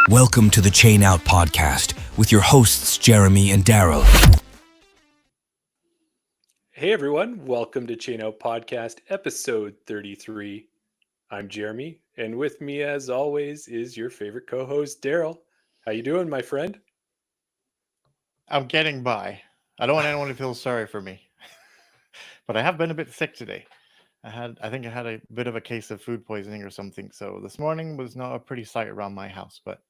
Welcome to the Chain Out podcast with your hosts, Jeremy and Daryl. Hey everyone, welcome to Chain Out Podcast, episode 33. I'm Jeremy, and with me as always is your favorite co-host, Daryl. How you doing, my friend? I'm getting by. I don't want anyone to feel sorry for me, but I have been a bit sick today. I think I had a bit of a case of food poisoning or something. So this morning was not a pretty sight around my house, but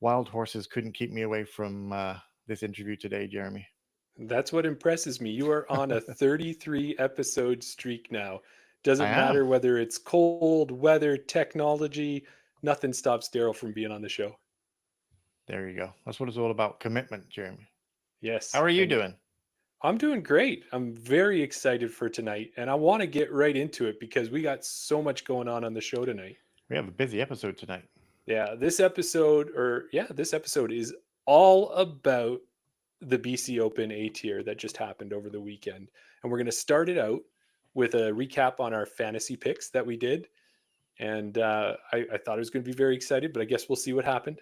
wild horses couldn't keep me away from this interview today, Jeremy. That's what impresses me. You are on a 33 episode streak now. I Doesn't am. matter whether it's cold, weather, technology, nothing stops Daryl from being on the show. There you go. That's what it's all about. Commitment, Jeremy. How Yes, are you and doing? I'm doing great. I'm very excited for tonight, and I want to get right into it because we got so much going on the show tonight. We have a busy episode tonight. This episode is all about the BC Open A tier that just happened over the weekend. And we're going to start it out with a recap on our fantasy picks that we did. And I thought I was going to be very excited, but I guess we'll see what happened.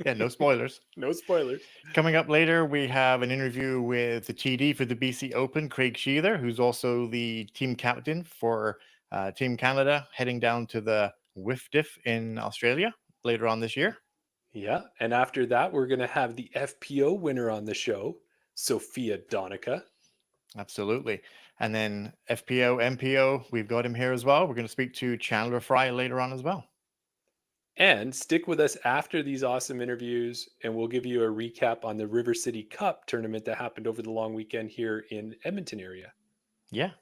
Yeah, no spoilers. No spoilers. Coming up later, we have an interview with the TD for the BC Open, Craig Sheather, who's also the team captain for Team Canada, heading down to the WIFDIF in Australia later on this year. Yeah. And after that, we're going to have the FPO winner on the show, Sofia Donnecke. Absolutely. And then FPO, MPO, we've got him here as well. We're going to speak to Chandler Fry later on as well. And stick with us after these awesome interviews, and we'll give you a recap on the River City Cup tournament that happened over the long weekend here in Edmonton area. Yeah.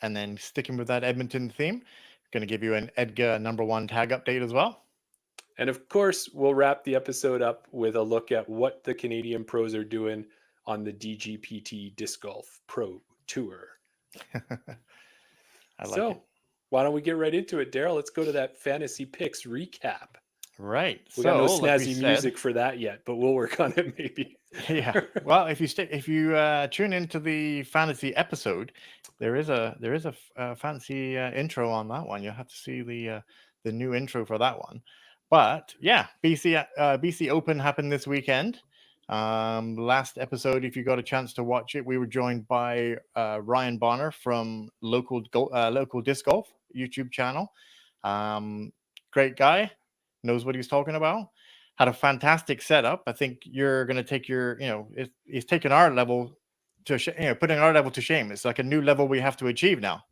And then sticking with that Edmonton theme, going to give you an Edgar #1 tag update as well. And of course, we'll wrap the episode up with a look at what the Canadian pros are doing on the DGPT Disc Golf Pro Tour. I like it. Why don't we get right into it, Daryl? Let's go to that fantasy picks recap. Right. We got no like we snazzy said- music for that yet, but we'll work on it maybe. Yeah. Well, if you tune into the fantasy episode, there is a fancy intro on that one. You'll have to see the new intro for that one. But yeah, BC Open happened this weekend. Last episode, if you got a chance to watch it, we were joined by Ryan Bonner from local disc golf YouTube channel. Great guy, knows what he's talking about. Had a fantastic setup. I think you're going to take he's taking our level to putting our level to shame. It's like a new level we have to achieve now.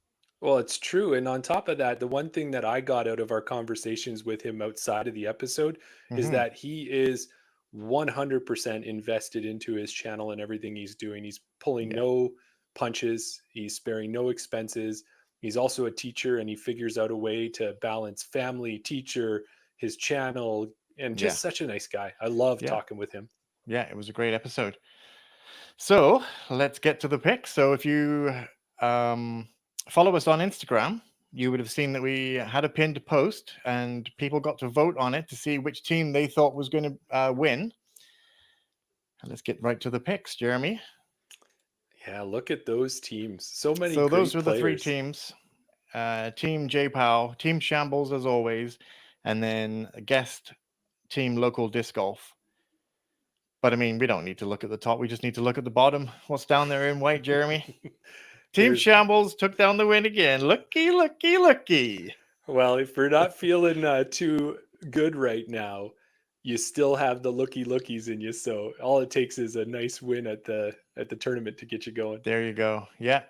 Well, it's true. And on top of that, the one thing that I got out of our conversations with him outside of the episode is Mhm. that he is 100% invested into his channel and everything he's doing. He's pulling Yeah. no punches, he's sparing no expenses. He's also a teacher and he figures out a way to balance family, teacher, his channel, and just Yeah. such a nice guy. I love Yeah. talking with him. Yeah, it was a great episode. So let's get to the picks. So if you follow us on Instagram, you would have seen that we had a pinned post and people got to vote on it to see which team they thought was going to win. And let's get right to the picks, Jeremy. Yeah, look at those teams. So many So great those were the three players. teams. Team J-Pow, Team Shambles as always, and then a guest team Local Disc Golf. But I mean, we don't need to look at the top. We just need to look at the bottom. What's down there in white, Jeremy? Team There's- Shambles took down the win again. Looky, looky, looky. Well, if we're not feeling too good right now, you still have the lookies in you. So all it takes is a nice win at the tournament to get you going. There you go. Yeah.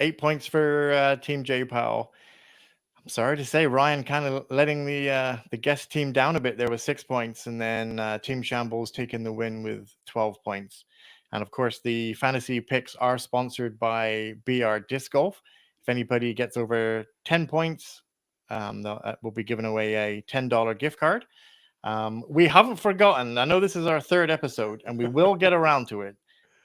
8 points for Team J-Pow. I'm sorry to say, Ryan kind of letting the guest team down a bit there with 6 points, and then Team Shambles taking the win with 12 points. And of course, the fantasy picks are sponsored by BR Disc Golf. If anybody gets over 10 points, we'll be giving away a $10 gift card. We haven't forgotten. I know this is our third episode, and we will get around to it.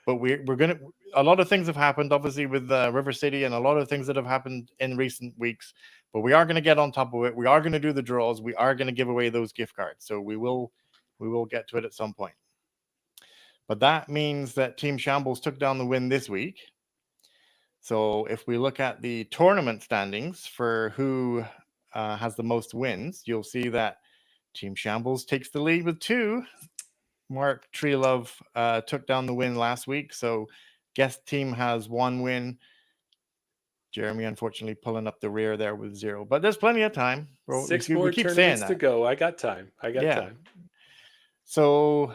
But we're gonna. A lot of things have happened, obviously, with River City, and a lot of things that have happened in recent weeks. But we are going to get on top of it. We are going to do the draws. We are going to give away those gift cards. So we will get to it at some point. But that means that Team Shambles took down the win this week. So if we look at the tournament standings for who has the most wins, you'll see that Team Shambles takes the lead with 2. Mark Treelove took down the win last week, so guest team has 1 win. Jeremy, unfortunately, pulling up the rear there with 0, but there's plenty of time. We 6 more keep saying tournaments to that. go. I got time. Time. So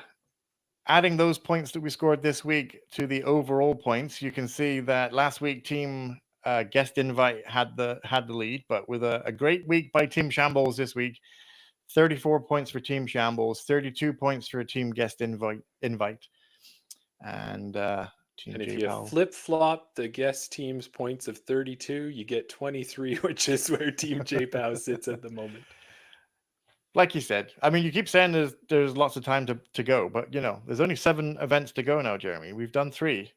adding those points that we scored this week to the overall points, you can see that last week Team Guest Invite had the lead, but with a great week by Team Shambles this week, 34 points for Team Shambles, 32 points for Team Guest Invite, and Team And if J-Pow. you flip-flop the guest team's points of 32, you get 23, which is where Team J-Pow sits at the moment. Like you said, I mean, you keep saying there's lots of time to go, but there's only 7 events to go now, Jeremy. We've done 3.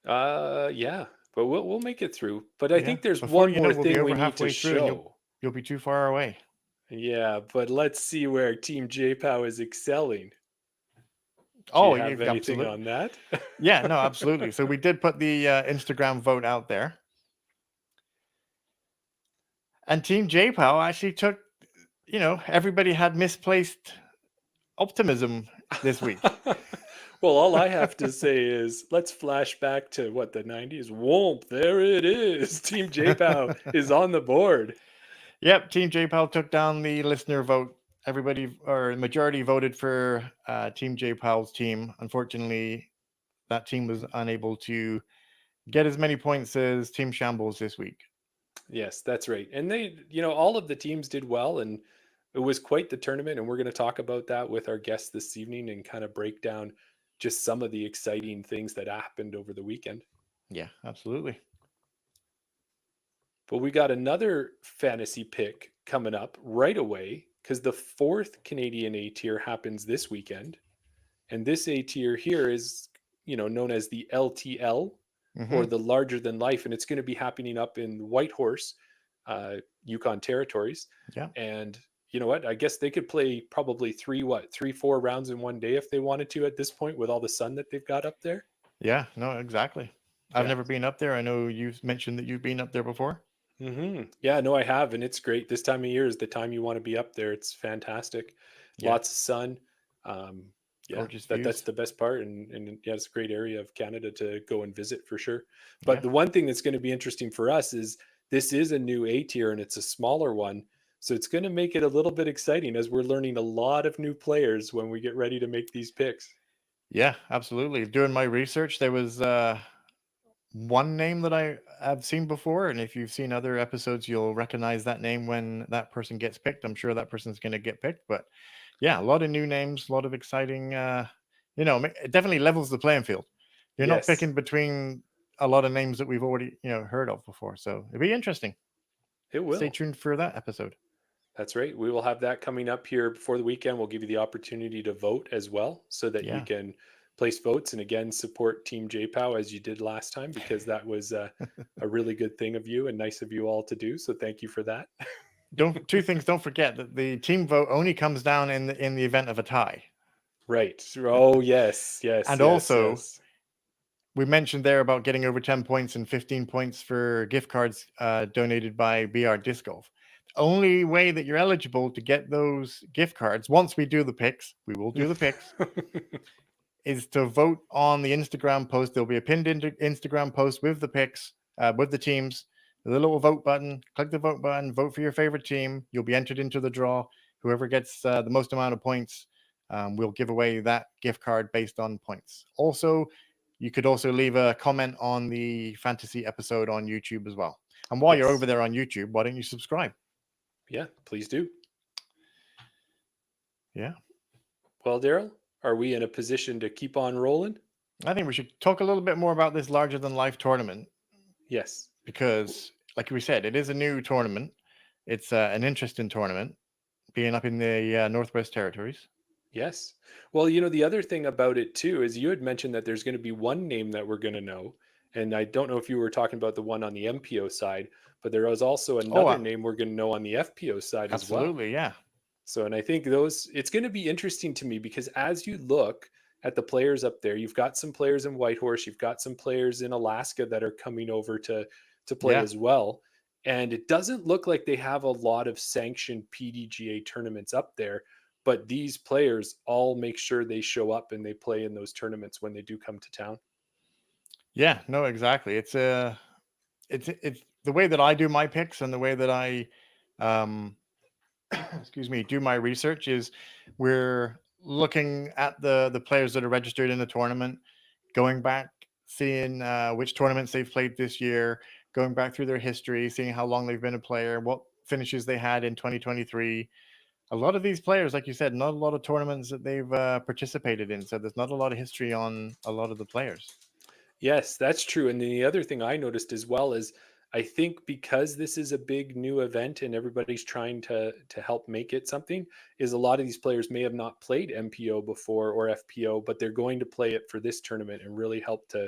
Yeah, but we'll make it through. But I think there's Before one more thing we need to show. You'll be too far away. Yeah, but let's see where Team J-Pow is excelling. Oh, do you have anything on that? Yeah, no, absolutely. So we did put the Instagram vote out there. And Team J-Pow actually took, everybody had misplaced optimism this week. Well, all I have to say is let's flash back to the 90s. Whoomp, there it is. Team J-Pow is on the board. Yep, Team J-Pow took down the listener vote. Everybody, or majority, voted for Team J-Pow's team. Unfortunately, that team was unable to get as many points as Team Shambles this week. Yes, that's right. And they, all of the teams did well, and it was quite the tournament. And we're going to talk about that with our guests this evening and kind of break down just some of the exciting things that happened over the weekend. Yeah, absolutely. But we got another fantasy pick coming up right away because the 4th Canadian A tier happens this weekend. And this A tier here is, known as the LTL or the larger than life. And it's going to be happening up in Whitehorse, Yukon territories. Yeah. And you know what? I guess they could play probably 3-4 rounds in one day if they wanted to at this point with all the sun that they've got up there. Yeah, no, exactly. I've never been up there. I know you've mentioned that you've been up there before. Yeah, no, I have. And it's great. This time of year is the time you want to be up there. It's fantastic. Yeah. Lots of sun. Gorgeous that's the best part. And yeah, it's a great area of Canada to go and visit for sure. But the one thing that's going to be interesting for us is this is a new A tier and it's a smaller one. So it's going to make it a little bit exciting as we're learning a lot of new players when we get ready to make these picks. Yeah, absolutely. Doing my research, there was one name that I've seen before. And if you've seen other episodes, you'll recognize that name when that person gets picked. I'm sure that person's going to get picked. But yeah, a lot of new names, a lot of exciting, it definitely levels the playing field. You're not picking between a lot of names that we've already, heard of before. So it'll be interesting. It will. Stay tuned for that episode. That's right. We will have that coming up here before the weekend. We'll give you the opportunity to vote as well so that you can place votes and again support Team J-Pow as you did last time, because that was a really good thing of you and nice of you all to do. So thank you for that. Two things. Don't forget that the team vote only comes down in the event of a tie. Right. Oh, yes. And also, we mentioned there about getting over 10 points and 15 points for gift cards donated by BR Disc Golf. The only way that you're eligible to get those gift cards, once we do the picks, we will do the picks, is to vote on the Instagram post. There'll be a pinned Instagram post with the picks, with the teams. There's a little vote button. Click the vote button. Vote for your favorite team. You'll be entered into the draw. Whoever gets the most amount of points, we'll give away that gift card based on points. Also, you could also leave a comment on the fantasy episode on YouTube as well. And while you're over there on YouTube, why don't you subscribe? Yeah, please do. Yeah. Well, Daryl, are we in a position to keep on rolling? I think we should talk a little bit more about this larger than life tournament. Yes. Because, like we said, it is a new tournament. It's an interesting tournament, being up in the Northwest Territories. Yes. Well, the other thing about it, too, is you had mentioned that there's going to be one name that we're going to know. And I don't know if you were talking about the one on the MPO side, but there was also another name we're going to know on the FPO side as well. Absolutely, yeah. So, and I think it's going to be interesting to me because as you look at the players up there, you've got some players in Whitehorse, you've got some players in Alaska that are coming over to play as well. And it doesn't look like they have a lot of sanctioned PDGA tournaments up there, but these players all make sure they show up and they play in those tournaments when they do come to town. Yeah, no, exactly. It's the way that I do my picks and the way that I, um, excuse me, do my research is we're looking at the players that are registered in the tournament, going back, seeing which tournaments they've played this year, going back through their history, seeing how long they've been a player, what finishes they had in 2023. A lot of these players, like you said, not a lot of tournaments that they've participated in, so there's not a lot of history on a lot of the players. Yes, that's true. And the other thing I noticed as well is I think because this is a big new event and everybody's trying to help make it something, is a lot of these players may have not played MPO before or FPO, but they're going to play it for this tournament and really help to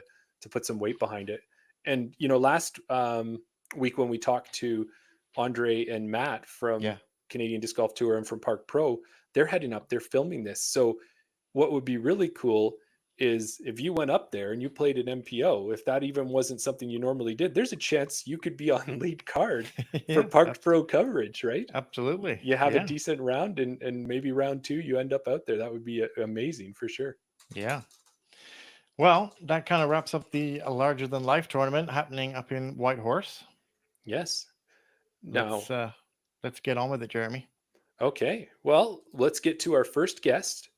put some weight behind it. And last week when we talked to Andre and Matt from Yeah. Canadian Disc Golf Tour and from Park Pro, they're heading up, they're filming this. So what would be really cool is if you went up there and you played an MPO, if that even wasn't something you normally did, there's a chance you could be on lead card for Yeah, Park Pro coverage, right? absolutely. You have a Yeah. decent round and maybe round two, you end up out there. That would be amazing for sure. Yeah. Well, that kind of wraps up the larger than life tournament happening up in Whitehorse. Yes. Let's Now, uh let's get on with it, Jeremy. okay. Well, let's get to our first guest.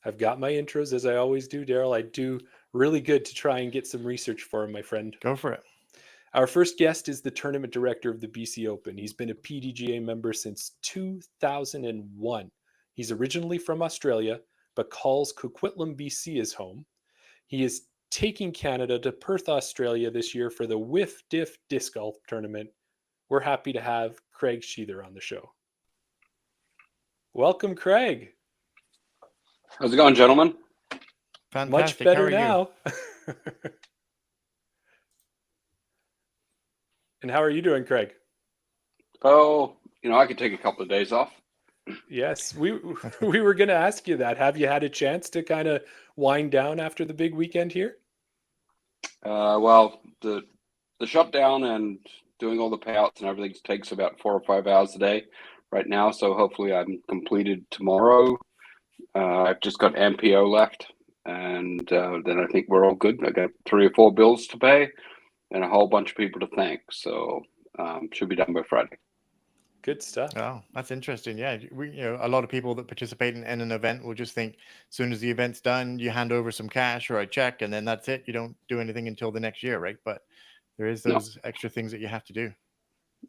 I've got my intros as I always do, Daryl. I do really good to try and get some research for him, my friend. Go for it. Our first guest is the tournament director of the BC Open. He's been a PDGA member since 2001. He's originally from Australia, but calls Coquitlam, BC his home. He is taking Canada to Perth, Australia this year for the Whiff Diff Disc Golf Tournament. We're happy to have Craig Sheather on the show. Welcome, Craig. How's it going, gentlemen? Fantastic. Much How better are you? now. And how are you doing, Craig? Oh, I could take a couple of days off. Yes, we were going to ask you that. Have you had a chance to kind of wind down after the big weekend here? Well, the shutdown and doing all the payouts and everything takes about 4 or 5 hours a day right now. So hopefully I'm completed tomorrow. I've just got MPO left, and then I think we're all good. I got 3 or 4 bills to pay and a whole bunch of people to thank. So should be done by Friday. Good stuff. Oh, that's interesting. Yeah, a lot of people that participate in an event will just think as soon as the event's done, you hand over some cash or a check, and then that's it. You don't do anything until the next year, right? But there is those extra things that you have to do.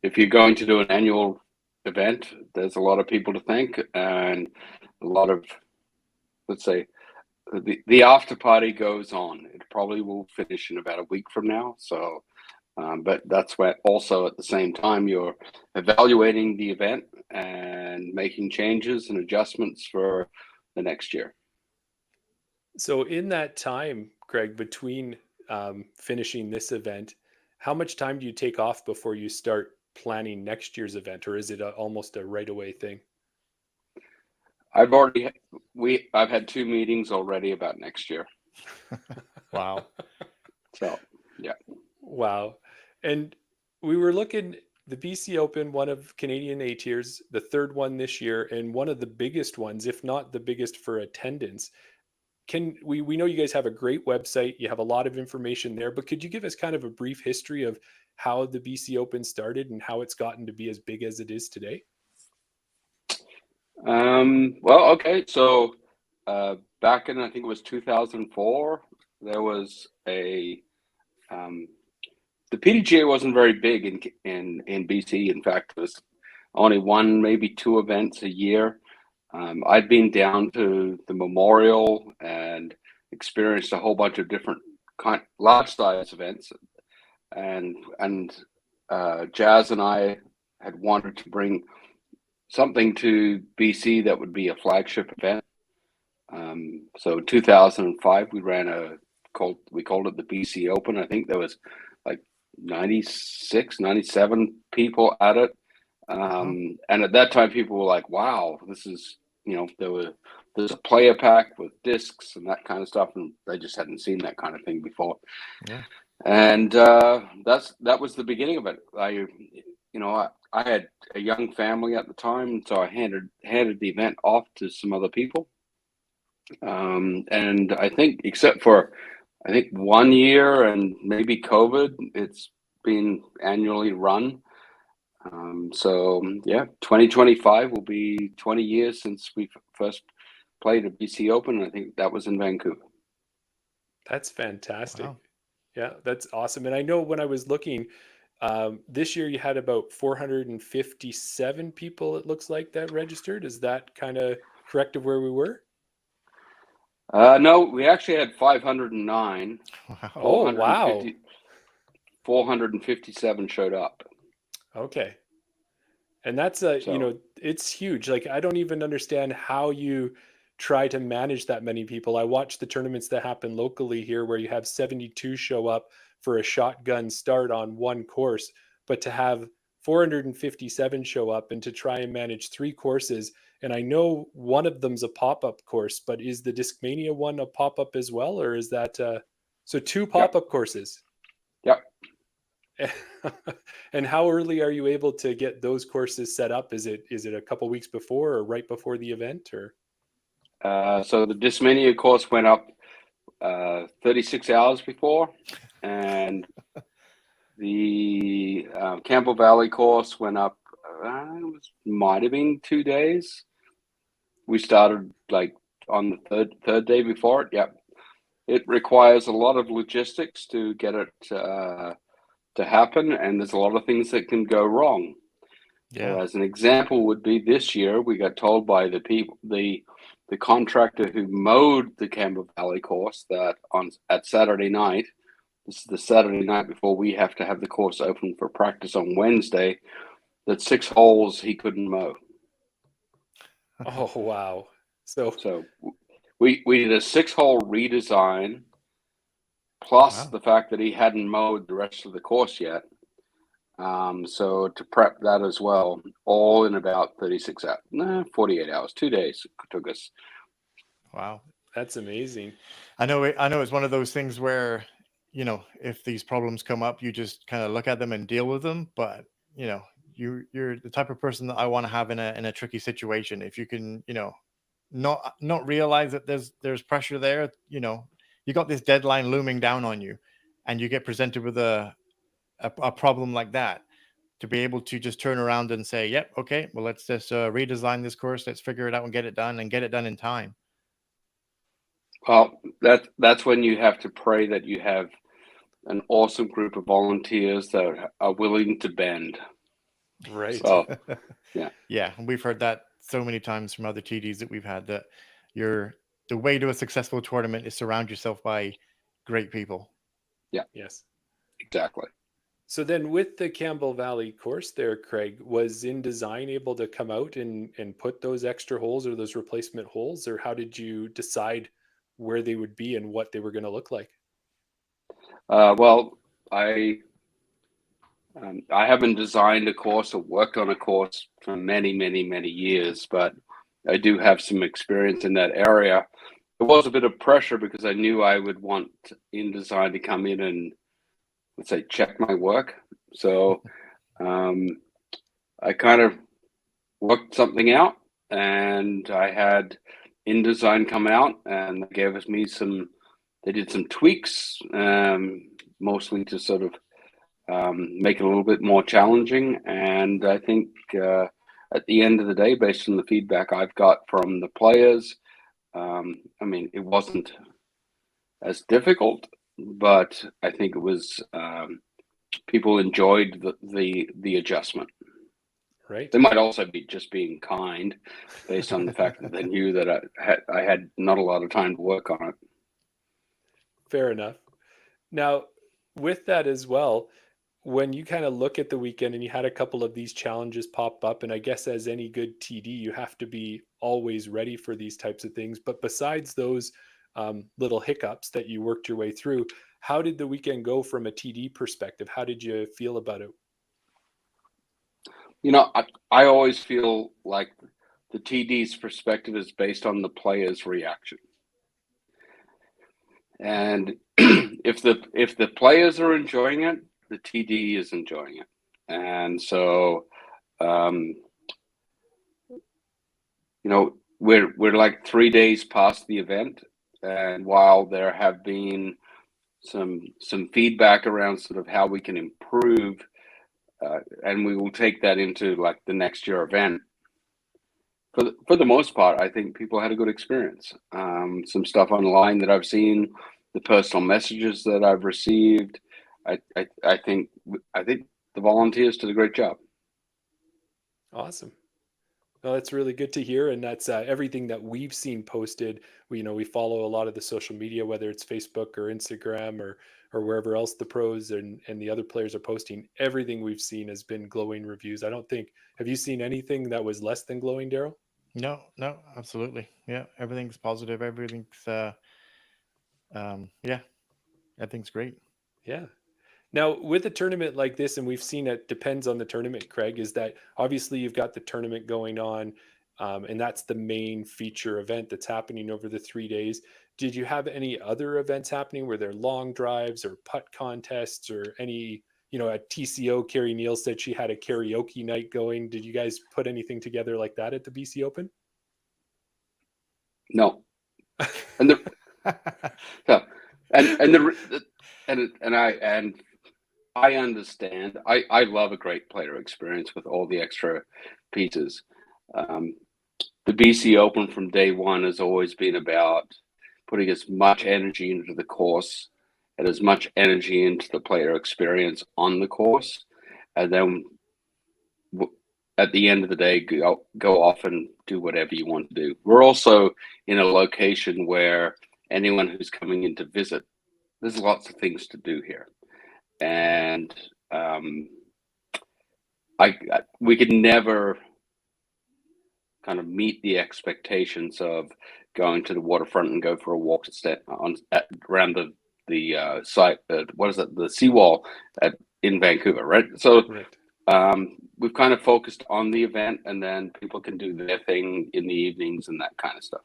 If you're going to do an annual event, there's a lot of people to thank and a lot of, let's say, the after party goes on. It probably will finish in about a week from now. So, but that's where also at the same time you're evaluating the event and making changes and adjustments for the next year. So in that time, Craig, between finishing this event, how much time do you take off before you start planning next year's event, or is it almost a right away thing? I've had 2 meetings already about next year. Wow. So, yeah. Wow. And we were looking, the BC Open, one of Canadian A tiers, the third one this year, and one of the biggest ones, if not the biggest for attendance. We know you guys have a great website. You have a lot of information there, but could you give us kind of a brief history of how the BC Open started and how it's gotten to be as big as it is today? Well, okay. So, back in, I think it was 2004, there was the PDGA wasn't very big in BC. In fact, it was only 1, maybe 2 events a year. I'd been down to the Memorial and experienced a whole bunch of different large size events, and Jazz and I had wanted to bring something to BC that would be a flagship event. So 2005, we called it the BC Open. I think there was like 96, 97 people at it. And at that time, people were like, wow, this is, there's a player pack with discs and that kind of stuff. And they just hadn't seen that kind of thing before. Yeah. And that was the beginning of it. I had a young family at the time, so I handed the event off to some other people. And I think, except for 1 year and maybe COVID, it's been annually run. So yeah, 2025 will be 20 years since we first played a BC Open. And I think that was in Vancouver. That's fantastic. Wow. Yeah, that's awesome. And I know when I was looking, this year you had about 457 people, it looks like, that registered. Is that kind of correct of where we were? No, we actually had 509. Wow. Oh, wow. 457 showed up. Okay. And that's So it's huge. Like, I don't even understand how you try to manage that many people. I watch the tournaments that happen locally here where you have 72 show up for a shotgun start on one course, but to have 457 show up and to try and manage three courses. And I know one of them's a pop-up course, but is the Discmania one a pop-up as well? Or is that, so two pop-up courses? Yep. And how early are you able to get those courses set up? Is it a couple weeks before or right before the event, or? So the Discmania course went up 36 hours before, and the Campbell Valley course went up. Might have been 2 days. We started like on the third day before it. Yep. It requires a lot of logistics to get it to happen, and there's a lot of things that can go wrong. Yeah. So as an example would be this year, we got told by the people, the contractor who mowed the Campbell Valley course, that at Saturday night, this is the Saturday night before we have to have the course open for practice on Wednesday, that 6 holes he couldn't mow. Oh, wow. So we did a 6-hole redesign, plus the fact that he hadn't mowed the rest of the course yet. So to prep that as well, all in about 48 hours, 2 days it took us. Wow. That's amazing. I know it's one of those things where, if these problems come up, you just kind of look at them and deal with them. But, you're the type of person that I want to have in a tricky situation. If you can, not realize that there's pressure there, you got this deadline looming down on you, and you get presented with a problem like that, to be able to just turn around and say, yep, okay, well, let's just redesign this course, let's figure it out and get it done in time. Well, that's when you have to pray that you have an awesome group of volunteers that are willing to bend. Right. So, yeah, and we've heard that so many times from other TDs that we've had, that the way to a successful tournament is surround yourself by great people. Yeah. Yes. Exactly. So then with the Campbell Valley course there, Craig, was InDesign able to come out and put those extra holes or those replacement holes, or how did you decide where they would be and what they were going to look like? Well, I haven't designed a course or worked on a course for many, many, many years, but I do have some experience in that area. It was a bit of pressure because I knew I would want InDesign to come in and, let's say, check my work. So I kind of worked something out, and I had InDesign come out, and they gave us they did some tweaks, mostly to sort of make it a little bit more challenging. And I think at the end of the day, based on the feedback I've got from the players, it wasn't as difficult, but I think it was people enjoyed the adjustment. Right. They might also be just being kind, based on the fact that they knew that I had not a lot of time to work on it. Fair enough. Now, with that as well, when you kind of look at the weekend and you had a couple of these challenges pop up, and I guess as any good TD, you have to be always ready for these types of things. But besides those little hiccups that you worked your way through, how did the weekend go from a TD perspective? How did you feel about it? I always feel like the TD's perspective is based on the player's reaction. And if the players are enjoying it, the TD is enjoying it. And so, we're like 3 days past the event, and while there have been some feedback around sort of how we can improve, and we will take that into like the next year event. For the most part, I think people had a good experience. Some stuff online that I've seen, the personal messages that I've received, I think the volunteers did a great job. Awesome. Well, that's really good to hear, and that's everything that we've seen posted. We follow a lot of the social media, whether it's Facebook or Instagram or wherever else the pros and the other players are posting. Everything we've seen has been glowing reviews. I don't think. Have you seen anything that was less than glowing, Daryl? No, absolutely. Yeah, everything's positive. Everything's yeah, everything's great. Yeah. Now, with a tournament like this, and we've seen it depends on the tournament, Craig, is that obviously you've got the tournament going on, and that's the main feature event that's happening over the 3 days. Did you have any other events happening? Were there long drives or putt contests or any, at TCO, Carrie Neal said she had a karaoke night going. Did you guys put anything together like that at the BC Open? No. And the so, I understand. I love a great player experience with all the extra pieces. The BC Open from day one has always been about putting as much energy into the course and as much energy into the player experience on the course, and then at the end of the day, go off and do whatever you want to do. We're also in a location where anyone who's coming in to visit, there's lots of things to do here. And we could never kind of meet the expectations of going to the waterfront and go for a walk around the site. What is it? The seawall in Vancouver, right? So we've kind of focused on the event, and then people can do their thing in the evenings and that kind of stuff.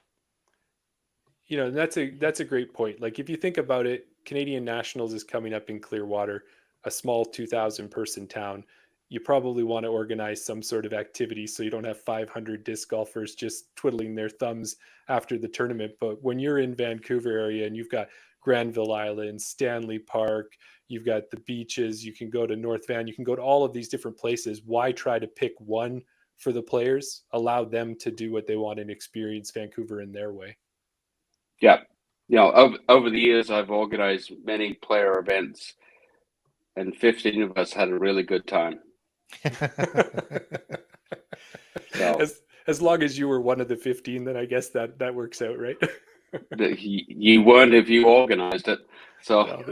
That's a great point. Like if you think about it, Canadian Nationals is coming up in Clearwater, a small 2,000 person town. You probably want to organize some sort of activity so you don't have 500 disc golfers just twiddling their thumbs after the tournament. But when you're in Vancouver area and you've got Granville Island, Stanley Park, you've got the beaches, you can go to North Van, you can go to all of these different places. Why try to pick one for the players? Allow them to do what they want and experience Vancouver in their way. Yeah. Over the years, I've organized many player events, and 15 of us had a really good time. So, as long as you were one of the 15, then I guess that works out, right? You weren't if you organized it. So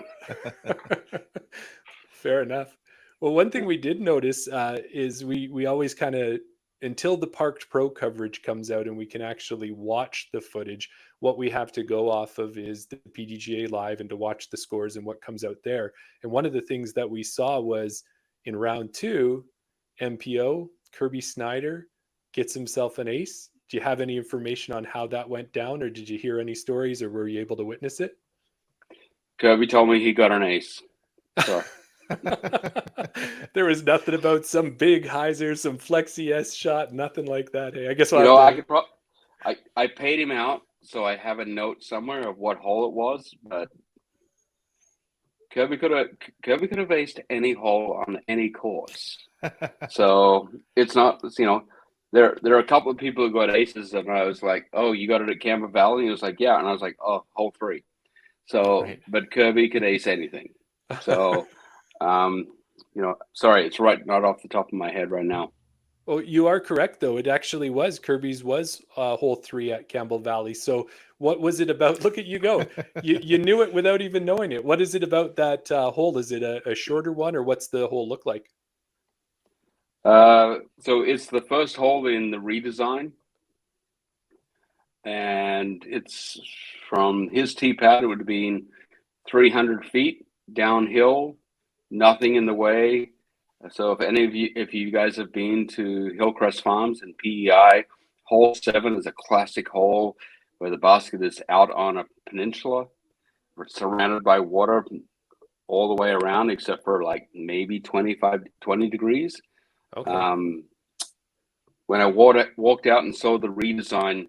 fair enough. Well, one thing we did notice is we always kind of, until the Parked Pro coverage comes out and we can actually watch the footage, what we have to go off of is the PDGA Live and to watch the scores and what comes out there. And one of the things that we saw was in round 2, MPO, Kirby Snyder gets himself an ace. Do you have any information on how that went down, or did you hear any stories, or were you able to witness it? Kirby told me he got an ace. So. There was nothing about some big hyzer, some flexi S shot, nothing like that. Hey, I guess I paid him out, so I have a note somewhere of what hole it was, but Kirby could have aced any hole on any course. So it's not, there are a couple of people who got aces, and I was like, "Oh, you got it at Campbell Valley?" And he was like, "Yeah," and I was like, "Oh, hole 3." So, right. But Kirby could ace anything. So, sorry, it's not off the top of my head right now. Well, you are correct, though. It actually was Kirby's was hole 3 at Campbell Valley. So what was it about? Look at you go. You knew it without even knowing it. What is it about that hole? Is it a shorter one, or what's the hole look like? So it's the first hole in the redesign. And it's from his tee pad, it would have been 300 feet downhill, nothing in the way. So if you guys have been to Hillcrest Farms and PEI, hole 7 is a classic hole where the basket is out on a peninsula, surrounded by water. all the way around except for like maybe 20 degrees. Okay. When I walked out and saw the redesign,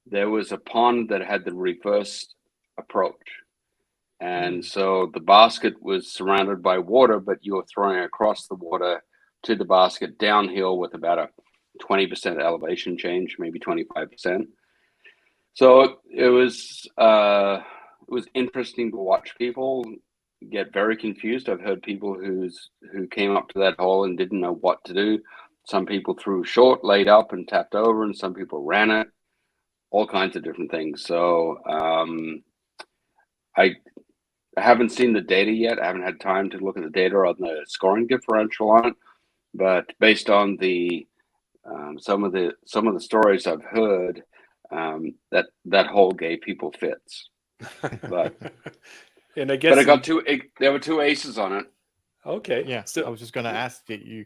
there was a pond that had the reverse approach. And so the basket was surrounded by water, but you were throwing across the water to the basket downhill with about a 20% elevation change, maybe 25%. So it was interesting to watch people get very confused. I've heard people who came up to that hole and didn't know what to do. Some people threw short, laid up, and tapped over, and some people ran it. All kinds of different things. So I haven't seen the data yet. I haven't had time to look at the data on the scoring differential on it. But based on the some of the stories I've heard, that hole gave people fits. But and I guess I got there were 2 aces on it. Okay. Yeah. So I was just going to ask that you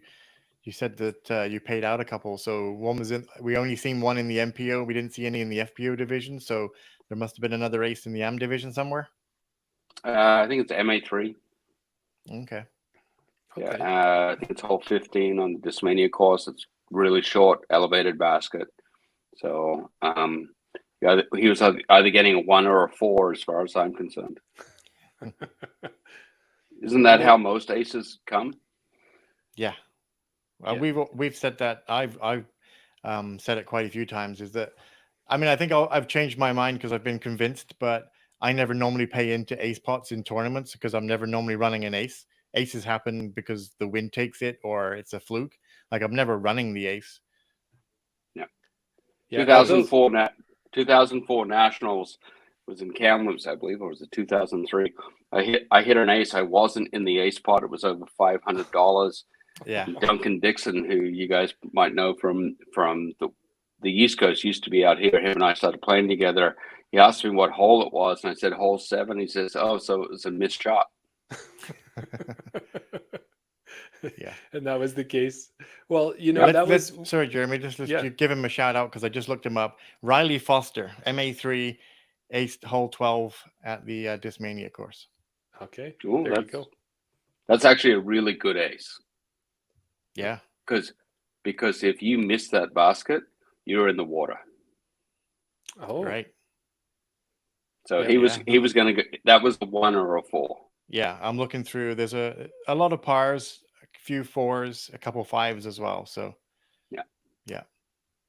said that you paid out a couple. So one was we only seen one in the MPO. We didn't see any in the FPO division. So there must have been another ace in the AM division somewhere. I think it's MA3. Okay. Yeah. I think it's hole 15 on the Discmania course. It's really short, elevated basket. So yeah, he was either getting a 1 or a 4 as far as I'm concerned. Isn't that how most aces come? Yeah. We've said that. I've said it quite a few times. Is that, I mean, I think I've changed my mind because I've been convinced, but I never normally pay into ace pots in tournaments because I'm never normally running an ace. Aces happen because the wind takes it or it's a fluke. Like I'm never running the ace. Yeah. 2004 Nationals was in Kamloops, I believe, or was it 2003? I hit an ace. I wasn't in the ace pot. It was over $500. Yeah. Duncan Dixon, who you guys might know from the East Coast, used to be out here. Him and I started playing together. He asked me what hole it was, and I said hole 7. He says, "Oh, so it was a missed shot." Yeah. And that was the case. Well, you know, sorry, Jeremy, just give him a shout out because I just looked him up. Riley Foster, MA3, ace hole 12 at the Discmania course. Okay. Ooh, there you go. That's actually a really good ace. Yeah. Because if you miss that basket, you're in the water. Oh. Right. So he was going to go. That was a 1 or a 4. Yeah, I'm looking through. There's a lot of pars, a few 4s, a couple 5s as well. So yeah.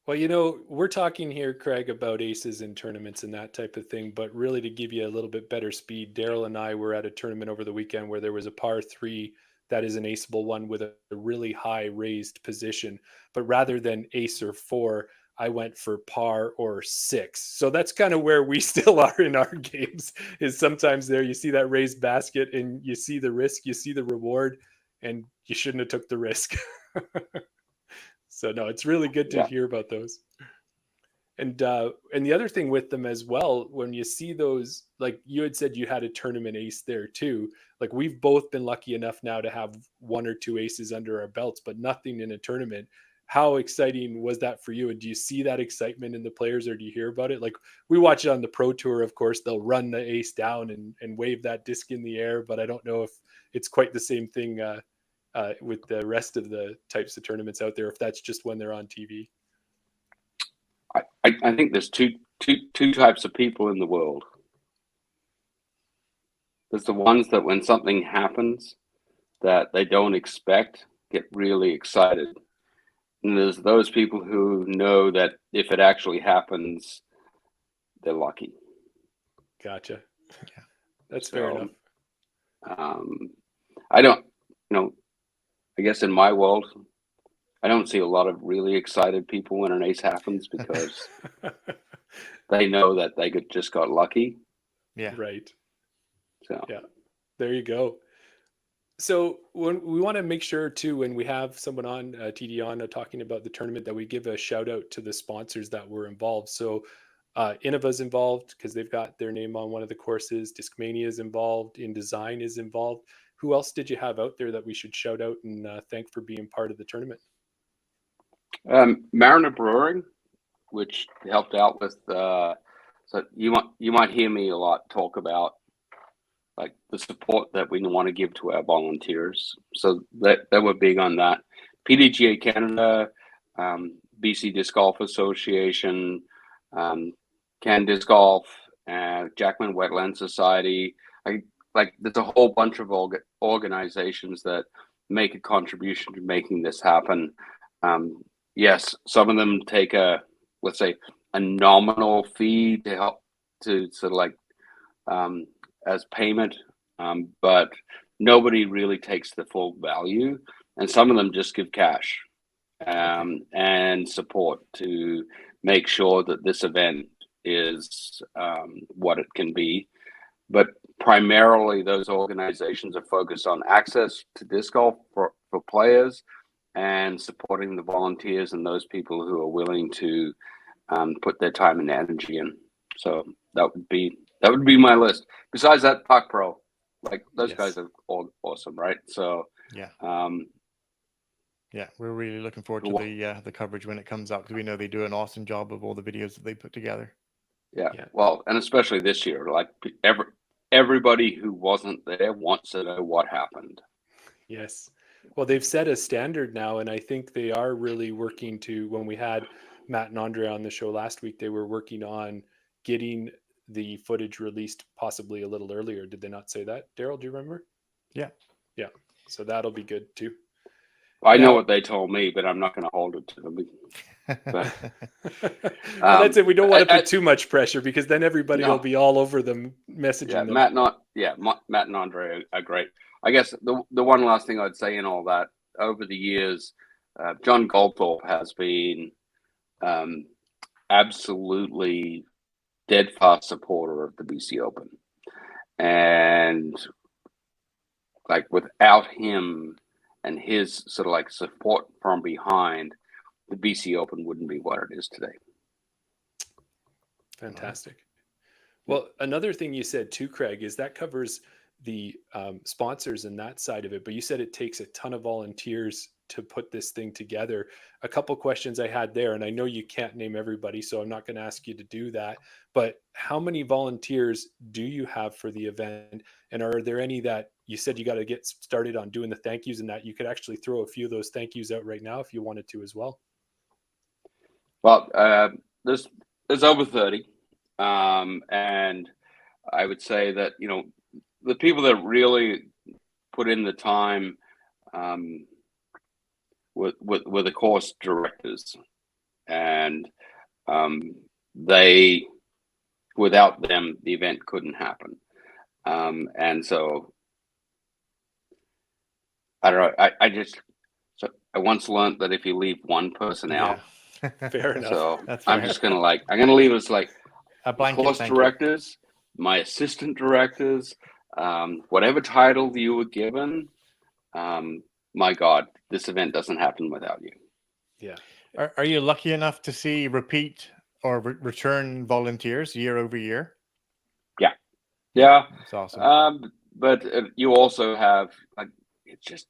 Well, you know, we're talking here, Craig, about aces in tournaments and that type of thing. But really, to give you a little bit better speed, Daryl and I were at a tournament over the weekend where there was a par 3 that is an aceable one with a really high raised position. But rather than ace or 4, I went for par or 6. So that's kind of where we still are in our games, is sometimes there you see that raised basket and you see the risk, you see the reward, and you shouldn't have took the risk. So no, it's really good to hear about those. And the other thing with them as well, when you see those, like you had said, you had a tournament ace there too. Like we've both been lucky enough now to have 1 or 2 aces under our belts, but nothing in a tournament. How exciting was that for you? And do you see that excitement in the players, or do you hear about it? Like we watch it on the Pro Tour, of course, they'll run the ace down and wave that disc in the air, but I don't know if it's quite the same thing with the rest of the types of tournaments out there, if that's just when they're on TV. I think there's two types of people in the world. There's the ones that when something happens that they don't expect, get really excited. And there's those people who know that if it actually happens, they're lucky. Gotcha. Yeah, that's fair enough. I don't, I guess in my world, I don't see a lot of really excited people when an ace happens because they know that they just got lucky. Yeah. Right. So yeah, there you go. So when we want to make sure too, when we have someone on TD on talking about the tournament, that we give a shout out to the sponsors that were involved. So Innova's involved because they've got their name on one of the courses. Discmania is involved. InDesign is involved. Who else did you have out there that we should shout out and thank for being part of the tournament? Mariner Brewing, which helped out with. So you might hear me a lot talk about like the support that we want to give to our volunteers. So that were big on that. PDGA Canada, BC Disc Golf Association, Can Disc Golf, Jackman Wetland Society. Like there's a whole bunch of organizations that make a contribution to making this happen. Yes, some of them take let's say a nominal fee to help to sort of like as payment, but nobody really takes the full value, and some of them just give cash and support to make sure that this event is what it can be. But primarily those organizations are focused on access to disc golf for players and supporting the volunteers and those people who are willing to put their time and energy in. So that would be my list. Besides that, Park Pro, like those guys are all awesome, right? So yeah, we're really looking forward to the coverage when it comes out, because we know they do an awesome job of all the videos that they put together. Yeah. Well, and especially this year, like everybody who wasn't there wants to know what happened. Yes. Well, they've set a standard now, and I think they are really working to, when we had Matt and Andre on the show last week, they were working on getting the footage released possibly a little earlier. Did they not say that? Daryl, do you remember? Yeah. Yeah. So that'll be good too. I know what they told me, but I'm not going to hold it to them. Well, that's it. We don't want to put too much pressure, because then everybody will be all over them messaging them. Matt and Andre are great. I guess the one last thing I'd say in all that, over the years, John Goldthorpe has been absolutely steadfast supporter of the BC Open, and like without him and his sort of like support from behind, the BC Open wouldn't be what it is today. Fantastic. Well, another thing you said too, Craig, is that covers the sponsors and that side of it, but you said it takes a ton of volunteers to put this thing together. A couple questions I had there, and I know you can't name everybody, so I'm not going to ask you to do that, but how many volunteers do you have for the event? And are there any that you said you got to get started on doing the thank yous, and that you could actually throw a few of those thank yous out right now if you wanted to as well? Well, there's over 30. And I would say that, you know, the people that really put in the time were the course directors, and they, without them, the event couldn't happen. And so I don't know. I once learned that if you leave one person out, fair enough. So That's I'm just gonna leave us like a blanket course directors, my assistant directors, whatever title you were given. My God, this event doesn't happen without you. Yeah. Are you lucky enough to see repeat or return volunteers year over year? Yeah. That's awesome. But you also have, like, it's just,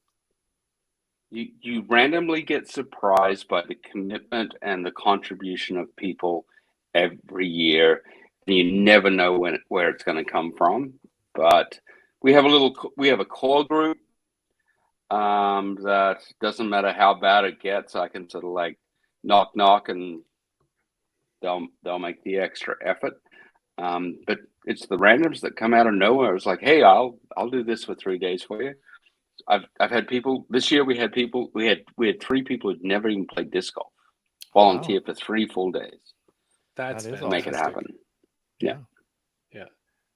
you randomly get surprised by the commitment and the contribution of people every year, and you never know where it's going to come from. But we have a core group that doesn't matter how bad it gets, I can sort of like knock and they'll make the extra effort. But it's the randoms that come out of nowhere. It's like, hey, I'll do this for 3 days for you. I've had people this year. We had 3 people who'd never even played disc golf volunteer for 3 full days. That's to make it happen. Yeah.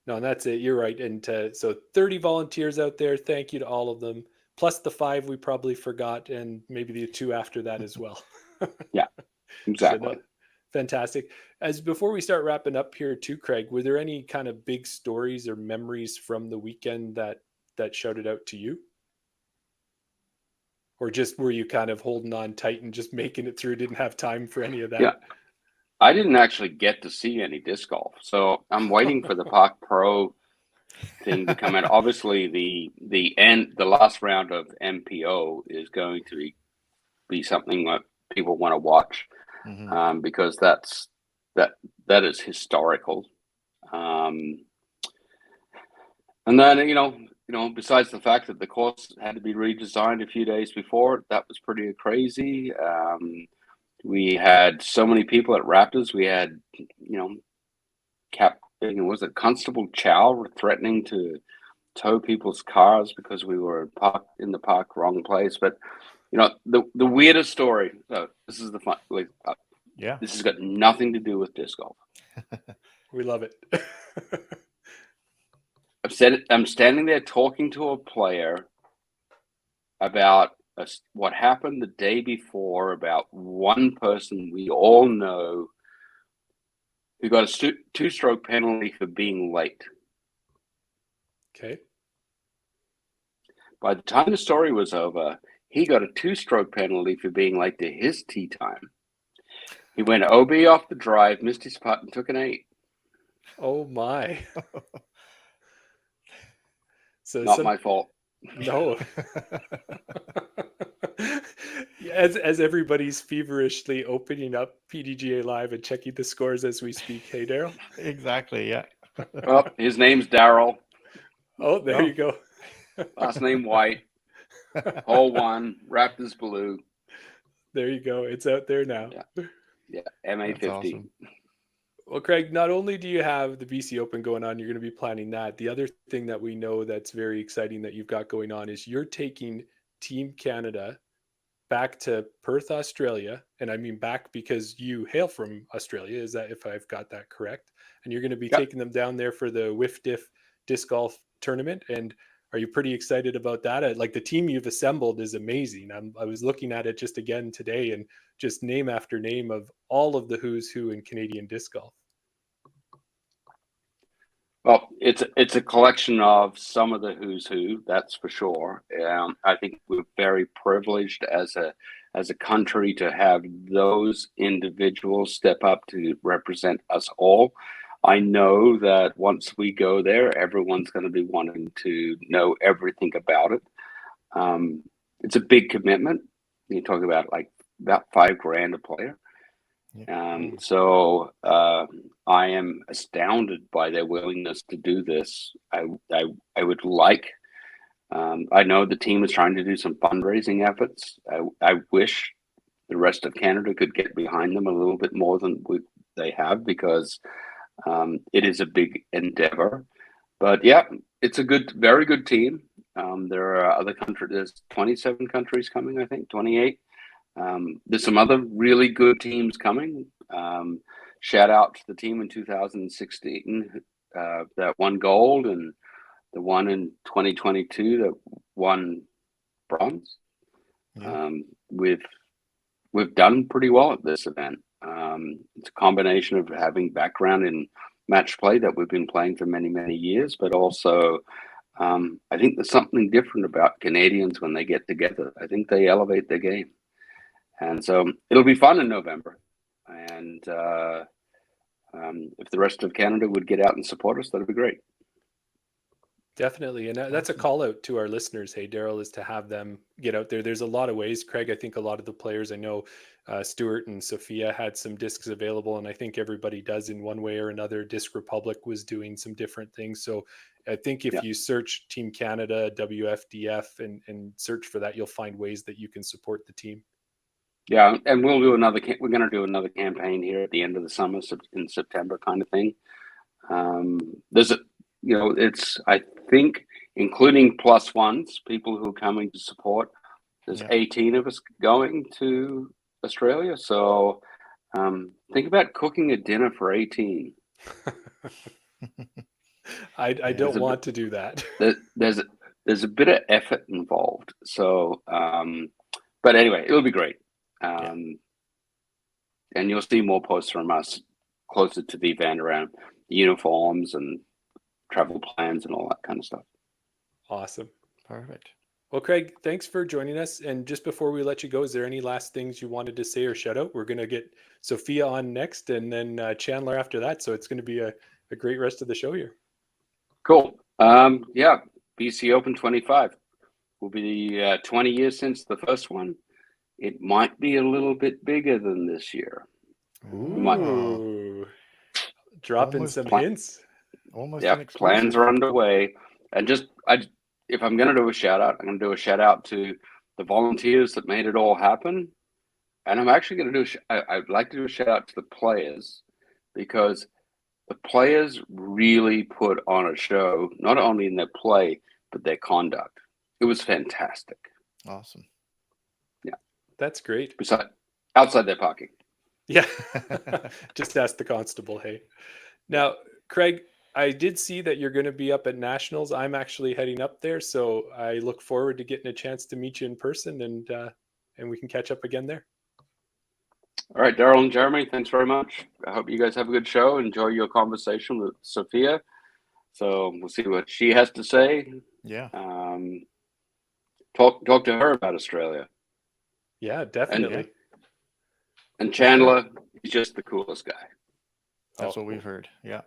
No, and that's it. You're right. And so 30 volunteers out there. Thank you to all of them, plus the 5 we probably forgot, and maybe the 2 after that as well. Yeah, exactly. So, fantastic. As before we start wrapping up here too, Craig, were there any kind of big stories or memories from the weekend that shouted out to you? Or just were you kind of holding on tight and just making it through, didn't have time for any of that? Yeah. I didn't actually get to see any disc golf, so I'm waiting for the Park Pro thing to come out. Obviously, the last round of MPO is going to be something that people want to watch, because that is historical. And then, besides the fact that the course had to be redesigned a few days before, that was pretty crazy. We had so many people at Raptors. We had, was it Constable Chow threatening to tow people's cars because we were parked in the park wrong place. But, the weirdest story. So this is the fun. This has got nothing to do with disc golf. We love it. I'm standing there talking to a player about what happened the day before about one person we all know who got a two-stroke penalty for being late. Okay. By the time the story was over, he got a two-stroke penalty for being late to his tee time. He went OB off the drive, missed his putt, and took an 8. Oh my. So not my fault. No. As everybody's feverishly opening up PDGA Live and checking the scores as we speak. Hey, Daryl? Exactly, yeah. Well, his name's Daryl. Oh, there you go. Last name White. Hole 1, Raptors Blue. There you go. It's out there now. Yeah, MA50. Awesome. Well, Craig, not only do you have the BC Open going on, you're going to be planning that. The other thing that we know that's very exciting that you've got going on is you're taking Team Canada back to Perth, Australia. And I mean back because you hail from Australia. Is that, if I've got that correct? And you're going to be taking them down there for the Whiff Diff disc golf tournament. And are you pretty excited about that? Like, the team you've assembled is amazing. I was looking at it just again today, and just name after name of all of the who's who in Canadian disc golf. Well, it's a collection of some of the who's who, that's for sure. I think we're very privileged as a country to have those individuals step up to represent us all. I know that once we go there, everyone's going to be wanting to know everything about it. It's a big commitment. You talk about about $5,000 a player. So I am astounded by their willingness to do this. I would like. I know the team is trying to do some fundraising efforts. I wish the rest of Canada could get behind them a little bit more than they have, because it is a big endeavor. But yeah, it's a very good team. There are other countries. There's 27 countries coming, I think, 28. There's some other really good teams coming. Shout out to the team in 2016 that won gold, and the one in 2022 that won bronze. We've done pretty well at this event. It's a combination of having background in match play that we've been playing for many, many years, but also I think there's something different about Canadians when they get together. I think they elevate their game. And so it'll be fun in November. And if the rest of Canada would get out and support us, that'd be great. Definitely. And that's a call out to our listeners. Hey, Daryl, is to have them get out there. There's a lot of ways, Craig. I think a lot of the players, I know Stuart and Sofia had some discs available, and I think everybody does in one way or another. Disc Republic was doing some different things. So I think if you search Team Canada, WFDF, and search for that, you'll find ways that you can support the team. Yeah, and we'll do another. We're going to do another campaign here at the end of the summer, in September, kind of thing. There's it's, I think, including plus ones, people who are coming to support. There's 18 of us going to Australia, so think about cooking a dinner for 18. I don't want to do that. There's a bit of effort involved. So, but anyway, it'll be great. And you'll see more posts from us closer to the event around uniforms and travel plans and all that kind of stuff. Awesome. Perfect. Well, Craig, thanks for joining us. And just before we let you go, is there any last things you wanted to say or shout out? We're going to get Sofia on next, and then Chandler after that. So it's going to be a great rest of the show here. Cool. BC Open 25 will be 20 years since the first one. It might be a little bit bigger than this year. Ooh. Dropping some hints. Almost plans are underway. And if I'm going to do a shout out, I'm going to do a shout out to the volunteers that made it all happen. And I'm actually going to I'd like to do a shout out to the players, because the players really put on a show, not only in their play, but their conduct. It was fantastic. Awesome. Yeah. That's great. Outside their parking. Yeah. Just ask the constable, hey. Now, Craig, I did see that you're going to be up at Nationals. I'm actually heading up there, so I look forward to getting a chance to meet you in person, and we can catch up again there. All right, Daryl and Jeremy, thanks very much. I hope you guys have a good show. Enjoy your conversation with Sofia. So we'll see what she has to say. Yeah. Talk to her about Australia. Yeah, definitely. And Chandler, he's just the coolest guy. That's what we've heard. Yeah.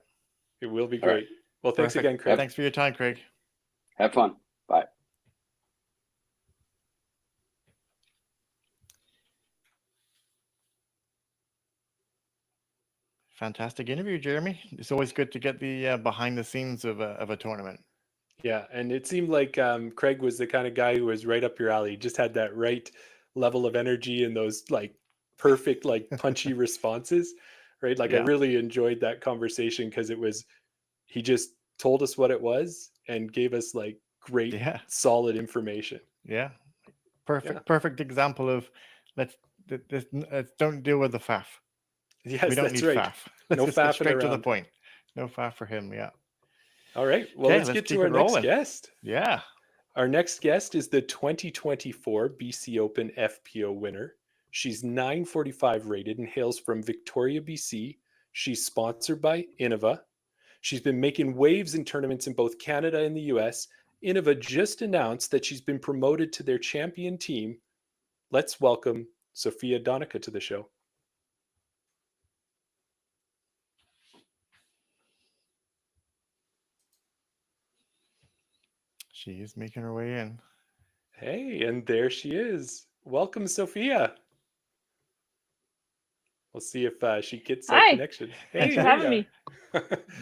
It will be great. Right. Well, thanks Perfect. again, Craig. Thanks for your time, Craig. Have fun. Bye. Fantastic interview, Jeremy. It's always good to get the behind the scenes of a tournament. Yeah, and it seemed like Craig was the kind of guy who was right up your alley. Just had that right level of energy and those like perfect, like punchy responses, right? Like I really enjoyed that conversation because he just told us what it was and gave us like great, solid information. Yeah, perfect example of let's don't deal with the faff. Yes, we don't need right. Faff. No faff straight around. To the point. No faff for him. Yeah. All right. Well, let's get to our next guest. Yeah. Our next guest is the 2024 BC Open FPO winner. She's 945 rated and hails from Victoria, BC. She's sponsored by Innova. She's been making waves in tournaments in both Canada and the US. Innova just announced that she's been promoted to their champion team. Let's welcome Sofia Donnecke to the show. She is making her way in. Hey, and there she is. Welcome, Sofia. We'll see if she gets a connection. Hey, thanks for having me.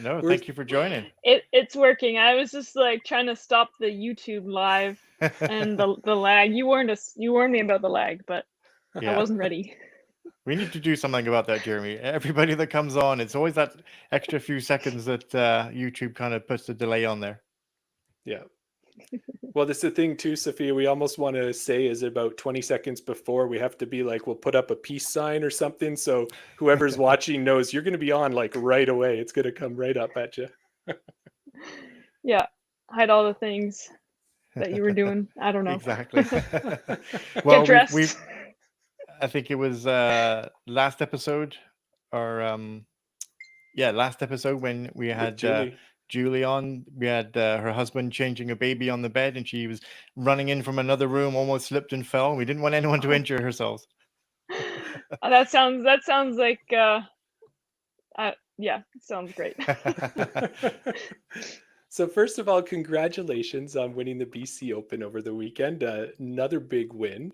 No, thank you for joining. It's working. I was just like trying to stop the YouTube live and the lag. You warned me about the lag, but I wasn't ready. We need to do something about that, Jeremy. Everybody that comes on, it's always that extra few seconds that YouTube kind of puts the delay on there. Yeah. Well, that's the thing too, Sofia. We almost want to say is about 20 seconds before we have to be like, we'll put up a peace sign or something. So whoever's watching knows you're going to be on like right away. It's going to come right up at you. Yeah. Hide all the things that you were doing. I don't know. Exactly. Well, get dressed. I think it was last episode last episode when we had Julie on. We had her husband changing a baby on the bed, and she was running in from another room, almost slipped and fell. We didn't want anyone to injure herself. That sounds like it sounds great. So first of all, congratulations on winning the BC Open over the weekend. Another big win.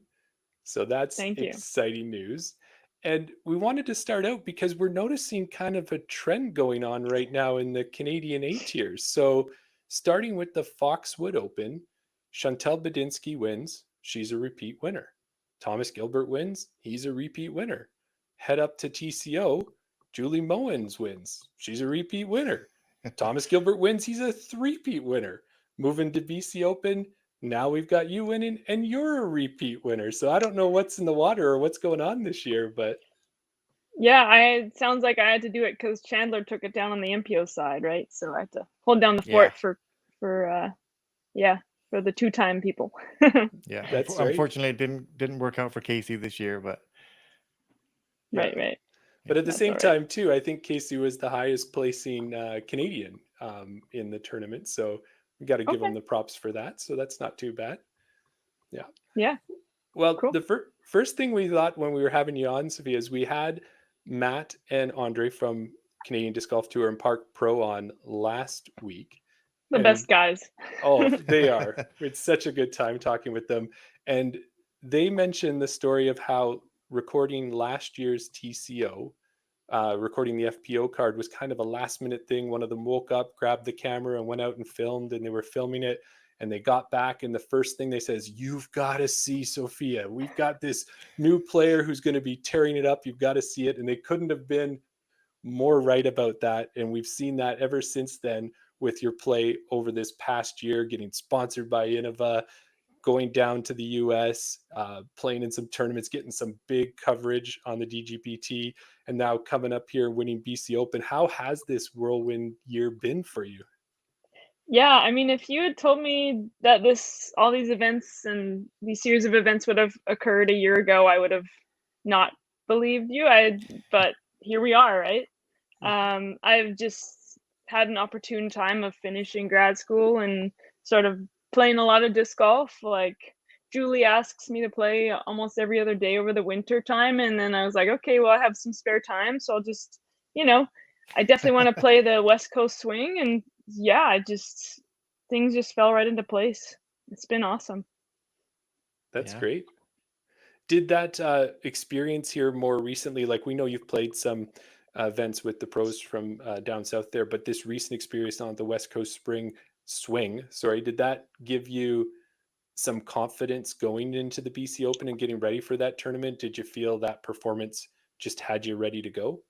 So that's exciting news. And we wanted to start out because we're noticing kind of a trend going on right now in the Canadian A tiers. So starting with the Foxwood Open, Chantal Bedinsky wins. She's a repeat winner. Thomas Gilbert wins. He's a repeat winner. Head up to TCO, Julie Mowens wins. She's a repeat winner. Thomas Gilbert wins. He's a three-peat winner. Moving to BC Open, now we've got you winning and you're a repeat winner. So I don't know what's in the water or what's going on this year, but it sounds like I had to do it because Chandler took it down on the MPO side, right? So I had to hold down the fort for the two-time people. Yeah, that's unfortunately it didn't work out for Casey this year, but right. But at the same time too, I think Casey was the highest placing Canadian in the tournament. So we got to give him the props for that. So that's not too bad. Yeah. Well, cool. The first thing we thought when we were having you on, Sofia, is we had Matt and Andre from Canadian Disc Golf Tour and Park Pro on last week. The best guys. Oh, they are. It's such a good time talking with them. And they mentioned the story of how recording last year's TCO, recording the FPO card was kind of a last minute thing. One of them woke up, grabbed the camera, and went out and filmed, and they were filming it. And they got back, and the first thing they said is, "You've got to see Sofia. We've got this new player who's going to be tearing it up. You've got to see it." And they couldn't have been more right about that. And we've seen that ever since then with your play over this past year, getting sponsored by Innova, going down to the US, playing in some tournaments, getting some big coverage on the DGPT, and now coming up here winning BC Open. How has this whirlwind year been for you? Yeah, I mean, if you had told me that all these events and these series of events would have occurred a year ago, I would have not believed you. But here we are, right? I've just had an opportune time of finishing grad school and sort of playing a lot of disc golf. Like, Julie asks me to play almost every other day over the winter time, and then I was like, okay, well, I have some spare time, so I'll just, I definitely want to play the West Coast swing, and yeah, things just fell right into place. It's been awesome. That's great. Did that experience here more recently, like we know you've played some events with the pros from down south there, but this recent experience on the West Coast swing, did that give you some confidence going into the BC Open and getting ready for that tournament? Did you feel that performance just had you ready to go?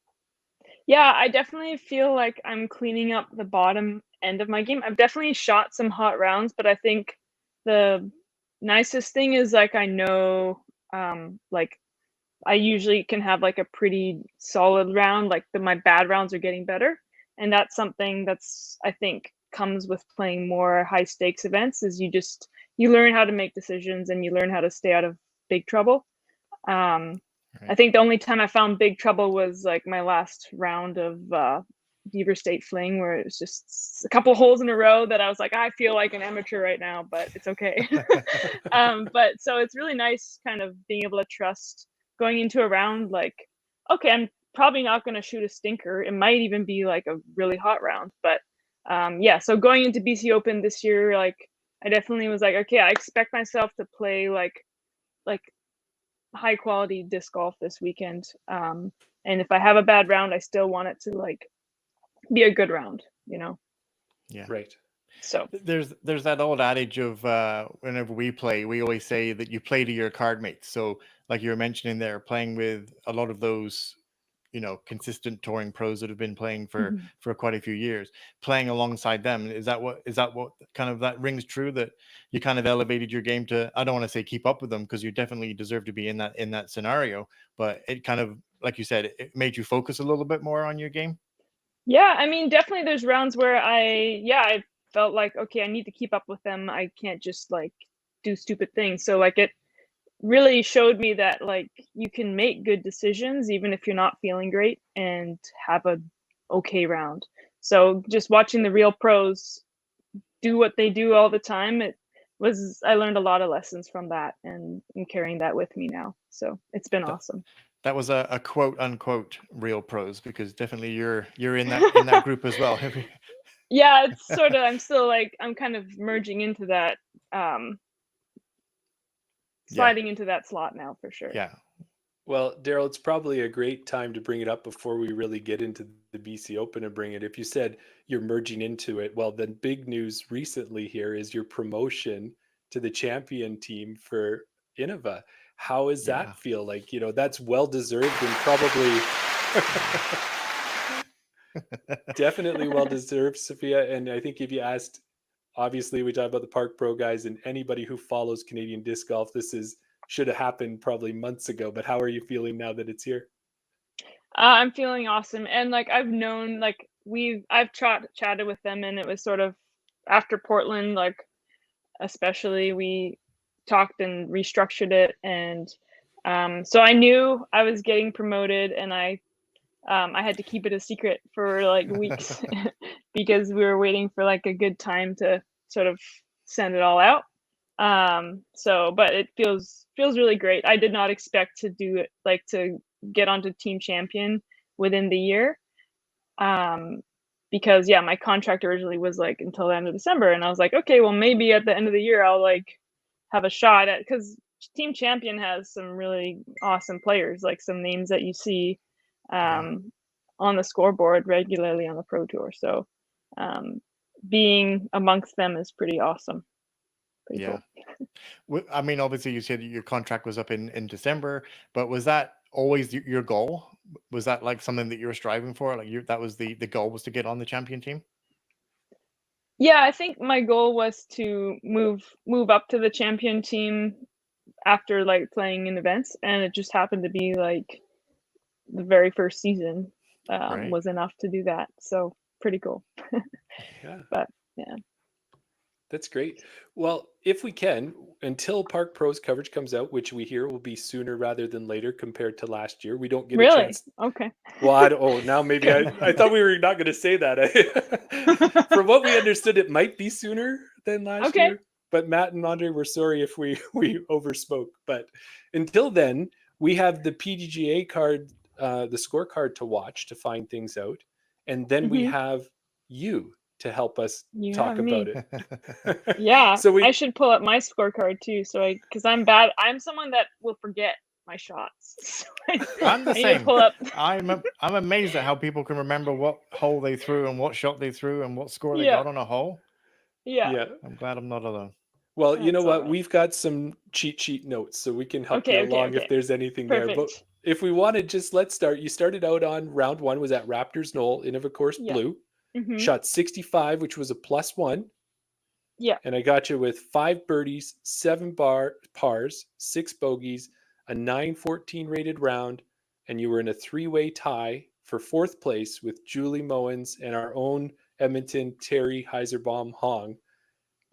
Yeah, I definitely feel like I'm cleaning up the bottom end of my game. I've definitely shot some hot rounds, but I think the nicest thing is, like, I know, like, I usually can have like a pretty solid round. Like, my bad rounds are getting better, and that's something that's, I think, comes with playing more high stakes events. Is you learn how to make decisions and you learn how to stay out of big trouble. I think the only time I found big trouble was like my last round of Beaver State Fling, where it was just a couple holes in a row that I was like, I feel like an amateur right now, but it's okay. But so it's really nice kind of being able to trust going into a round, like, okay, I'm probably not going to shoot a stinker. It might even be like a really hot round. But yeah, so going into BC Open this year, like, I definitely was like, okay, I expect myself to play like high quality disc golf this weekend. And if I have a bad round, I still want it to like be a good round, Yeah. Right. So there's that old adage of whenever we play, we always say that you play to your card mates. So like you were mentioning there, playing with a lot of those, consistent touring pros that have been playing for quite a few years, playing alongside them. Is that what kind of that rings true, that you kind of elevated your game to, I don't want to say keep up with them, because you definitely deserve to be in that scenario, but it kind of, like you said, it made you focus a little bit more on your game? Yeah, I mean, definitely there's rounds where I felt like, okay, I need to keep up with them. I can't just like do stupid things. So like, it really showed me that like you can make good decisions even if you're not feeling great and have a okay round. So just watching the real pros do what they do all the time, I learned a lot of lessons from that, and I'm carrying that with me now. So it's been awesome. That was a quote unquote real pros, because definitely you're in that group as well. Yeah, it's sort of, I'm kind of merging into that, sliding into that slot now for sure. Yeah. Well, Daryl, it's probably a great time to bring it up before we really get into the BC Open and bring it. If you said you're merging into it, well, then big news recently here is your promotion to the champion team for Innova. How does that feel? Like, that's well-deserved and probably definitely well-deserved, Sofia. And I think if you asked, obviously we talk about the Park Pro guys, and anybody who follows Canadian disc golf, should have happened probably months ago. But how are you feeling now that it's here? I'm feeling awesome. And like, I've known, like, I've chatted with them, and it was sort of after Portland, like, especially, we talked and restructured it. And so I knew I was getting promoted, and I had to keep it a secret for like weeks because we were waiting for like a good time to sort of send it all out. But it feels really great. I did not expect to do it, like to get onto team champion within the year. Because my contract originally was like until the end of December, and I was like, okay, well, maybe at the end of the year I'll like have a shot at, because team champion has some really awesome players, like some names that you see on the scoreboard regularly on the Pro Tour. So being amongst them is pretty awesome. Pretty cool. I mean, obviously you said your contract was up in December, but was that always your goal? Was that like something that you were striving for? Like that was the goal, was to get on the champion team? Yeah, I think my goal was to move up to the champion team after like playing in events, and it just happened to be like the very first season was enough to do that. So pretty cool. Yeah. But yeah. That's great. Well, if we can, until Park Pro's coverage comes out, which we hear will be sooner rather than later compared to last year, we don't get a chance. Okay. Well, now maybe I thought we were not going to say that. From what we understood, it might be sooner than last year. But Matt and Andre, we're sorry if we overspoke. But until then, we have the PDGA card, the scorecard to watch to find things out. And then we have you to help us talk about it. Yeah. So I should pull up my scorecard too. So because I'm bad. I'm someone that will forget my shots. So I'm the same. Pull up. I'm amazed at how people can remember what hole they threw and what shot they threw and what score they got on a hole. Yeah. I'm glad I'm not alone. Well, you know what? Right. We've got some cheat sheet notes, so we can help you along if there's anything there. But if we wanted, just let's start. You started out on round 1 was at Raptors Knoll, Innova Course Blue. Shot 65, which was a +1. Yeah. And I got you with 5 birdies, 7 pars, 6 bogeys, a 914 rated round, and you were in a 3-way tie for 4th place with Julie Mowens and our own Edmonton Terry Heiserbaum Hong.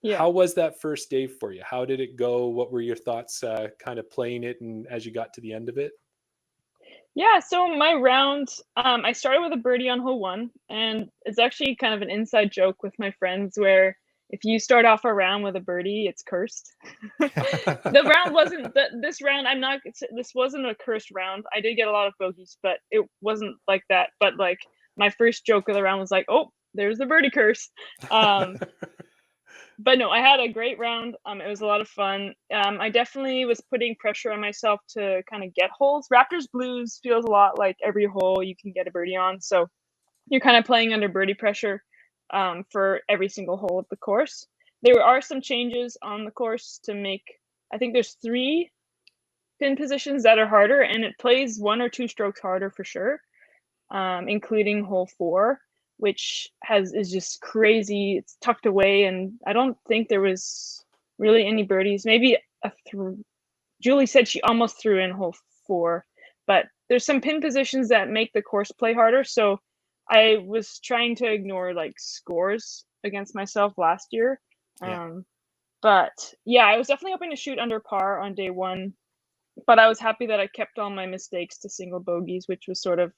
Yeah. How was that first day for you? How did it go? What were your thoughts kind of playing it and as you got to the end of it? Yeah, so my round, I started with a birdie on hole 1, and it's actually kind of an inside joke with my friends where if you start off a round with a birdie, it's cursed. The round wasn't, this wasn't a cursed round. I did get a lot of bogeys, but it wasn't like that. But like my first joke of the round was like, oh, there's the birdie curse. But no, I had a great round. It was a lot of fun. I definitely was putting pressure on myself to kind of get holes. Raptors Blues feels a lot like every hole you can get a birdie on. So you're kind of playing under birdie pressure for every single hole of the course. There are some changes on the course to make, I think there's 3 pin positions that are harder, and it plays 1 or 2 strokes harder for sure, including hole 4. Which is just crazy. It's tucked away, and I don't think there was really any birdies. Maybe Julie said she almost threw in hole 4, but there's some pin positions that make the course play harder. So I was trying to ignore like scores against myself last year. But yeah, I was definitely hoping to shoot under par on day 1, but I was happy that I kept all my mistakes to single bogeys, which was sort of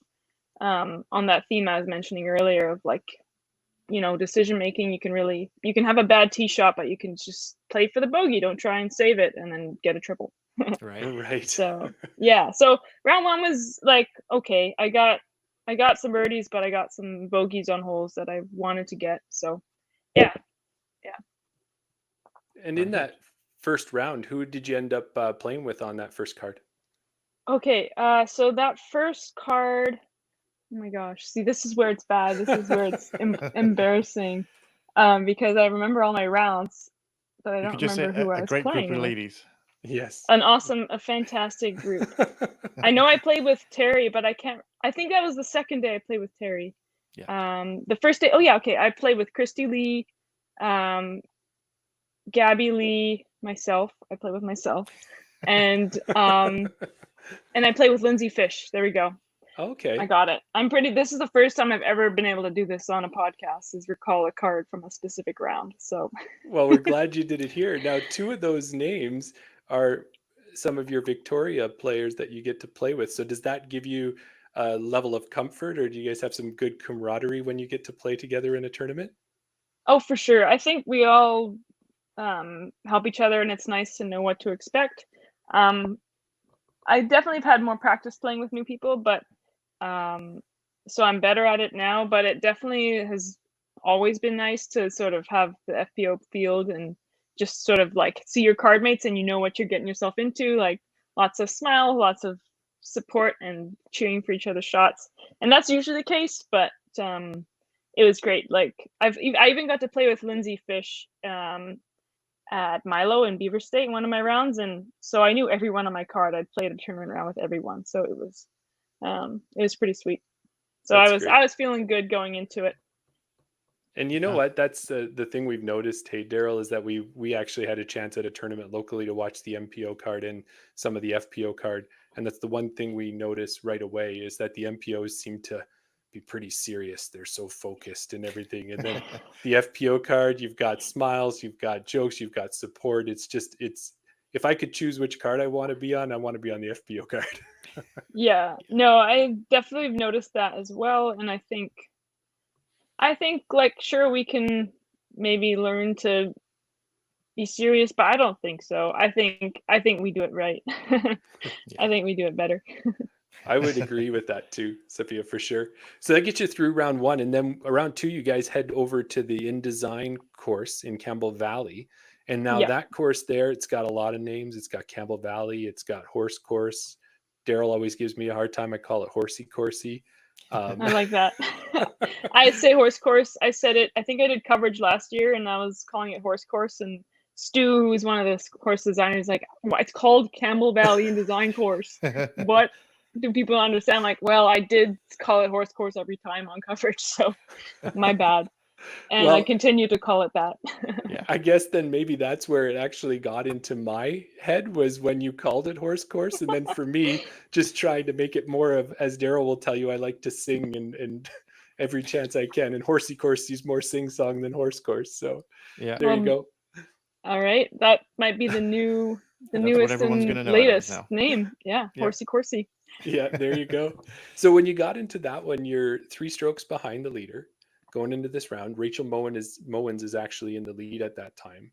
on that theme I was mentioning earlier of like, you know, decision making. You can have a bad tee shot, but you can just play for the bogey. Don't try and save it and then get a triple. Right. So yeah, so round 1 was like, okay, I got some birdies, but I got some bogeys on holes that I wanted to get. So yeah. And in that first round, who did you end up playing with on that first card? Okay, so that first card, oh my gosh, see, this is where it's bad. This is where it's embarrassing, because I remember all my rounds, but I don't remember who I was playing with. A great group of ladies. Yes. A fantastic group. I know I played with Terry, but I think that was the second day I played with Terry. Yeah. The first day, I played with Christy Lee, Gabby Lee, myself. I played with myself, and I played with Lindsay Fish. There we go. Okay. I got it. This is the first time I've ever been able to do this on a podcast, is recall a card from a specific round. So well, we're glad you did it here. Now, 2 of those names are some of your Victoria players that you get to play with. So does that give you a level of comfort, or do you guys have some good camaraderie when you get to play together in a tournament? Oh, for sure. I think we all help each other, and it's nice to know what to expect. I definitely have had more practice playing with new people, but so I'm better at it now, but it definitely has always been nice to sort of have the FPO field and just sort of like see your card mates and you know what you're getting yourself into, like lots of smiles, lots of support and cheering for each other's shots, and that's usually the case. But it was great. Like I even got to play with Lindsay Fish at Milo in Beaver State one of my rounds, and so I knew everyone on my card. I'd played a tournament round with everyone, so it was pretty sweet. So That's I great. was feeling good going into it. And you know what? That's the thing we've noticed, hey, Daryl, is that we actually had a chance at a tournament locally to watch the MPO card and some of the FPO card. And that's the one thing we noticed right away is that the MPOs seem to be pretty serious. They're so focused and everything. And then the FPO card, you've got smiles, you've got jokes, you've got support. It's if I could choose which card I want to be on, I want to be on the FPO card. Yeah, no, I definitely have noticed that as well. And I think like, sure, we can maybe learn to be serious, but I don't think so. I think we do it right. I think we do it better. I would agree with that too, Sophia, for sure. So that gets you through round one. And then round two, you guys head over to the InDesign course in Campbell Valley. And now Yeah. that course there, it's got a lot of names. It's got Campbell Valley. It's got Horse Course. Daryl always gives me a hard time. I call it Horsey Coursey. I like that. I say horse course. I said it. I think I did coverage last year, and I was calling it horse course. And Stu, who's one of the course designers, like, it's called Campbell Valley Design Course. What do people understand? Like, well, I did call it horse course every time on coverage, so my bad. And I continue to call it that. Yeah, I guess then maybe that's where it actually got into my head, was when you called it horse course. And then for me, just trying to make it more of, as Daryl will tell you, I like to sing and every chance I can. And horsey course is more sing song than horse course. So Yeah, there you go. All right, that might be the newest and latest name. Yeah, horsey coursey. Yeah, there you go. So when you got into that one, you're 3 strokes behind the leader going into this round. Rachel Mowens is actually in the lead at that time.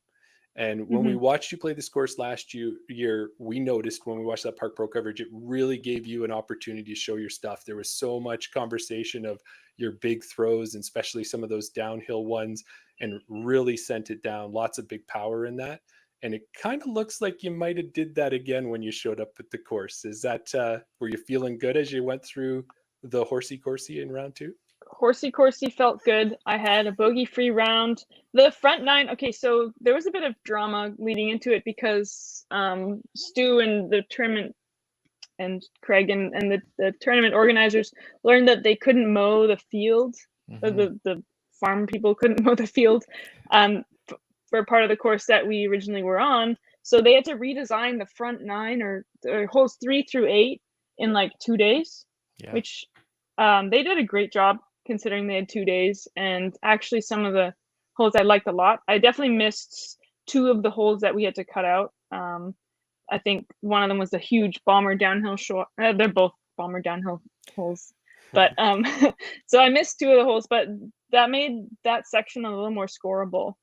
And when we watched you play this course last year, we noticed when we watched that Park Pro coverage, it really gave you an opportunity to show your stuff. There was so much conversation of your big throws, and especially some of those downhill ones, and really sent it down. Lots of big power in that. And it kind of looks like you might have did that again when you showed up at the course. Is that, were you feeling good as you went through the horsey coursey in round 2? Horsey coursey felt good. I had a bogey-free round. The front 9, okay, so there was a bit of drama leading into it because Stu and the tournament and Craig and the tournament organizers learned that they couldn't mow the field. The farm people couldn't mow the field for part of the course that we originally were on. So they had to redesign the front 9 or holes 3 through 8 in like 2 days, which they did a great job considering they had 2 days. And actually some of the holes I liked a lot. I definitely missed 2 of the holes that we had to cut out. I think one of them was a huge bomber downhill short. They're both bomber downhill holes, but so I missed 2 of the holes, but that made that section a little more scoreable,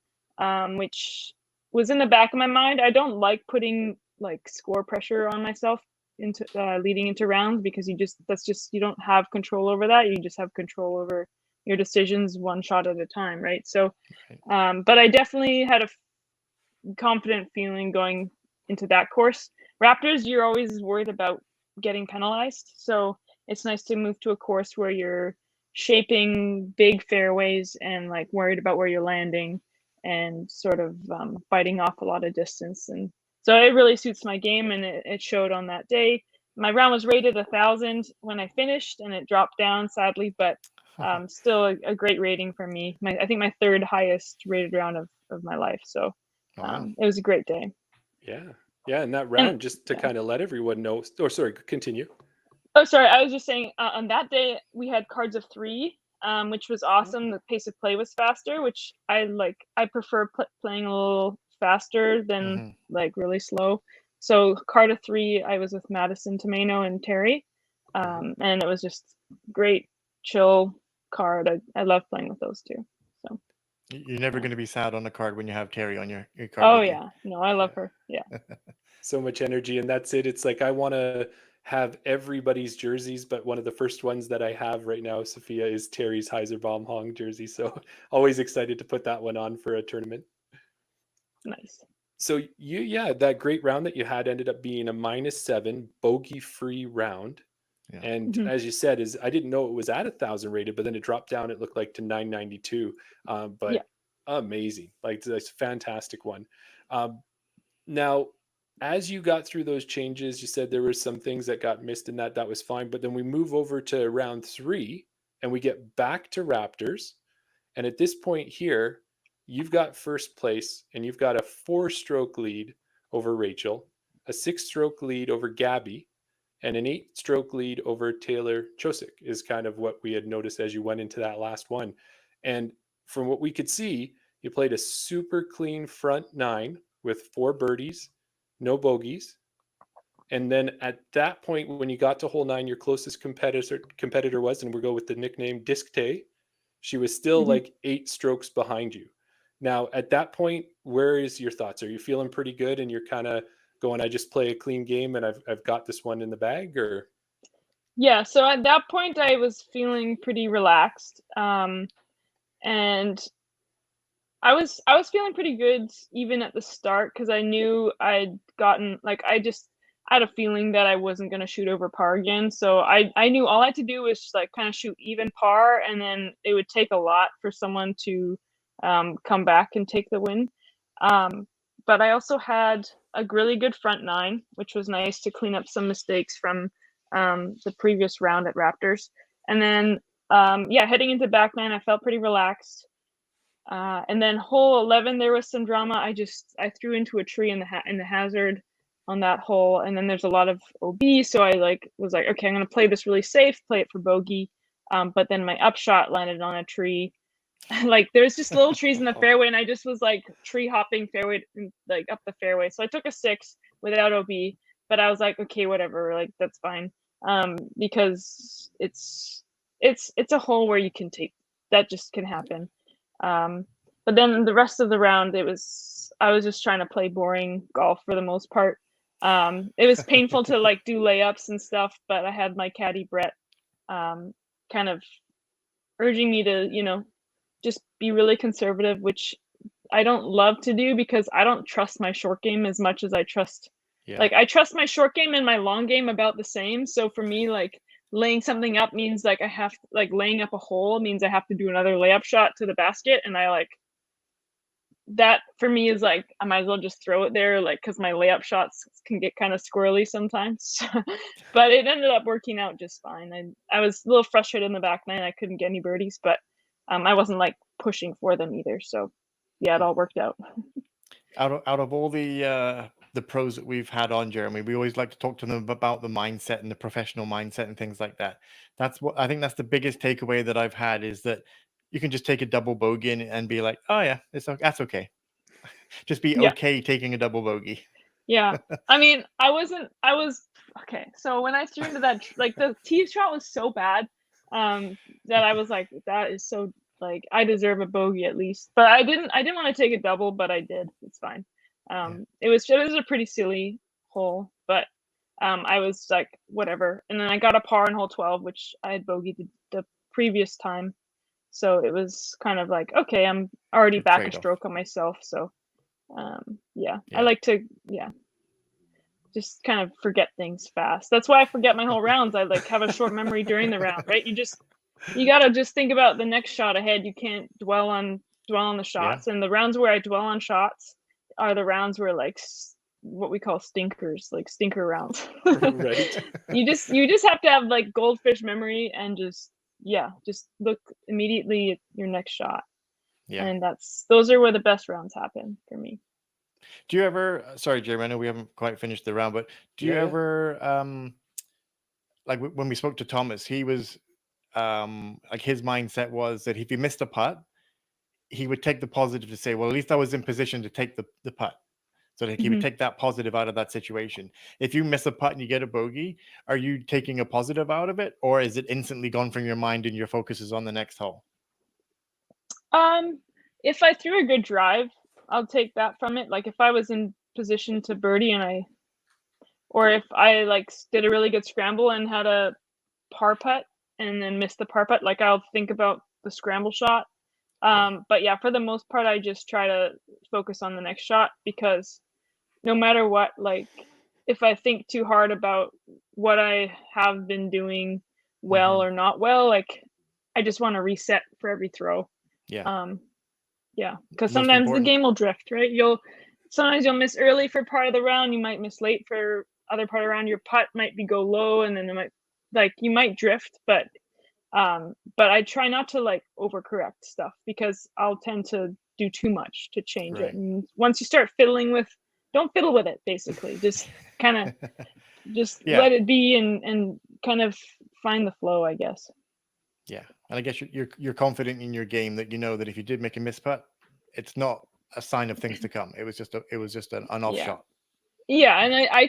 which was in the back of my mind. I don't like putting like score pressure on myself into leading into rounds, because you don't have control over that. You just have control over your decisions one shot at a time, right? So but I definitely had a confident feeling going into that course. Raptors, you're always worried about getting penalized, so it's nice to move to a course where you're shaping big fairways and like worried about where you're landing and sort of biting off a lot of distance. And so it really suits my game, and it showed on that day. My round was rated 1,000 when I finished, and it dropped down sadly, but still a great rating for me. I think my 3rd highest rated round of my life. So it was a great day. Yeah, and that round, just to kind of let everyone know. Oh, sorry, continue. Oh, sorry, I was just saying on that day we had cards of 3, which was awesome. The pace of play was faster, which I like. I prefer playing a little faster than like really slow. So card of 3, I was with Madison Tomeno and Terry, and it was just great, chill card. I love playing with those 2. So you're never going to be sad on the card when you have Terry on your card. Oh yeah, no, I love her. Yeah. So much energy, and that's it. It's like I want to have everybody's jerseys, but one of the first ones that I have right now, Sophia, is Terry's Heiserbaum Hong jersey. So always excited to put that one on for a tournament. Nice. So that great round that you had ended up being a -7 bogey-free round. Yeah. And Mhm. as you said, is I didn't know it was at 1,000 rated, but then it dropped down. It looked like to 992. Yeah. But amazing, like that's a fantastic one. Um, Now, as you got through those changes, you said there were some things that got missed in that. That was fine. But then we move over to round 3 and we get back to Raptors. And at this point here, you've got first place and you've got a 4-stroke lead over Rachel, a 6-stroke lead over Gabby, and an 8-stroke lead over Taylor Chosick is kind of what we had noticed as you went into that last one. And from what we could see, you played a super clean front 9 with 4 birdies, no bogeys. And then at that point, when you got to hole 9, your closest competitor was, and we'll go with the nickname Disc Tay. She was still Mhm. like 8 strokes behind you. Now, at that point, where is your thoughts? Are you feeling pretty good and you're kind of going, I just play a clean game and I've got this one in the bag? Or Yeah, so at that point I was feeling pretty relaxed. And I was feeling pretty good even at the start because I knew I'd gotten like I had a feeling that I wasn't gonna shoot over par again. So I knew all I had to do was like kind of shoot even par, and then it would take a lot for someone to come back and take the win. Um, but I also had a really good front 9, which was nice to clean up some mistakes from the previous round at Raptors. And then yeah, heading into back 9, I felt pretty relaxed. And then hole 11, there was some drama. I threw into a tree in the hazard on that hole, and then there's a lot of OB, so I was like, okay, I'm gonna play this really safe, play it for bogey. But then my upshot landed on a tree. Like there's just little trees in the fairway, and I just was like tree hopping fairway like up the fairway. So I took a 6 without OB, but I was like, okay, whatever, like that's fine. Because it's a hole where you can take that just can happen. Um, but then the rest of the round, I was just trying to play boring golf for the most part. It was painful to like do layups and stuff, but I had my caddy Brett kind of urging me to, just be really conservative, which I don't love to do because I don't trust my short game as much as I trust Yeah. like I trust my short game and my long game about the same. So for me, like laying something up means like I have like laying up a hole means I have to do another layup shot to the basket, and I like that for me is like I might as well just throw it there, like because my layup shots can get kind of squirrely sometimes. But it ended up working out just fine. I was a little frustrated in the back 9. I couldn't get any birdies, but I wasn't like pushing for them either. So yeah, it all worked out. Out of all the pros that we've had on, Jeremy, we always like to talk to them about the mindset and the professional mindset and things like that. That's what I think that's the biggest takeaway that I've had is that you can just take a double bogey and be like, oh yeah, that's okay. Just be Yeah. okay taking a double bogey. Yeah. I mean, I was okay. So when I threw into that, like the tee shot was so bad, that I was like, that is so like I deserve a bogey at least. But I didn't want to take a double, but I did. It's fine. It was a pretty silly hole, but I was like, whatever. And then I got a par in hole 12, which I had bogeyed the previous time. So it was kind of like, okay, I'm already Good back a trade-off. stroke on myself. So yeah, I Yeah. like to just kind of forget things fast. That's why I forget my whole rounds. I like have a short memory during the round, right? You gotta just think about the next shot ahead. You can't dwell on the shots. And the rounds where I dwell on shots are the rounds where like what we call stinkers, like stinker rounds. right. You just have to have like goldfish memory and just look immediately at your next shot. Yeah. And those are where the best rounds happen for me. Do you ever, sorry, Jeremy, I know we haven't quite finished the round, but do you Yeah. ever, like when we spoke to Thomas, he was, like his mindset was that if he missed a putt, he would take the positive to say, well, at least I was in position to take the putt. So that he would take that positive out of that situation. If you miss a putt and you get a bogey, are you taking a positive out of it? Or is it instantly gone from your mind and your focus is on the next hole? If I threw a good drive, I'll take that from it. Like if I was in position to birdie or if I like did a really good scramble and had a par putt and then missed the par putt, like I'll think about the scramble shot. But yeah, for the most part, I just try to focus on the next shot because no matter what, like if I think too hard about what I have been doing well or not well, like I just want to reset for every throw. Yeah. Yeah, because Most sometimes the important. game will drift, right? Sometimes you'll miss early for part of the round, you might miss late for other part of the round. Your putt might go low, and then you might drift, but I try not to like overcorrect stuff because I'll tend to do too much to change it. And once you start fiddling with, don't fiddle with it. Basically, just kind of let it be and kind of find the flow, I guess. Yeah, and I guess you're confident in your game that you know that if you did make a misputt, it's not a sign of things to come. It was just an off shot. Yeah, and I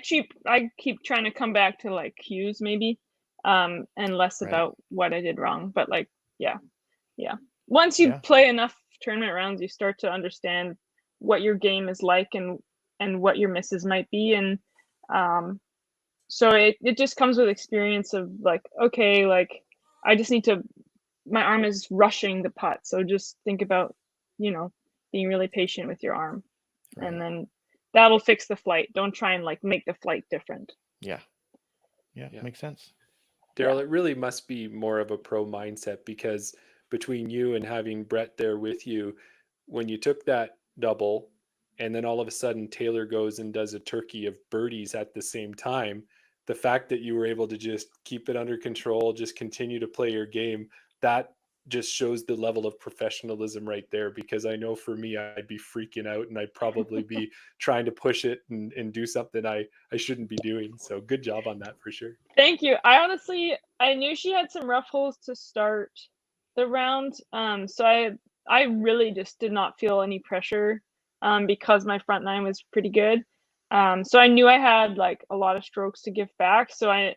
keep trying to come back to like cues maybe, and less about what I did wrong. But like, yeah. Once you play enough tournament rounds, you start to understand what your game is like and what your misses might be, and so it just comes with experience of like, okay, like I just need to. My arm is rushing the putt, so just think about, being really patient with your arm, and then that'll fix the flight. Don't try and like make the flight different. Yeah, makes sense. Daryl, it really must be more of a pro mindset, because between you and having Brett there with you, when you took that double and then all of a sudden Taylor goes and does a turkey of birdies at the same time, the fact that you were able to just keep it under control, just continue to play your game, that just shows the level of professionalism right there. Because I know for me, I'd be freaking out and I'd probably be trying to push it and do something I shouldn't be doing. So good job on that for sure. Thank you. I knew she had some rough holes to start the round. So I really just did not feel any pressure because my front nine was pretty good. So I knew I had like a lot of strokes to give back. So I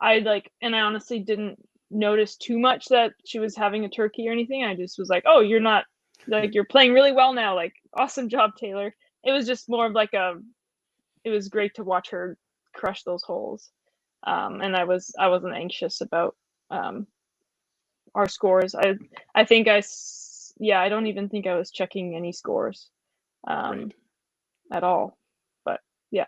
honestly didn't notice too much that she was having a turkey or anything. I just was like, oh, you're not, like, you're playing really well now. Like, awesome job, Taylor. It was just more of like it was great to watch her crush those holes. And I wasn't anxious about our scores. I think I don't even think I was checking any scores at all. But yeah.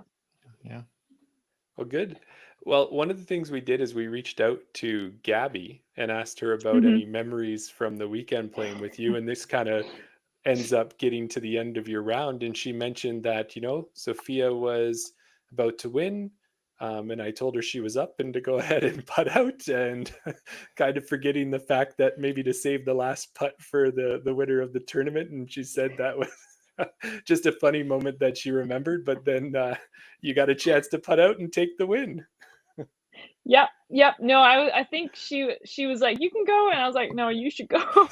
Well, good. Well, one of the things we did is we reached out to Gabby and asked her about any memories from the weekend playing with you. And this kind of ends up getting to the end of your round. And she mentioned that, Sofia was about to win. And I told her she was up and to go ahead and putt out, and kind of forgetting the fact that maybe to save the last putt for the winner of the tournament. And she said that was just a funny moment that she remembered, but then you got a chance to putt out and take the win. Yep. No, I think she was like, you can go, and I was like, no, you should go.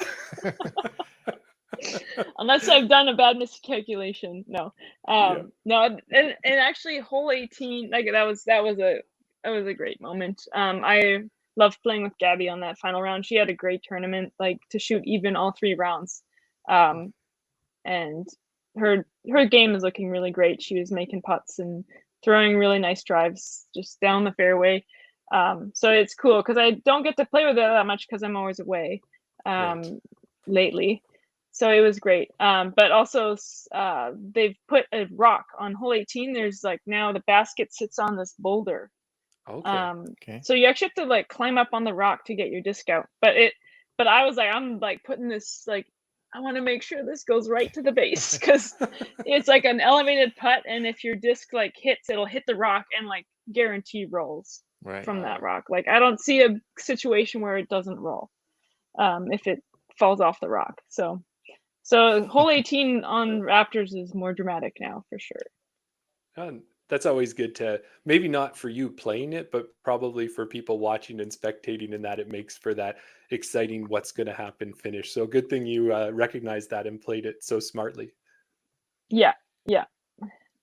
Unless I've done a bad miscalculation. No. No, and actually hole 18, like that was a great moment. I loved playing with Gabby on that final round. She had a great tournament, like to shoot even all 3 rounds. And her game is looking really great. She was making putts and throwing really nice drives just down the fairway. So it's cool because I don't get to play with her that much because I'm always away lately. So it was great. But also they've put a rock on hole 18. There's like now the basket sits on this boulder. Okay. So you actually have to like climb up on the rock to get your disc out. But I was like, I'm like putting this, like, I want to make sure this goes right to the base because it's like an elevated putt, and if your disc like hits, it'll hit the rock and like guarantee rolls from that rock. Like I don't see a situation where it doesn't roll if it falls off the rock. So hole 18 on Raptors is more dramatic now for sure. That's always good to, maybe not for you playing it, but probably for people watching and spectating, and that it makes for that exciting what's going to happen finish. So good thing you recognized that and played it so smartly. Yeah,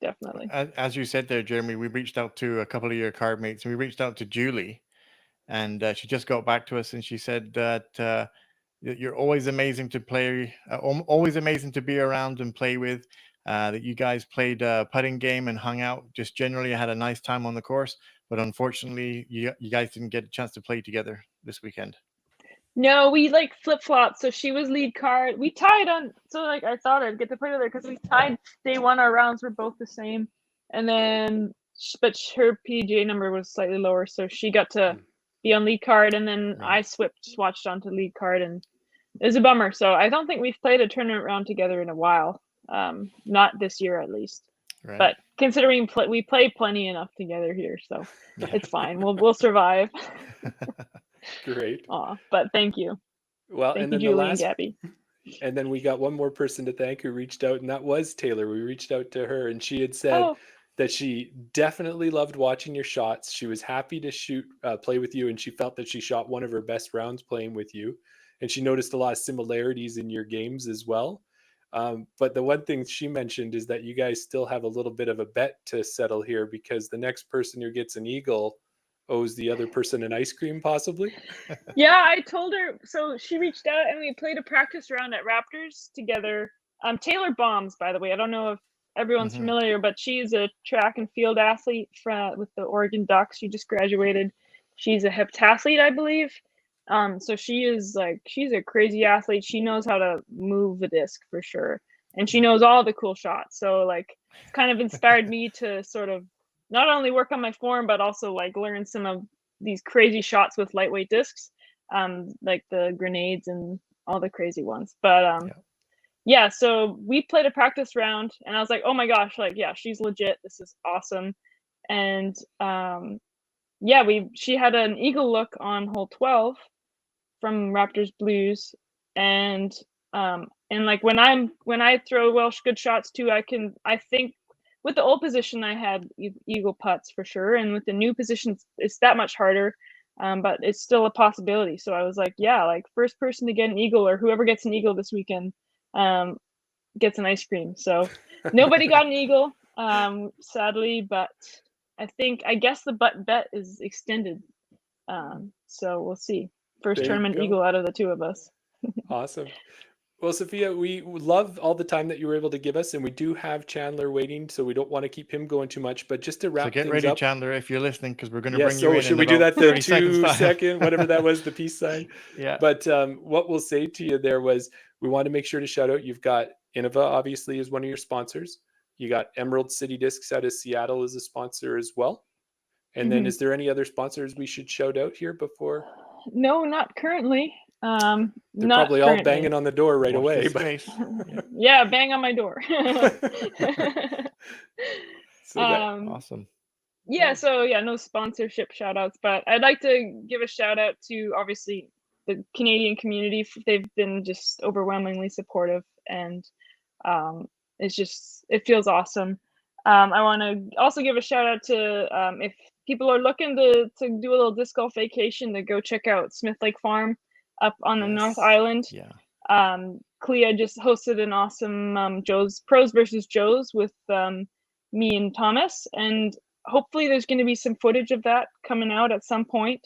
definitely. As you said there, Jeremy, we reached out to a couple of your card mates, and we reached out to Julie, and she just got back to us, and she said that you're always amazing to play, always amazing to be around and play with. That you guys played a putting game and hung out. Just generally had a nice time on the course, but unfortunately, you guys didn't get a chance to play together this weekend. No, we like flip flopped. So she was lead card. We tied on. So like I thought I'd get to play with her because we tied day one. Our rounds were both the same, and then but her PGA number was slightly lower, so she got to be on lead card, and then I swatched onto lead card, and it was a bummer. So I don't think we've played a tournament round together in a while. Not this year at least. Right. But considering we play plenty enough together here, so it's fine. We'll survive. Great. Aw, but thank you. Well, Thank and you, then Julie and Gabby. and then we got one more person to thank who reached out, and that was Taylor. We reached out to her, and she had said that she definitely loved watching your shots. She was happy to play with you, and she felt that she shot one of her best rounds playing with you. And she noticed a lot of similarities in your games as well. But the one thing she mentioned is that you guys still have a little bit of a bet to settle here, because the next person who gets an eagle owes the other person an ice cream, possibly. Yeah, I told her. So she reached out and we played a practice round at Raptors together. Taylor Bombs, by the way. I don't know if everyone's familiar, but she's a track and field athlete with the Oregon Ducks. She just graduated. She's a heptathlete, I believe. So she's a crazy athlete. She knows how to move the disc for sure, and she knows all the cool shots. So like, it's kind of inspired me to sort of not only work on my form, but also like learn some of these crazy shots with lightweight discs, like the grenades and all the crazy ones. But yeah, so we played a practice round, and I was like, oh my gosh, like yeah, she's legit. This is awesome. And yeah, she had an eagle look on hole 12 from Raptors Blues, and like when I throw Welsh good shots too, I think with the old position I had eagle putts for sure, and with the new position it's that much harder, but it's still a possibility. So I was like, yeah, like first person to get an eagle, or whoever gets an eagle this weekend gets an ice cream. So nobody got an eagle, sadly, but I guess the bet is extended, so we'll see. First tournament eagle out of the two of us. Awesome. Well, Sofia, we love all the time that you were able to give us, and we do have Chandler waiting, so we don't want to keep him going too much. But just to wrap get things ready, up, Chandler, if you're listening, because we're going to bring you in. Should we do that? The 2-second, time. whatever that was, the peace sign. Yeah. But what we'll say to you there was, we want to make sure to shout out. You've got Innova, obviously, as one of your sponsors. You got Emerald City Discs out of Seattle as a sponsor as well. And then, is there any other sponsors we should shout out here before? No, not currently. They're probably all banging on the door right away. But... yeah, bang on my door. Awesome. Yeah, so yeah, no sponsorship shout outs, but I'd like to give a shout out to obviously the Canadian community. They've been just overwhelmingly supportive, and it feels awesome. I want to also give a shout out to if people are looking to do a little disc golf vacation, to go check out Smith Lake Farm up on the North Island. Yeah. Clea just hosted an awesome Pros versus Joes with me and Thomas, and hopefully there's going to be some footage of that coming out at some point.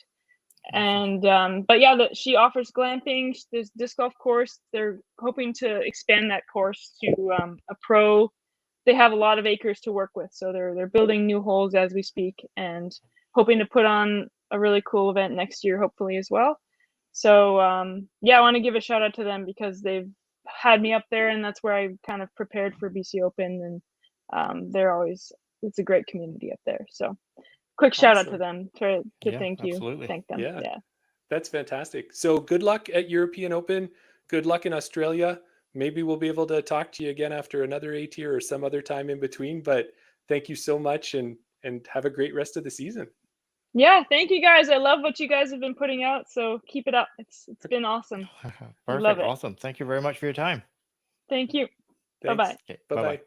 And but yeah, she offers glamping. There's disc golf course. They're hoping to expand that course to a pro. They have a lot of acres to work with, so they're building new holes as we speak, and hoping to put on a really cool event next year, hopefully as well. So yeah, I want to give a shout out to them because they've had me up there, and that's where I kind of prepared for BC Open, and it's a great community up there. So quick shout out to them to thank you. Absolutely. Thank them. Yeah. That's fantastic. So good luck at European Open. Good luck in Australia. Maybe we'll be able to talk to you again after another A-tier or some other time in between. But thank you so much, and have a great rest of the season. Yeah, thank you guys. I love what you guys have been putting out. So keep it up. It's been awesome. Perfect. Love it. Awesome. Thank you very much for your time. Thank you. Bye-bye. Okay, bye-bye.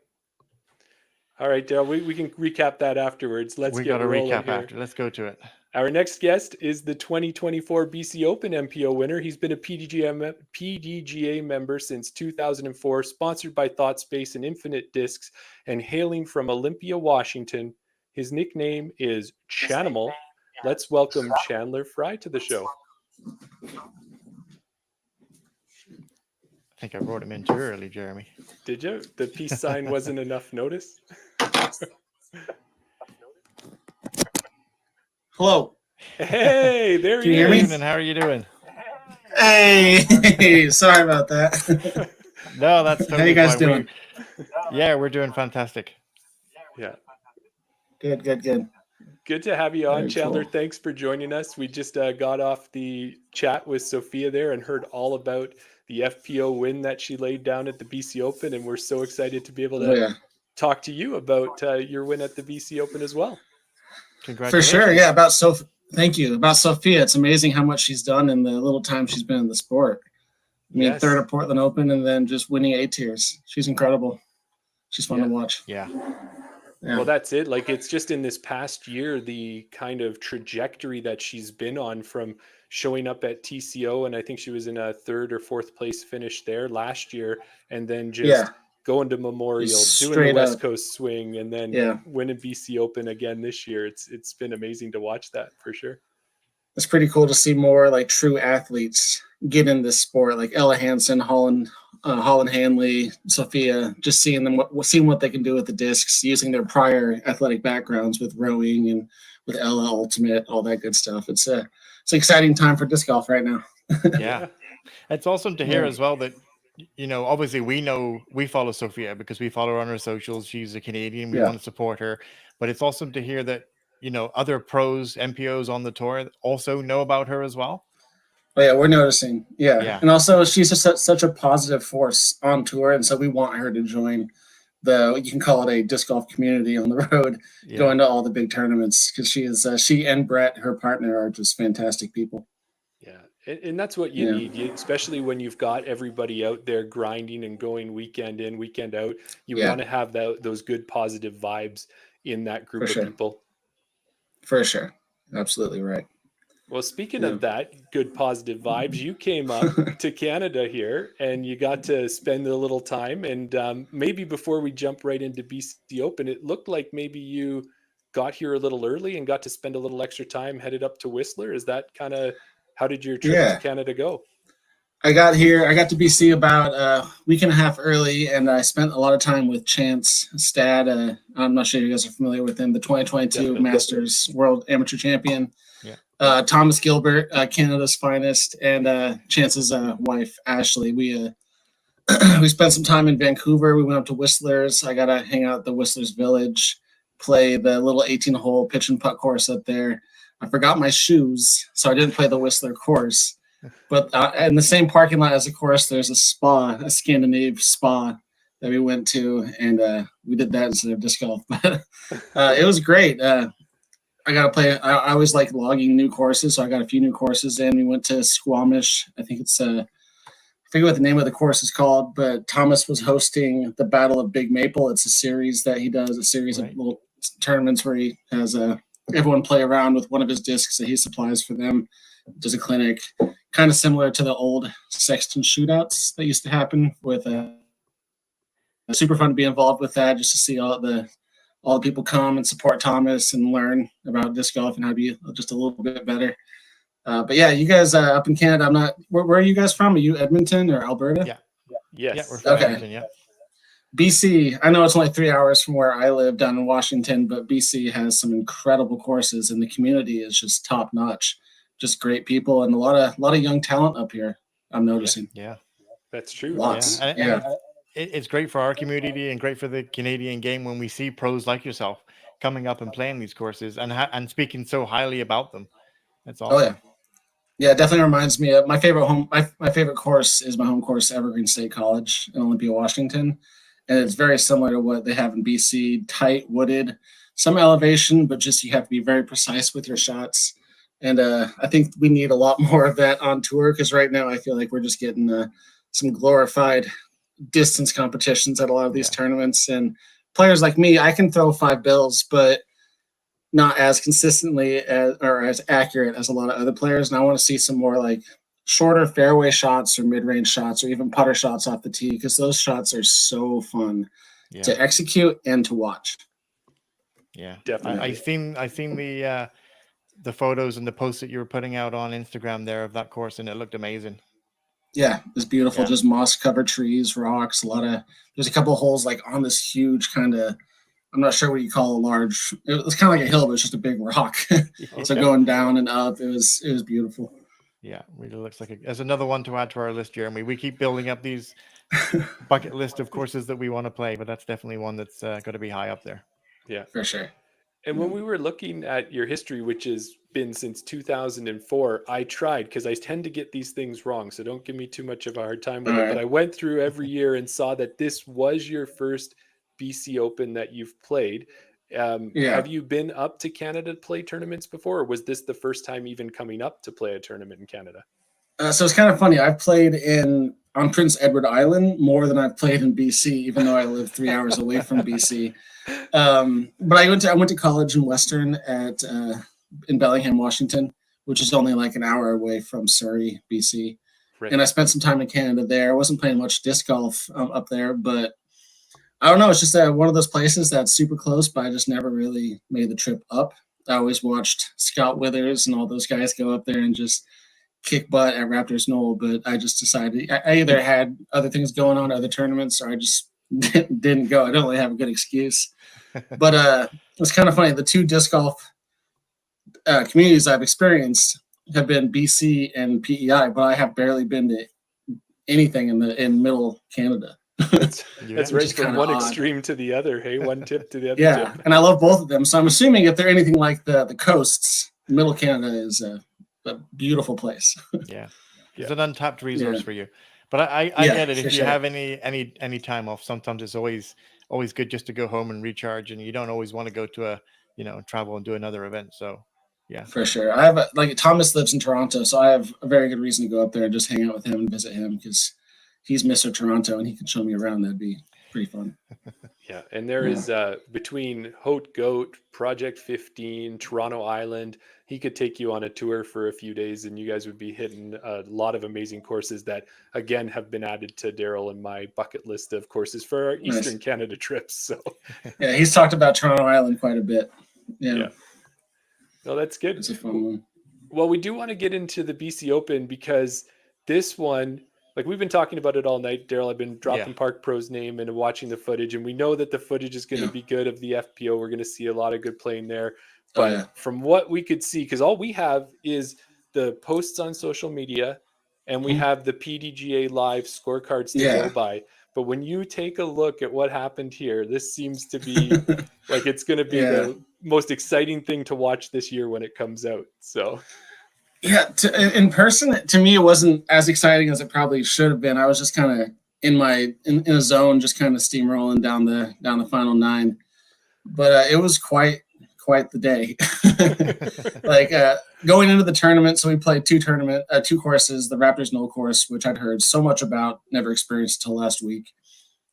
All right, Daryl, we can recap that afterwards. We got a recap after. Let's go to it. Our next guest is the 2024 BC Open MPO winner. He's been a PDGA member since 2004, sponsored by ThoughtSpace and Infinite Discs, and hailing from Olympia, Washington. His nickname is Chanimal. Let's welcome Chandler Fry to the show. I think I wrote him in too early, Jeremy. Did you? The peace sign wasn't enough notice? Hello. Hey, there Can he you hear is. me? And how are you doing? Hey, sorry about that. No, that's How totally you guys fine. doing? Yeah, we're doing fantastic. Yeah. Good. Good to have you on, Very Chandler. cool. Thanks for joining us. We just got off the chat with Sofia there and heard all about the FPO win that she laid down at the BC Open, and we're so excited to be able Oh to yeah, talk to you about your win at the BC Open as well. for sure. Congratulations. Yeah, thank you. About Sofia, it's amazing how much she's done in the little time she's been in the sport. I mean, Yes. third at Portland Open and then just winning A tiers. She's incredible. She's fun Yeah. to watch. Yeah. Yeah. Well, that's it. Like, it's just in this past year, the kind of trajectory that she's been on from showing up at TCO, and I think she was in a third or fourth place finish there last year, and then just Yeah. going to Memorial, Just doing the straight West up. Coast swing, and then Yeah. winning BC Open again this year. It's been amazing to watch that for sure. It's pretty cool to see more like true athletes get in this sport, like Ella Hansen, Holland Hanley, Sofia. Just seeing what they can do with the discs, using their prior athletic backgrounds with rowing and with Ella Ultimate, all that good stuff. It's an exciting time for disc golf right now. Yeah. It's awesome to hear Yeah. as well that, obviously we follow Sofia because we follow her on her socials. She's a Canadian. We Yeah. want to support her. But it's awesome to hear that, other pros, MPOs on the tour also know about her as well. Oh yeah, we're noticing. Yeah. Yeah. And also she's just such a positive force on tour, and so we want her to join you can call it a disc golf community on the road, Yeah. going to all the big tournaments, because she and Brett, her partner, are just fantastic people. Yeah. And that's what you need, especially when you've got everybody out there grinding and going weekend in, weekend out. You want to have those good positive vibes in that group of people. For sure. Absolutely right. Well, speaking of that, good positive vibes, you came up to Canada here and you got to spend a little time. And maybe before we jump right into BC Open, it looked like maybe you got here a little early and got to spend a little extra time headed up to Whistler. Is that kind of, how did your trip to Canada go? I got to BC about a week and a half early, and I spent a lot of time with Chance Stad. I'm not sure you guys are familiar with him, the 2022 Masters World Amateur Champion. Yeah. Thomas Gilbert, Canada's finest, and Chance's wife, Ashley. We spent some time in Vancouver. We went up to Whistler's. I got to hang out at the Whistler's Village, play the little 18-hole pitch and putt course up there. I forgot my shoes, so I didn't play the Whistler course. But in the same parking lot as the course, there's a spa, a Scandinavian spa that we went to, and we did that instead of disc golf. But it was great. I got to play. I always like logging new courses, so I got a few new courses in. We went to Squamish. I think it's I forget what the name of the course is called, but Thomas was hosting the Battle of Big Maple. It's a series that he does, a series of little tournaments where he has everyone play around with one of his discs that he supplies for them. Does a clinic, kind of similar to the old Sexton shootouts that used to happen with super fun to be involved with that, just to see all the people come and support Thomas and learn about disc golf and how to be just a little bit better. But yeah, you guys up in Canada, where are you guys from? Are you Edmonton or Alberta? Yeah. Yes. Yeah, we're from Edmonton, yeah. BC, I know it's only 3 hours from where I live down in Washington, but BC has some incredible courses and the community is just top notch. Just great people and a lot of young talent up here, I'm noticing. Yeah. That's true. Lots. And it's great for our community and great for the Canadian game when we see pros like yourself coming up and playing these courses and speaking so highly about them. That's awesome. Oh yeah. Yeah, it definitely reminds me of my favorite my favorite course is my home course, Evergreen State College in Olympia, Washington. And it's very similar to what they have in BC, tight, wooded, some elevation, but just you have to be very precise with your shots. And I think we need a lot more of that on tour, because right now I feel like we're just getting some glorified distance competitions at a lot of these tournaments. And players like me, I can throw 5 bills, but not as consistently or as accurate as a lot of other players. And I want to see some more like shorter fairway shots or mid-range shots or even putter shots off the tee, because those shots are so fun to execute and to watch. Yeah, definitely. I've seen the photos and the posts that you were putting out on Instagram there of that course, and it looked amazing. Yeah, it's beautiful. Just moss-covered trees, rocks. There's a couple of holes like on this huge kind of, I'm not sure what you call a large. It was kind of like a hill, but it's just a big rock. So going down and up, it was beautiful. Yeah, really looks like there's another one to add to our list, Jeremy. We keep building up these bucket list of courses that we want to play, but that's definitely one that's going to be high up there. Yeah. For sure. And when we were looking at your history, which has been since 2004, I tried, because I tend to get these things wrong, so don't give me too much of a hard time with it. But I went through every year and saw that this was your first BC Open that you've played. Have you been up to Canada to play tournaments before, or was this the first time even coming up to play a tournament in Canada? So it's kind of funny. I've played on Prince Edward Island more than I've played in BC, even though I live 3 hours away from BC. But I went to college in Western in Bellingham, Washington, which is only like an hour away from Surrey, BC. Right. And I spent some time in Canada there. I wasn't playing much disc golf up there, but I don't know. It's just one of those places that's super close, but I just never really made the trip up. I always watched Scott Withers and all those guys go up there and just kick butt at Raptors Knoll, but I just decided I either had other things going on, other tournaments, or I just didn't go. I don't really have a good excuse. But it's kind of funny. The two disc golf communities I've experienced have been BC and PEI, but I have barely been to anything in middle Canada. That's right, from one extreme to the other. Hey, one tip to the other. Yeah, and I love both of them. So I'm assuming if they're anything like the coasts, middle Canada is a beautiful place. Yeah, it's an untapped resource for you. But I get it. If you have any time off, sometimes it's always good just to go home and recharge, and you don't always want to go to travel and do another event. So yeah, for sure. I have Thomas lives in Toronto, so I have a very good reason to go up there and just hang out with him and visit him, because he's Mr. Toronto and he can show me around. That'd be pretty fun. Yeah, and there is between Haute Goat, Project 15, Toronto Island, he could take you on a tour for a few days and you guys would be hitting a lot of amazing courses that, again, have been added to Daryl and my bucket list of courses for our Eastern Canada trips. So yeah, he's talked about Toronto Island quite a bit. Yeah. No, that's good. It's a fun one. Well, we do want to get into the BC Open, because this one, like, we've been talking about it all night, Daryl. I've been dropping Park Pro's name and watching the footage, and we know that the footage is going to be good of the FPO. We're going to see a lot of good playing there. But from what we could see, because all we have is the posts on social media, and we have the PDGA live scorecards to go by. But when you take a look at what happened here, this seems to be like it's going to be the most exciting thing to watch this year when it comes out. So. Yeah, in person, to me, it wasn't as exciting as it probably should have been. I was just kind of in a zone, just kind of steamrolling down the final nine. But it was quite the day. Going into the tournament, so we played two courses: the Raptors Knoll course, which I'd heard so much about, never experienced until last week,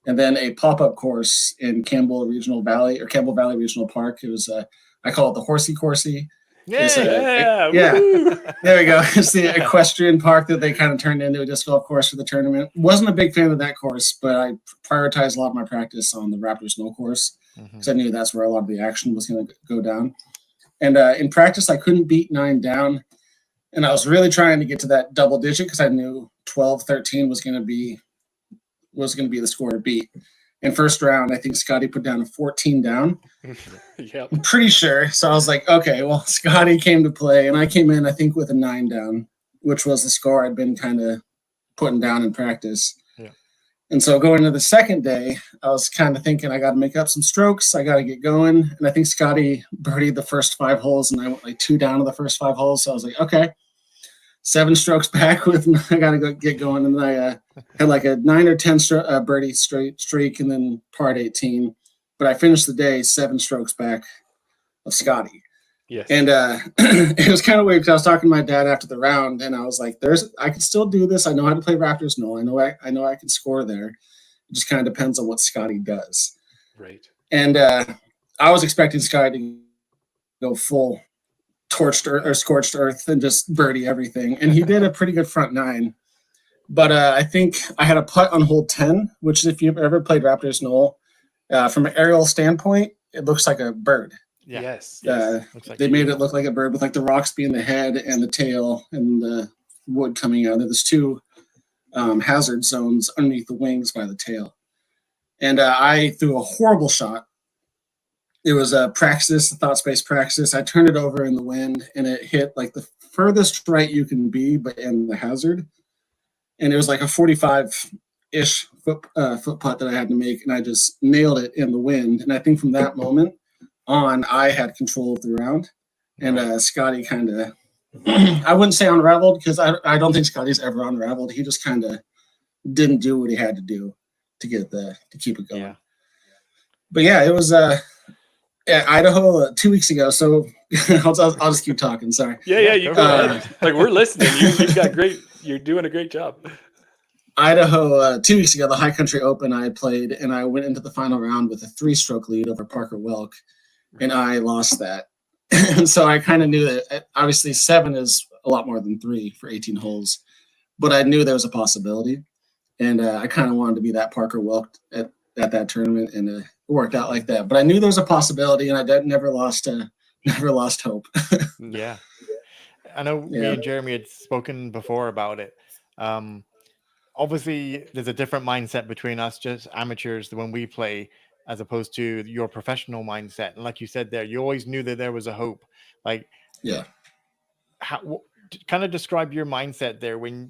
and then a pop-up course in Campbell Valley Regional Park. It was I call it the Horsey Coursey. There we go. It's the equestrian park that they kind of turned into a disc golf course for the tournament. Wasn't a big fan of that course, but I prioritized a lot of my practice on the Raptors Knoll course, because I knew that's where a lot of the action was going to go down. And in practice, I couldn't beat 9 down, and I was really trying to get to that double digit, because I knew 12-13 was going to be the score to beat. In first round, I think Scotty put down a 14 down. I'm pretty sure. So I was like, okay, well, Scotty came to play, and I came in, I think, with a 9 down, which was the score I'd been kind of putting down in practice. Yeah. And so going into the second day, I was kind of thinking I got to make up some strokes. I got to get going. And I think Scotty birdied the first 5 holes, and I went 2 down to the first 5 holes. So I was like, okay, 7 strokes back I got to go get going. And then I had a 9 or 10 birdie streak, and then par 18. But I finished the day 7 strokes back of Scotty. Yes. And it was kind of weird, because I was talking to my dad after the round, and I was like, I can still do this. I know how to play Raptors Knoll. I know I can score there. It just kind of depends on what Scotty does. Right. And I was expecting Scotty to go full scorched earth and just birdie everything. And he did a pretty good front 9. But I think I had a putt on hole 10, which, if you've ever played Raptors Knoll, from an aerial standpoint, it looks like a bird. Yeah. Yes. They made it look like a bird, with the rocks being the head and the tail and the wood coming out. There's 2 hazard zones underneath the wings by the tail. And I threw a horrible shot. It was a thought space practice. I turned it over in the wind, and it hit the furthest right you can be, but in the hazard. And it was like a 45-ish foot putt that I had to make, and I just nailed it in the wind. And I think from that moment on, I had control of the round. And Scotty kind of, I wouldn't say unraveled, because I don't think Scotty's ever unraveled. He just kind of didn't do what he had to do to keep it going. Yeah. But yeah, it was Idaho 2 weeks ago. So I'll just keep talking. Sorry. Yeah, you go ahead. Like, we're listening. You're doing a great job. Idaho 2 weeks ago, the High Country Open I played, and I went into the final round with a 3-stroke lead over Parker Welk, and I lost that. And so I kind of knew that obviously 7 is a lot more than 3 for 18 holes, but I knew there was a possibility, and I kind of wanted to be that Parker Welk at that tournament, and it worked out like that. But I knew there was a possibility, and I never lost hope. Yeah. I know me and Jeremy had spoken before about it. Obviously, there's a different mindset between us, just amateurs, when we play, as opposed to your professional mindset. And like you said there, you always knew that there was a hope. Like, yeah. Kind of describe your mindset there when,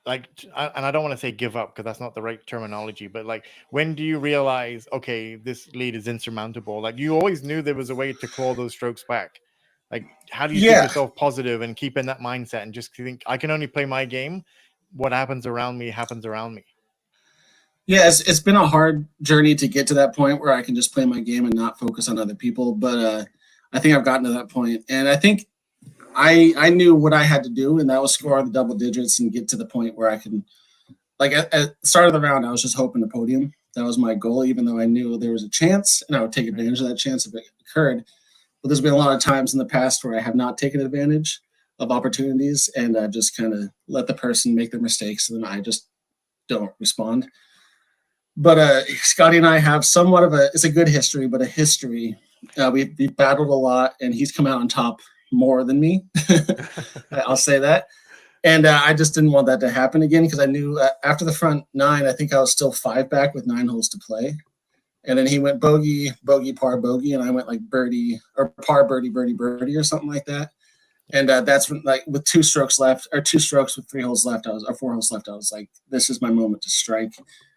like, and I don't want to say give up, because that's not the right terminology, but like, when do you realize, okay, this lead is insurmountable? Like, you always knew there was a way to claw those strokes back. Like, how do you keep yourself positive and keep in that mindset and just think, I can only play my game. What happens around me happens around me. Yeah, it's been a hard journey to get to that point where I can just play my game and not focus on other people. But I think I've gotten to that point. And I think I knew what I had to do, and that was score the double digits and get to the point where I can, like, at the start of the round, I was just hoping to podium. That was my goal, even though I knew there was a chance, and I would take advantage of that chance if it occurred. But there's been a lot of times in the past where I have not taken advantage of opportunities, and I just kind of let the person make their mistakes, and then I just don't respond. But Scotty and I have somewhat of it's a good history, but a history. We've battled a lot, and he's come out on top more than me. I'll say that. And I just didn't want that to happen again, because I knew after the front 9, I think I was still 5 back with 9 holes to play. And then he went bogey, bogey, par, bogey, and I went like birdie or par, birdie, birdie, birdie, or something like that. And that's when, like, with 2 strokes left, or 2 strokes with 3 holes left, or 4 holes left, I was like, this is my moment to strike.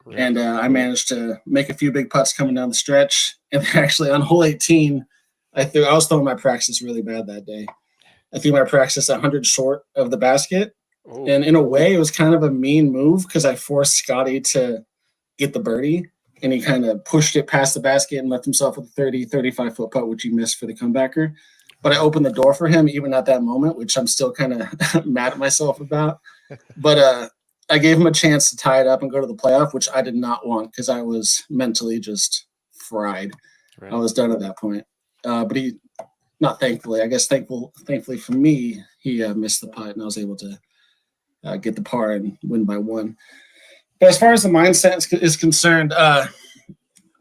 Yeah. And I managed to make a few big putts coming down the stretch. And actually on hole 18, I was throwing my praxis really bad that day. I threw my praxis 100 short of the basket. Oh. And in a way, it was kind of a mean move, because I forced Scotty to get the birdie, and he kind of pushed it past the basket and left himself with a 30, 35-foot putt, which he missed for the comebacker. But I opened the door for him even at that moment, which I'm still kind of mad at myself about. But I gave him a chance to tie it up and go to the playoff, which I did not want, because I was mentally just fried. Right. I was done at that point. But he, not thankfully, I guess thankfully for me, he missed the putt, and I was able to get the par and win by 1. But as far as the mindset is concerned, I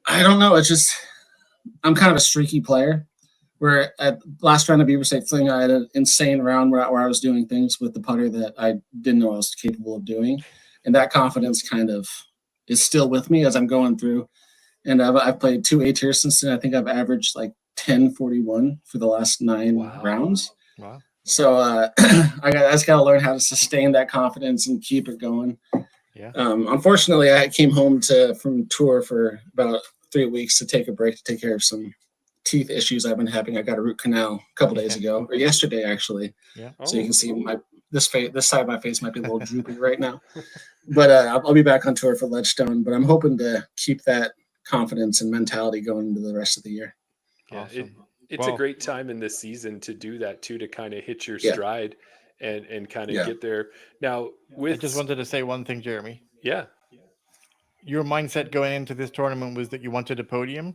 don't know. It's just, I'm kind of a streaky player. Where at last round of Beaver State Fling, I had an insane round where I was doing things with the putter that I didn't know I was capable of doing. And that confidence kind of is still with me as I'm going through. And I've played 2 A-tiers since then. I think I've averaged like 10.41 for the last 9 rounds. Wow. So I just got to learn how to sustain that confidence and keep it going. Yeah. Unfortunately, I came home from tour for about 3 weeks to take a break to take care of some teeth issues I've been having. I got a root canal a couple days ago, or yesterday actually. Yeah. So you can see this side of my face might be a little droopy right now. But I'll be back on tour for Ledgestone. But I'm hoping to keep that confidence and mentality going into the rest of the year. Yeah, awesome. It's a great time in this season to do that too, to kind of hit your stride and kind of get there. Now, I just wanted to say one thing, Jeremy. Yeah. Your mindset going into this tournament was that you wanted a podium.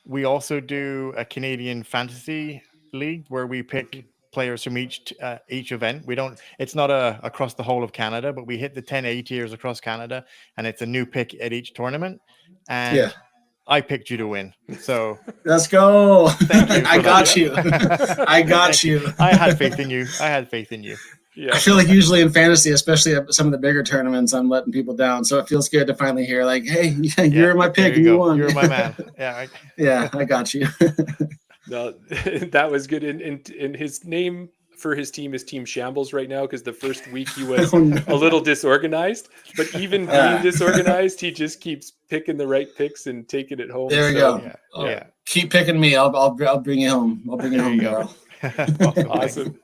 We also do a Canadian fantasy league where we pick players from each event. It's not across the whole of Canada, but we hit the 10 A-tiers across Canada, and it's a new pick at each tournament. And I picked you to win. So let's go. Thank you. I got you. I got you. I had faith in you. Yeah. I feel like usually in fantasy, especially at some of the bigger tournaments, I'm letting people down. So it feels good to finally hear, like, hey, you're my pick and you won. You're my man. Yeah. Yeah, I got you. No, that was good. And his name for his team is Team Shambles right now because the first week he was Oh, no. a little disorganized, but even being disorganized, he just keeps picking the right picks and taking it home. There we So, go. Yeah. Keep picking me. I'll bring you home. I'll bring you There home, you go. Daryl. Awesome.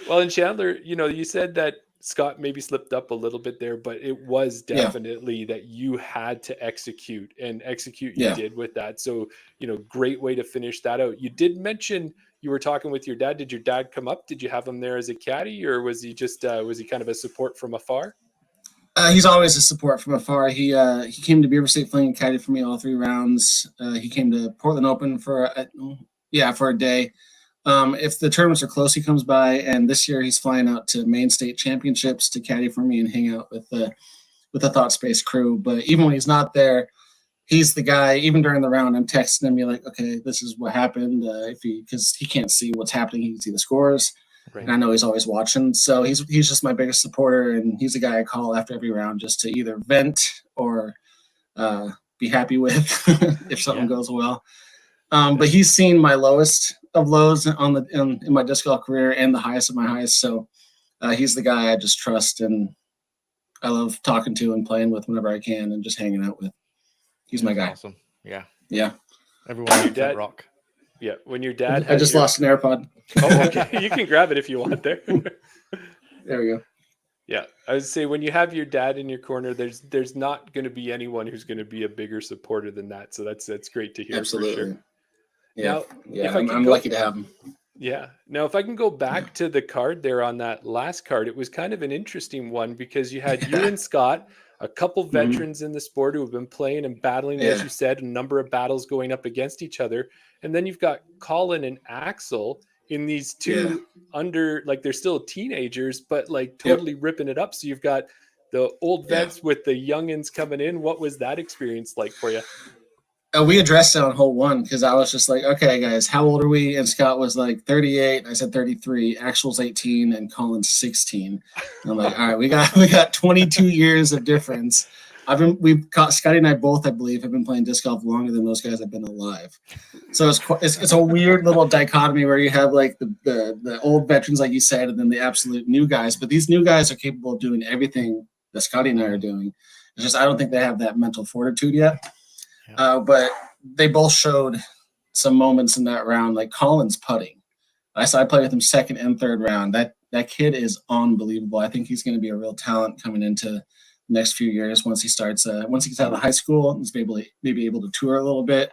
Well, and Chandler, you said that Scott maybe slipped up a little bit there, but it was definitely that you had to execute and execute you did with that. So, great way to finish that out. You did mention you were talking with your dad. Did your dad come up? Did you have him there as a caddy, or was he just was he kind of a support from afar? He's always a support from afar. He came to Beaver State playing caddy for me all 3 rounds. He came to Portland Open for a day. If the tournaments are close, he comes by, and this year he's flying out to Maine State Championships to caddy for me and hang out with the Thought Space crew. But even when he's not there, he's the guy. Even during the round, I'm texting him, like, okay, this is what happened. Because he can't see what's happening, he can see the scores, and I know he's always watching. So he's just my biggest supporter, and he's the guy I call after every round just to either vent or be happy with if something goes well. But he's seen my lowest of lows in my disc golf career and the highest of my highs. So he's the guy I just trust, and I love talking to and playing with whenever I can and just hanging out with. He's my guy. Awesome. Yeah. Yeah. Everyone Your needs that dad- rock. Yeah. When your dad I just lost an AirPod. Oh, okay. You can grab it if you want there. There we go. Yeah, I would say when you have your dad in your corner, there's not going to be anyone who's going to be a bigger supporter than that. So that's great to hear. Absolutely. For sure. Yeah. Now, Yeah. if I I'm could go- lucky to have him. Yeah. Now, if I can go back to the card there on that last card, it was kind of an interesting one because you had you and Scott, a couple veterans in the sport who have been playing and battling, as you said, a number of battles going up against each other. And then you've got Colin and Axel in these two they're still teenagers, but like totally ripping it up. So you've got the old vets with the youngins coming in. What was that experience like for you? We addressed it on hole 1 because I was just like, okay, guys, how old are we? And Scott was like 38. And I said 33. Axel's 18 and Colin's 16. And I'm like, all right, we got 22 years of difference. Scotty and I both, I believe, have been playing disc golf longer than those guys have been alive. So it's a weird little dichotomy where you have like the old veterans, like you said, and then the absolute new guys. But these new guys are capable of doing everything that Scotty and I are doing. It's just I don't think they have that mental fortitude yet. But they both showed some moments in that round, like Colin's putting. I played with him second and third round. That kid is unbelievable. I think he's going to be a real talent coming into the next few years once he gets out of high school. He's maybe able to tour a little bit.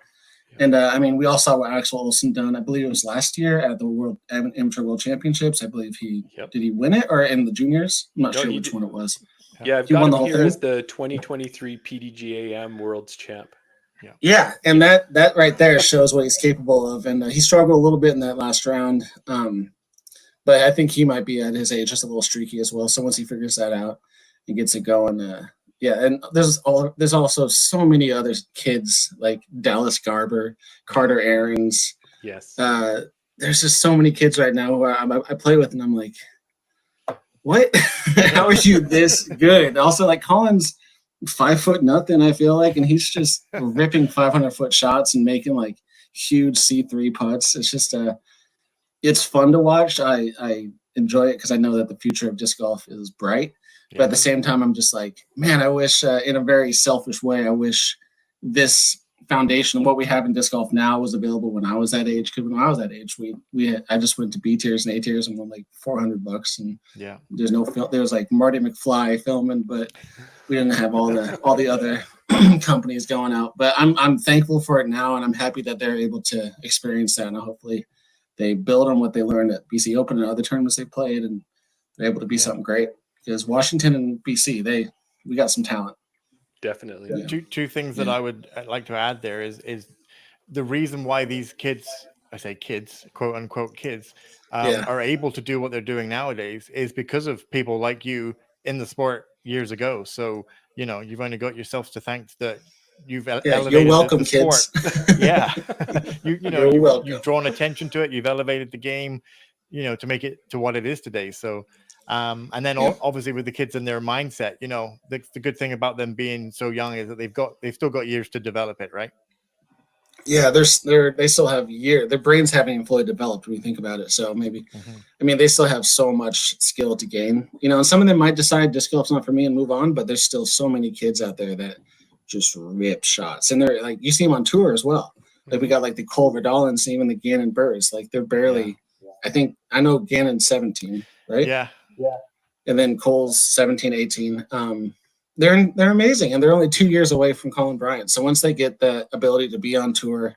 And we all saw what Axel Olsen done. I believe it was last year at the Amateur World Championships. I believe did he win it or in the juniors? I'm not sure which one it was. Yeah, I've got him here as the 2023 PDGAM World's Champ. Yeah, and that right there shows what he's capable of. And he struggled a little bit in that last round, but I think he might be at his age just a little streaky as well. So once he figures that out and gets it going, and there's also so many other kids like Dallas Garber, Carter Aarons. Yes, there's just so many kids right now who I play with, and I'm like, what? How are you this good? Also, like Colin's 5 foot nothing, I feel like, and he's just ripping 500-foot shots and making like huge C3 putts. It's just it's fun to watch. I enjoy it because I know that the future of disc golf is bright. But at the same time, I'm just like, man, I wish in a very selfish way, I wish this foundation of what we have in disc golf now was available when I was that age. Because when I was that age, I just went to B tiers and A tiers and won like $400, and there's no film. There was like Marty McFly filming, but we didn't have all the other companies going out. But I'm thankful for it now, and I'm happy that they're able to experience that. And hopefully, they build on what they learned at BC Open and other tournaments they played, and they're able to be something great. Because Washington and BC, we got some talent. Definitely. Yeah. Two things that I'd like to add there is the reason why these kids, I say kids, quote unquote kids, are able to do what they're doing nowadays is because of people like you in the sport years ago. So, you've only got yourselves to thank that you've elevated you're welcome, the sport. Kids. Yeah. welcome. You've drawn attention to it. You've elevated the game, to make it to what it is today. So, and then obviously with the kids and their mindset, the good thing about them being so young is that they've still got years to develop it, right? Yeah, they still have their brains haven't even fully developed when you think about it. So maybe, I mean, they still have so much skill to gain, and some of them might decide disc golf's not for me and move on, but there's still so many kids out there that just rip shots. And they're like, you see them on tour as well. Like we got like the Cole Verdolins, even the Gannon Birds, like they're barely, I know Gannon's 17, right? Yeah. And then Cole's 17, 18. They're amazing, and they're only 2 years away from Colin Bryant. So once they get the ability to be on tour,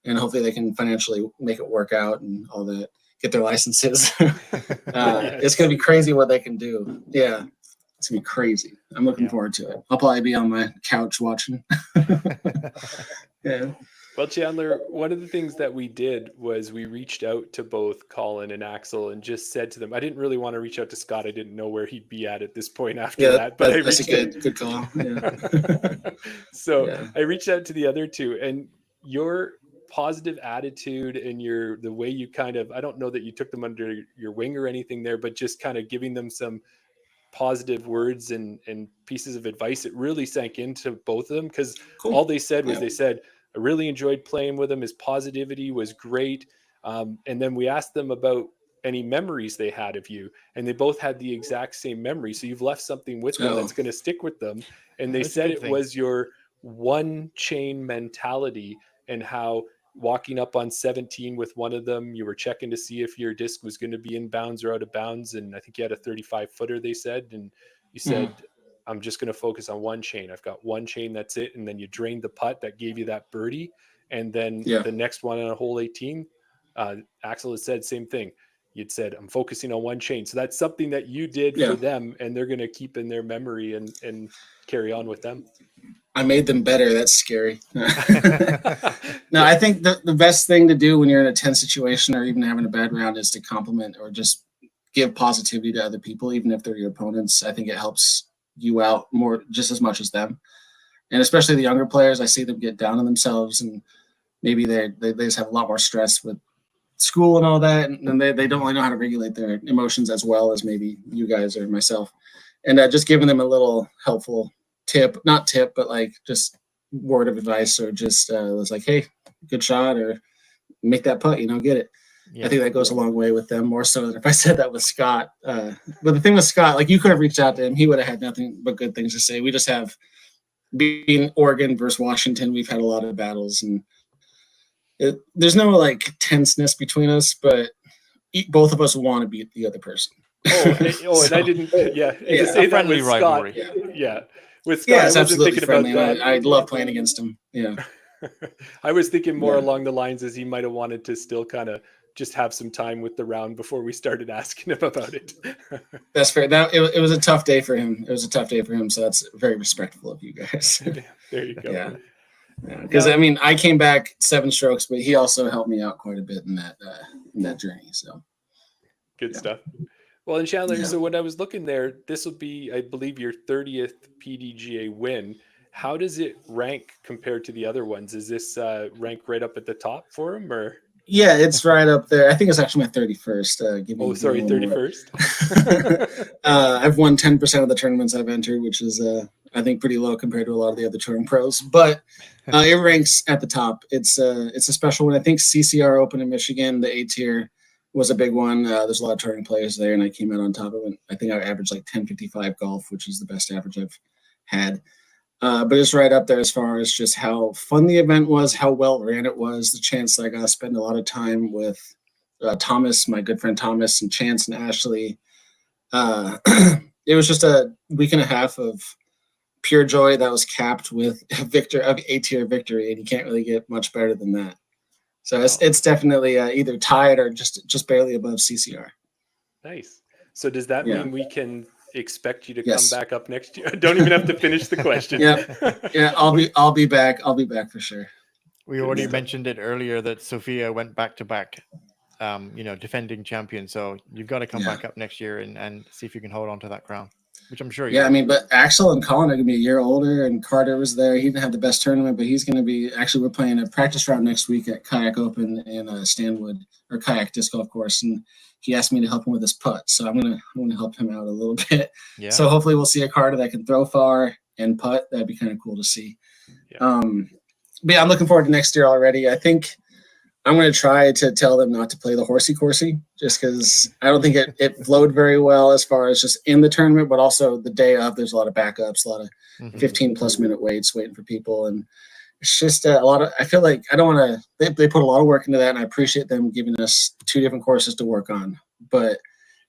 and hopefully they can financially make it work out and all that, get their licenses, it's going to be crazy what they can do. Yeah, it's going to be crazy. I'm looking forward to it. I'll probably be on my couch watching. Yeah. Well, Chandler, one of the things that we did was we reached out to both Colin and Axel and just said to them, I didn't really want to reach out to Scott. I didn't know where he'd be at this point after that. But that's a good call. Yeah. So I reached out to the other two, and your positive attitude and the way you kind of, I don't know that you took them under your wing or anything there, but just kind of giving them some positive words and pieces of advice, it really sank into both of them, because all they said was they said, I really enjoyed playing with him. His positivity was great. And then we asked them about any memories they had of you, and they both had the exact same memory. So you've left something with them that's going to stick with them. And they said it was your one chain mentality, and how walking up on 17 with one of them, you were checking to see if your disc was going to be in bounds or out of bounds. And I think you had a 35 footer, they said. And you said, I'm just going to focus on one chain. I've got one chain. That's it. And then you drained the putt that gave you that birdie. And then the next one on a hole 18, Axel has said same thing. You'd said, I'm focusing on one chain. So that's something that you did for them, and they're going to keep in their memory and carry on with them. I made them better. That's scary. No, I think the best thing to do when you're in a tense situation or even having a bad round is to compliment or just give positivity to other people, even if they're your opponents. I think it helps you out more, just as much as them. And especially the younger players, I see them get down on themselves, and maybe they just have a lot more stress with school and all that, and they don't really know how to regulate their emotions as well as maybe you guys or myself. And just giving them a little helpful not tip, but like just word of advice, or just was like, hey, good shot, or make that putt, get it. I think that goes a long way with them, more so than if I said that with Scott. But the thing with Scott, like, you could have reached out to him. He would have had nothing but good things to say. We just have, being Oregon versus Washington, we've had a lot of battles, and there's no like tenseness between us, but both of us want to beat the other person. And I didn't, to say that with rivalry. Scott. With Scott, it's absolutely friendly. I love playing against him. Yeah. I was thinking more along the lines as he might have wanted to still kind of just have some time with the round before we started asking him about it. That's fair. It was a tough day for him. So that's very respectful of you guys. There you go. Yeah. Because I came back 7 strokes, but he also helped me out quite a bit in that journey. So good stuff. Well, and Chandler, so when I was looking there, this will be, I believe, your 30th PDGA win. How does it rank compared to the other ones? Is this rank right up at the top for him, or? Yeah, it's right up there. I think it's actually my 31st. 31st. I've won 10% of the tournaments I've entered, which is, I think, pretty low compared to a lot of the other touring pros. But it ranks at the top. It's a special one. I think CCR Open in Michigan, the A tier, was a big one. There's a lot of touring players there, and I came out on top of it. I think I averaged like 10.55 golf, which is the best average I've had. But it's right up there as far as just how fun the event was, how well ran it was, the chance that I got to spend a lot of time with Thomas, my good friend Thomas, and Chance and Ashley. It was just a week and a half of pure joy that was capped with a A-tier victory, and you can't really get much better than that. So it's definitely either tied or just barely above CCR. Nice. So does that mean we can expect you to come back up next year? Don't even have to finish the question. Yeah. I'll be back. I'll be back for sure. We already mentioned it earlier that Sofia went back to back, defending champion. So you've got to come back up next year and see if you can hold on to that crown, which I'm sure you will. But Axel and Colin are going to be a year older, and Carter was there. He didn't have the best tournament, but he's going to be, actually, we're playing a practice round next week at Kayak Open in Stanwood, or Kayak Disc Golf Course. And he asked me to help him with his putt. So I'm going to help him out a little bit. Yeah. So hopefully we'll see a Carter that can throw far and putt. That'd be kind of cool to see. Yeah. but yeah, I'm looking forward to next year already. I think I'm going to try to tell them not to play the horsey coursey, just because I don't think it flowed very well as far as just in the tournament, but also the day of. There's a lot of backups, a lot of 15+ minute waits waiting for people, and it's just a lot of. I feel like I don't want to. They put a lot of work into that, and I appreciate them giving us 2 different courses to work on, but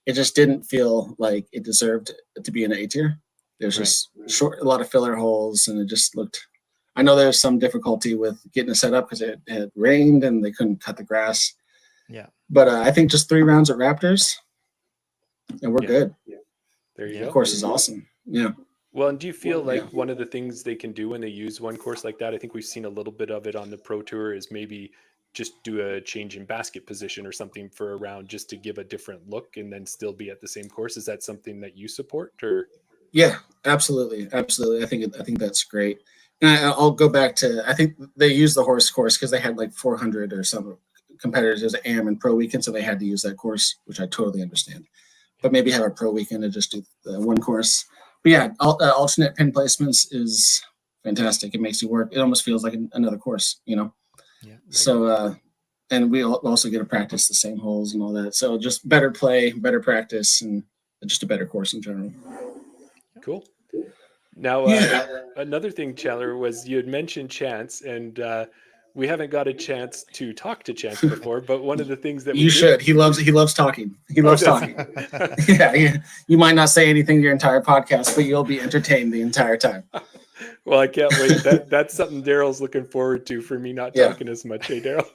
it just didn't feel like it deserved to be an A tier. There's just a lot of filler holes, and it just looked. I know there's some difficulty with getting it set up because it had rained and they couldn't cut the grass. Yeah. But I think just 3 rounds at Raptors, and we're good. Yeah. There you The go. course is awesome. Yeah. Well, and do you feel like one of the things they can do when they use one course like that, I think we've seen a little bit of it on the Pro Tour, is maybe just do a change in basket position or something for a round just to give a different look and then still be at the same course? Is that something that you support? Or Yeah, absolutely. Absolutely. I think that's great. And I'll go back to, I think they used the horse course because they had like 400 or some competitors. There's an AM and Pro weekend, so they had to use that course, which I totally understand. But maybe have a Pro weekend and just do the one course. But yeah, alternate pin placements is fantastic. It makes you work. It almost feels like another course, you know? Yeah. Right. So, and we also get to practice the same holes and all that. So just better play, better practice, and just a better course in general. Cool. Now, another thing, Chandler, was you had mentioned Chance, and we haven't got a chance to talk to Chance before, but one of the things that you should. He loves talking. He loves talking. Yeah. You might not say anything your entire podcast, but you'll be entertained the entire time. Well, I can't wait. That's something Daryl's looking forward to for me not talking as much. Hey, Daryl.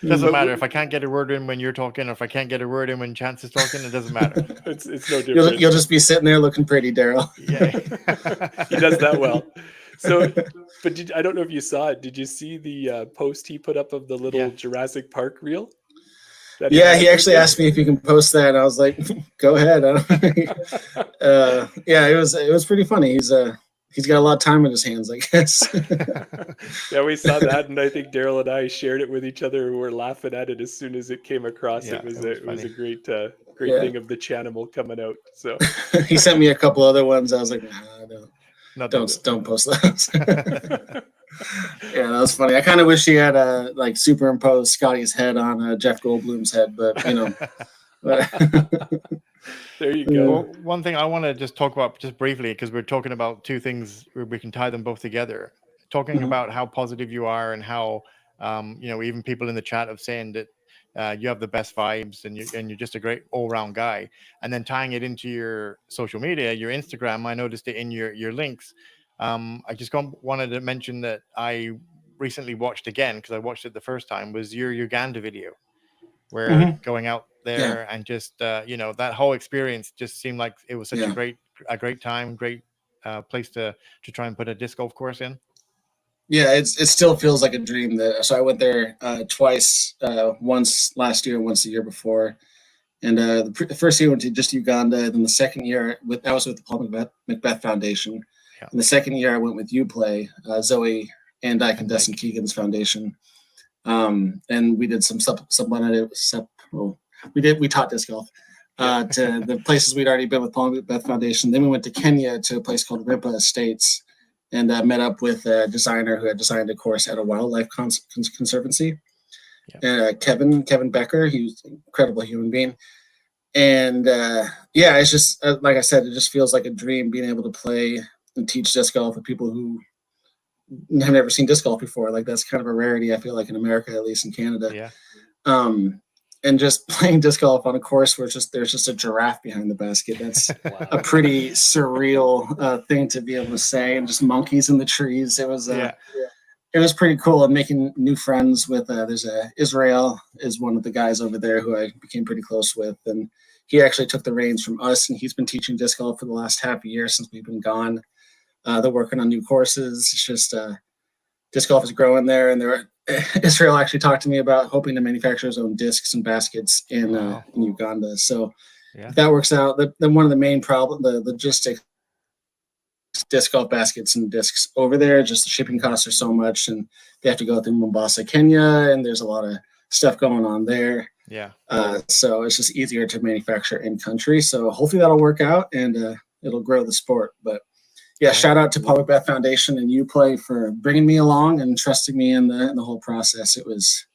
Doesn't matter if I can't get a word in when you're talking, or if I can't get a word in when Chance is talking. It doesn't matter. It's no different. You'll just be sitting there looking pretty, Daryl. Yeah, he does that well. So, but I don't know if you saw it. Did you see the post he put up of the little Jurassic Park reel? He actually asked me if you can post that. And I was like, go ahead. It was pretty funny. He's got a lot of time in his hands, I guess. Yeah, we saw that, and I think Daryl and I shared it with each other. We were laughing at it as soon as it came across. Yeah, it was a great thing of the channel coming out. So he sent me a couple other ones. I was like, nah, don't post those. Yeah, that was funny. I kind of wish he had superimposed Scotty's head on Jeff Goldblum's head, but you know. There you go. Well, one thing I want to just talk about just briefly, because we're talking about 2 things where we can tie them both together. Talking about how positive you are and how even people in the chat have saying that you have the best vibes and you're just a great all-round guy. And then tying it into your social media, your Instagram, I noticed it in your links. I just wanted to mention that I recently watched again, because I watched it the first time, was your Uganda video, where going out there and just that whole experience just seemed like it was such a great time, great place to try and put a disc golf course in. Yeah, it still feels like a dream. So I went there twice, once last year, once the year before. And the first year I went to just Uganda. Then the second year I was with the Paul Macbeth Foundation. Yeah. And the second year I went with Uplay, Zoe and Dyke and Dustin Keegan's foundation. And we did some we taught disc golf to the places we'd already been with Paul Macbeth Foundation. Then we went to Kenya to a place called Rimpa Estates and met up with a designer who had designed a course at a wildlife conservancy. Yeah. Kevin Becker, he was an incredible human being. And it's just, like I said, it just feels like a dream being able to play and teach disc golf with people who have never seen disc golf before. Like, that's kind of a rarity, I feel like, in America, at least in Canada. Yeah. And just playing disc golf on a course where there's just a giraffe behind the basket. That's a pretty surreal thing to be able to say, and just monkeys in the trees. It was it was pretty cool, and making new friends with there's Israel is one of the guys over there who I became pretty close with, and he actually took the reins from us, and he's been teaching disc golf for the last half a year since we've been gone. They're working on new courses. It's just disc golf is growing there, and Israel actually talked to me about hoping to manufacture his own discs and baskets in Uganda. So if that works out, then one of the main problems, the logistics, disc golf baskets and discs over there, just the shipping costs are so much, and they have to go through Mombasa, Kenya, and there's a lot of stuff going on there. Yeah. So it's just easier to manufacture in country. So hopefully that'll work out, and it'll grow the sport. But yeah, Right. shout out to Public Bath Foundation and Uplay for bringing me along and trusting me in the whole process. It was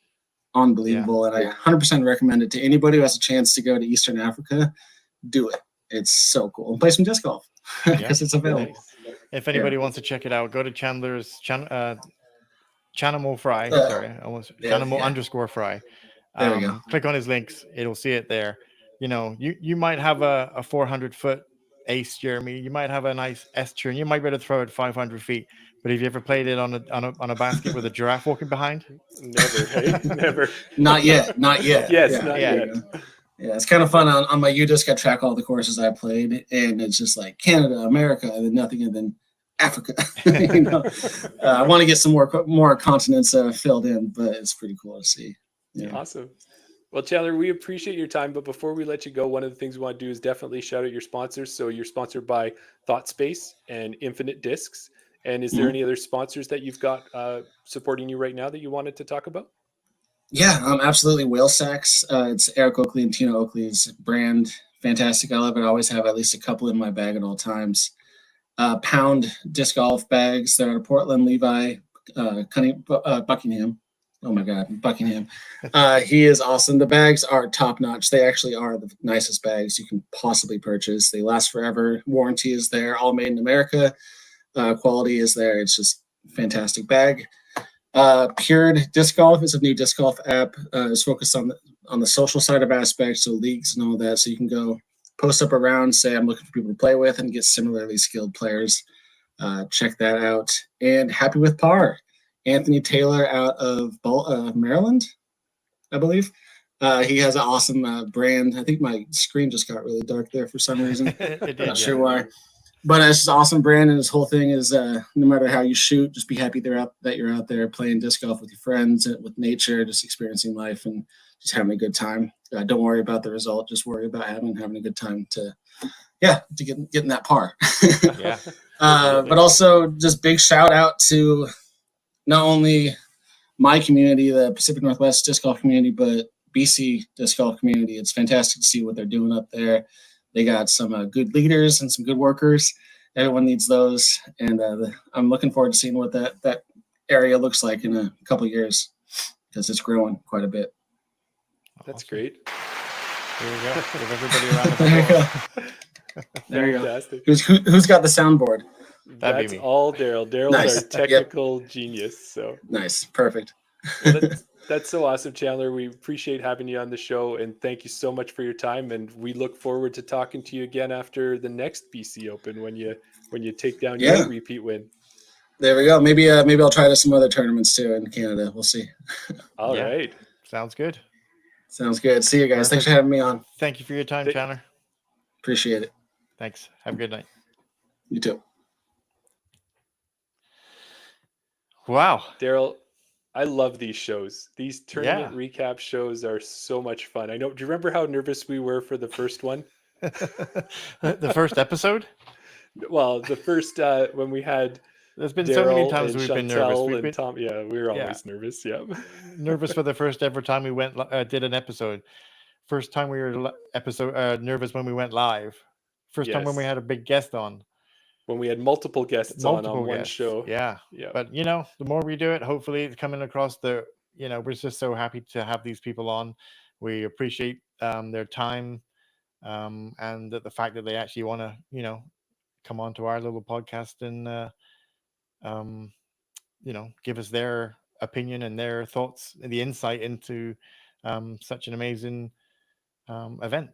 unbelievable, and I 100% recommend it to anybody who has a chance to go to Eastern Africa. Do it. It's so cool. And play some disc golf because it's available. Nice. If anybody wants to check it out, go to Chandler's Channamo Fry. Sorry, almost Channamo _ Fry. There we go. Click on his links. It'll see it there. You know, you might have a 400-foot ace, Jeremy. You might have a nice S turn. You might be able to throw it 500 feet. But have you ever played it on a basket with a giraffe walking behind? Never, hey? Never. Not yet. Not yet. Yes, not yet. Yeah, it's kind of fun on my UDisc. I track all the courses I played, and it's just like Canada, America, and then nothing, and then Africa. You know? I want to get some more continents filled in, but it's pretty cool to see. Yeah. Awesome. Well, Chandler, we appreciate your time, but before we let you go, one of the things we want to do is definitely shout out your sponsors. So you're sponsored by ThoughtSpace and Infinite Discs. And is there any other sponsors that you've got supporting you right now that you wanted to talk about? Yeah, absolutely. Whale Sacks. It's Eric Oakley and Tina Oakley's brand. Fantastic. I love it. I always have at least a couple in my bag at all times. Pound disc golf bags that are Portland, Levi, Buckingham. Oh my God, Buckingham. He is awesome. The bags are top notch. They actually are the nicest bags you can possibly purchase. They last forever. Warranty is there. All made in America. Quality is there. It's just fantastic bag. Pured Disc Golf is a new disc golf app. It's focused on the social side of aspects, so leagues and all that. So you can go post up around, say I'm looking for people to play with, and get similarly skilled players. Check that out. And Happy with Par, Anthony Taylor out of Maryland, I believe. He has an awesome brand. I think my screen just got really dark there for some reason. Not sure why. But it's just an awesome brand, and his whole thing is no matter how you shoot, just be happy that you're out there playing disc golf with your friends, with nature, just experiencing life and just having a good time. Don't worry about the result. Just worry about having a good time to getting that par. Yeah. But also just big shout out to not only my community, the Pacific Northwest disc golf community, but BC disc golf community. It's fantastic to see what they're doing up there. They got some good leaders and some good workers. Everyone needs those. And I'm looking forward to seeing what that area looks like in a couple of years because it's growing quite a bit. That's great. There you go. Give everybody a round of applause. There you go. Fantastic. Who's got the soundboard? That's all Daryl. Daryl's Nice. our technical genius. So Nice. Perfect. well, that's so awesome, Chandler. We appreciate having you on the show, and thank you so much for your time. And we look forward to talking to you again after the next BC Open when you take down your repeat win. There we go. Maybe I'll try to some other tournaments too in Canada. We'll see. All right. Sounds good. Sounds good. See you guys. Thanks for having me on. Thank you for your time, Chandler. Appreciate it. Thanks. Have a good night. You too. Wow. Daryl, I love these shows. These tournament recap shows are so much fun. I know. Do you remember how nervous we were for the first one? The first episode? Well, the first when we had there's been so many times we've been nervous. We were always nervous. Yeah. Nervous for the first ever time we went did an episode. First time we were nervous when we went live. First time when we had a big guest on. When we had multiple guests on one show. Yeah. But the more we do it, hopefully it's coming across we're just so happy to have these people on. We appreciate their time and the fact that they actually want to, come on to our little podcast and give us their opinion and their thoughts and the insight into such an amazing event.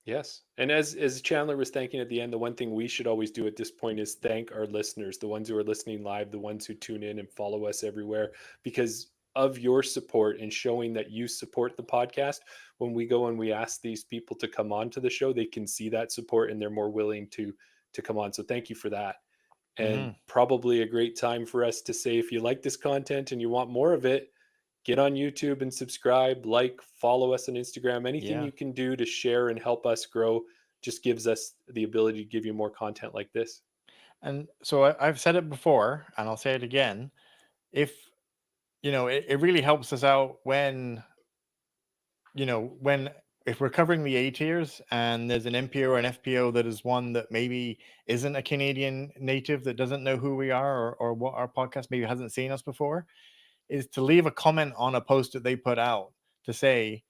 Yes. And as Chandler was thanking at the end, the one thing we should always do at this point is thank our listeners, the ones who are listening live, the ones who tune in and follow us everywhere, because of your support and showing that you support the podcast. When we go and we ask these people to come on to the show, they can see that support and they're more willing to come on. So thank you for that. And probably a great time for us to say, if you like this content and you want more of it, get on YouTube and subscribe, follow us on Instagram. Anything you can do to share and help us grow just gives us the ability to give you more content like this. And so I've said it before, and I'll say it again. If, it really helps us out when if we're covering the A tiers and there's an MPO or an FPO that is one that maybe isn't a Canadian native that doesn't know who we are or what our podcast maybe hasn't seen us before, is to leave a comment on a post that they put out to say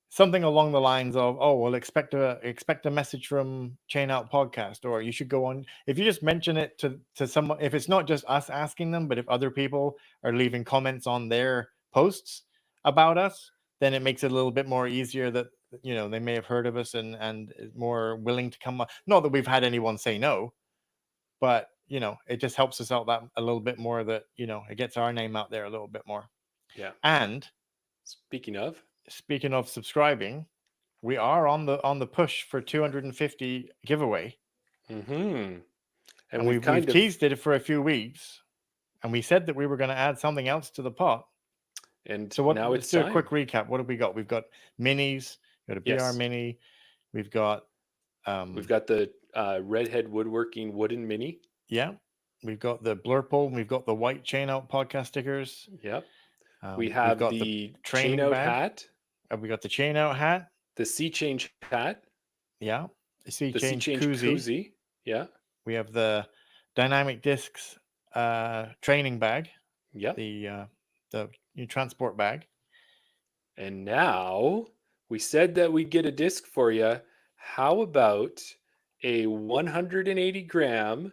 something along the lines of, "Oh, well, expect a message from Chain Out Podcast," or you should go on. If you just mention it to someone, if it's not just us asking them, but if other people are leaving comments on their posts about us, then it makes it a little bit more easier that they may have heard of us and is more willing to come. Not that we've had anyone say no, but it just helps us out that a little bit more. That it gets our name out there a little bit more. Yeah. And Speaking of subscribing, we are on the push for 250 giveaway. And we've teased it for a few weeks, and we said that we were going to add something else to the pot. And so now let's do a quick recap. What have we got? We've got minis. We've got a BR mini. We've got the Redhead Woodworking wooden mini. Yeah. We've got the Blurple. We've got the white Chain Out podcast stickers. Yep. We have the Chain Out hat. We got the Chain Out hat. The Sea Change hat. Yeah. The Sea Change koozie. koozie. Yeah. We have the Dynamic Discs training bag. Yeah. The transport bag. And now we said that we'd get a disc for you. How about a 180 gram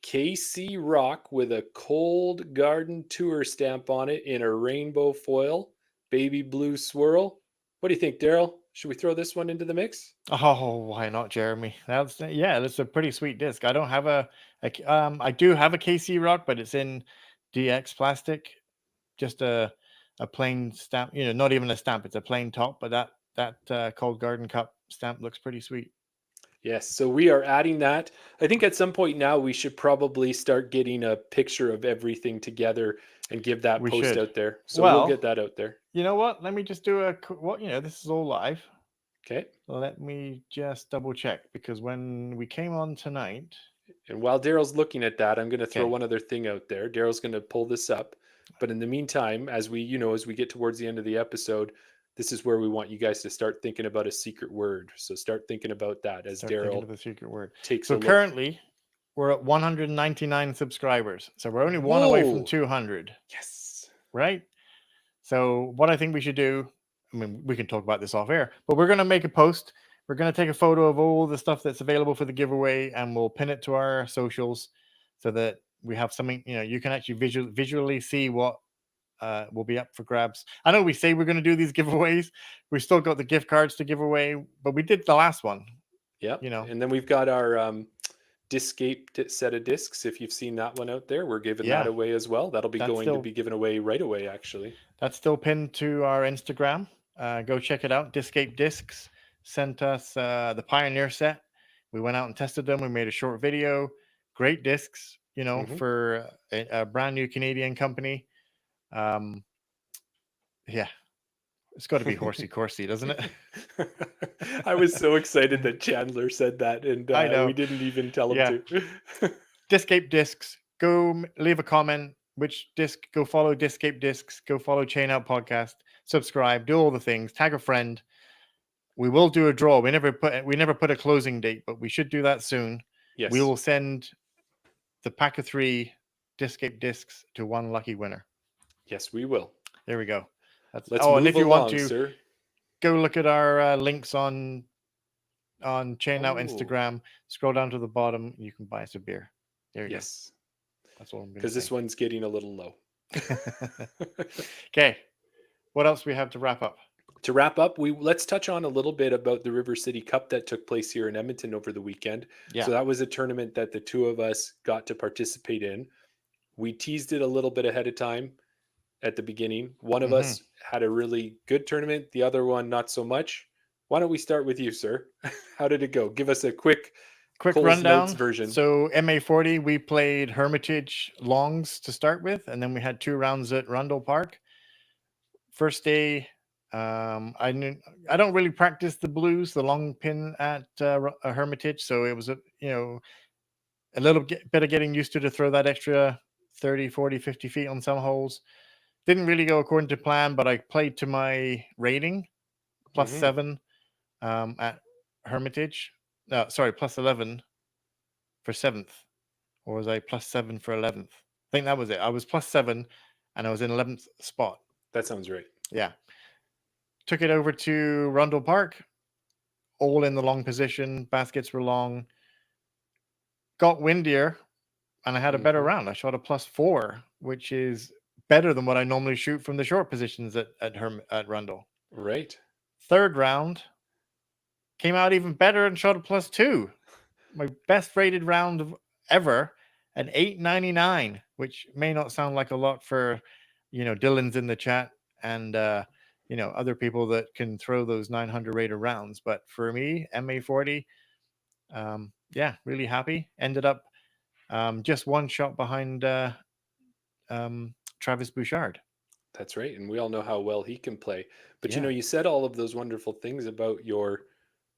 KC Rock with a Cold Garden Tour stamp on it in a rainbow foil, baby blue swirl? What do you think, Daryl? Should we throw this one into the mix? Oh, why not, Jeremy? That's a pretty sweet disc. I don't have I do have a KC Rock, but it's in DX plastic, just a plain stamp. Not even a stamp; it's a plain top. But that Cold Garden Cup stamp looks pretty sweet. Yes, so we are adding that. I think at some point now we should probably start getting a picture of everything together and give that post out there. So we'll get that out there. You know what? Let me just do this is all live. Okay. Let me just double check, because when we came on tonight. And while Daryl's looking at that, I'm going to throw one other thing out there. Daryl's going to pull this up. But in the meantime, as we get towards the end of the episode, this is where we want you guys to start thinking about a secret word. So start thinking about that as Daryl the secret word takes a look. Currently, we're at 199 subscribers. So we're only one away from 200. Yes. Right? So what I think we should do, I mean, we can talk about this off air, but we're going to make a post. We're going to take a photo of all the stuff that's available for the giveaway, and we'll pin it to our socials so that we have something, you can actually visually see what will be up for grabs. I know we say we're going to do these giveaways. We've still got the gift cards to give away, but we did the last one. Yeah. And then we've got our Discape set of discs. If you've seen that one out there, we're giving that away as well. That'll be to be given away right away, actually. That's still pinned to our Instagram. Go check it out. Discape Discs sent us the Pioneer set. We went out and tested them. We made a short video. Great discs, for a brand new Canadian company. It's got to be Horsey Coursey, doesn't it? I was so excited that Chandler said that, and I know. We didn't even tell him to. Discape Discs. Go leave a comment. Which disc? Go follow Discape Discs. Go follow Chain Out Podcast. Subscribe. Do all the things. Tag a friend. We will do a draw. We never put a closing date, but we should do that soon. Yes. We will send the pack of 3 Discape Discs to one lucky winner. Yes, we will. There we go. Let's move and if you along, want to, sir. Go look at our links on Chain Out Instagram. Scroll down to the bottom. You can buy us a beer. There you go. That's all I'm going to say. Because this one's getting a little low. Okay. What else we have to wrap up? To wrap up, let's touch on a little bit about the River City Cup that took place here in Edmonton over the weekend. Yeah. So that was a tournament that the two of us got to participate in. We teased it a little bit ahead of time at the beginning. One of us had a really good tournament, the other one not so much. Why don't we start with you, sir? How did it go? Give us a quick rundown version. So MA40, we played Hermitage Longs to start with, and then we had 2 rounds at Rundle Park. First day, I don't really practice the blues, the long pin at a Hermitage, so it was a little bit of getting used to throw that extra 30, 40, 50 feet on some holes. Didn't really go according to plan, but I played to my rating, +7. at Hermitage. No, sorry, plus 11 for 7th. Or was I plus 7 for 11th? I think that was it. I was plus 7 and I was in 11th spot. That sounds right. Yeah. Took it over to Rundle Park, all in the long position. Baskets were long. Got windier, and I had a better round. I shot a plus 4, which is better than what I normally shoot from the short positions at Rundle. Right. Third round came out even better and shot a plus 2. My best rated round ever, an 899, which may not sound like a lot for, Dylan's in the chat and, other people that can throw those 900 rated rounds. But for me, MA40, really happy. Ended up just one shot behind Travis Bouchard. That's right. And we all know how well he can play. But, Yeah. you said all of those wonderful things about your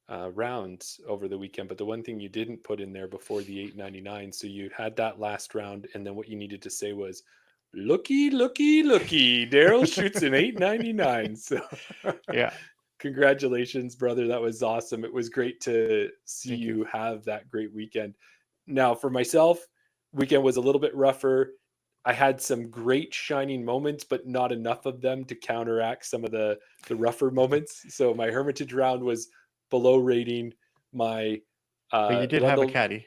rounds over the weekend. But the one thing you didn't put in there before the 899, so you had that last round. And then what you needed to say was, looky, looky, looky. Daryl shoots an 899. So, Yeah. Congratulations, brother. That was awesome. It was great to see Thank you have that great weekend. Now, for myself, weekend was a little bit rougher. I had some great shining moments, but not enough of them to counteract some of the rougher moments. So my Hermitage round was below rating. My But you did have a Rundle, caddy.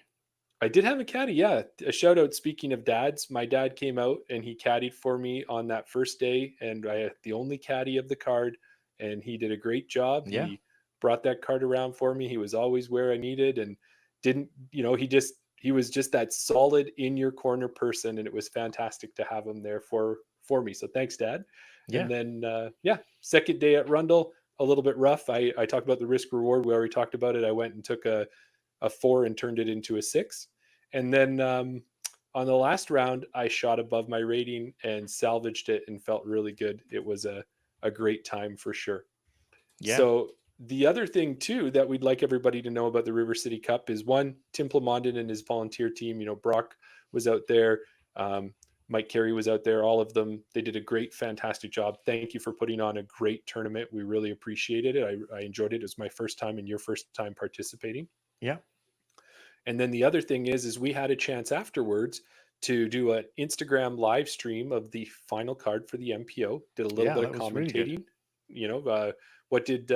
I did have a caddy, yeah. A shout out, speaking of dads, my dad came out and he caddied for me on that first day, and I had the only caddy of the card, and he did a great job. Yeah. He brought that card around for me. He was always where I needed, and didn't, he was just that solid in your corner person, and it was fantastic to have him there for me. So thanks, Dad. Yeah. And then second day at Rundle, a little bit rough. I talked about the risk reward. We already talked about it. I went and took a 4 and turned it into a 6. And then on the last round, I shot above my rating and salvaged it and felt really good. It was a great time for sure. Yeah. So the other thing too that we'd like everybody to know about the River City Cup is, one, Tim Plamondon and his volunteer team. Brock was out there. Mike Carey was out there. All of them, they did a great, fantastic job. Thank you for putting on a great tournament. We really appreciated it. I enjoyed it. It was my first time and your first time participating. Yeah. And then the other thing is we had a chance afterwards to do an Instagram live stream of the final card for the MPO. Did a little bit of commentating. Really what did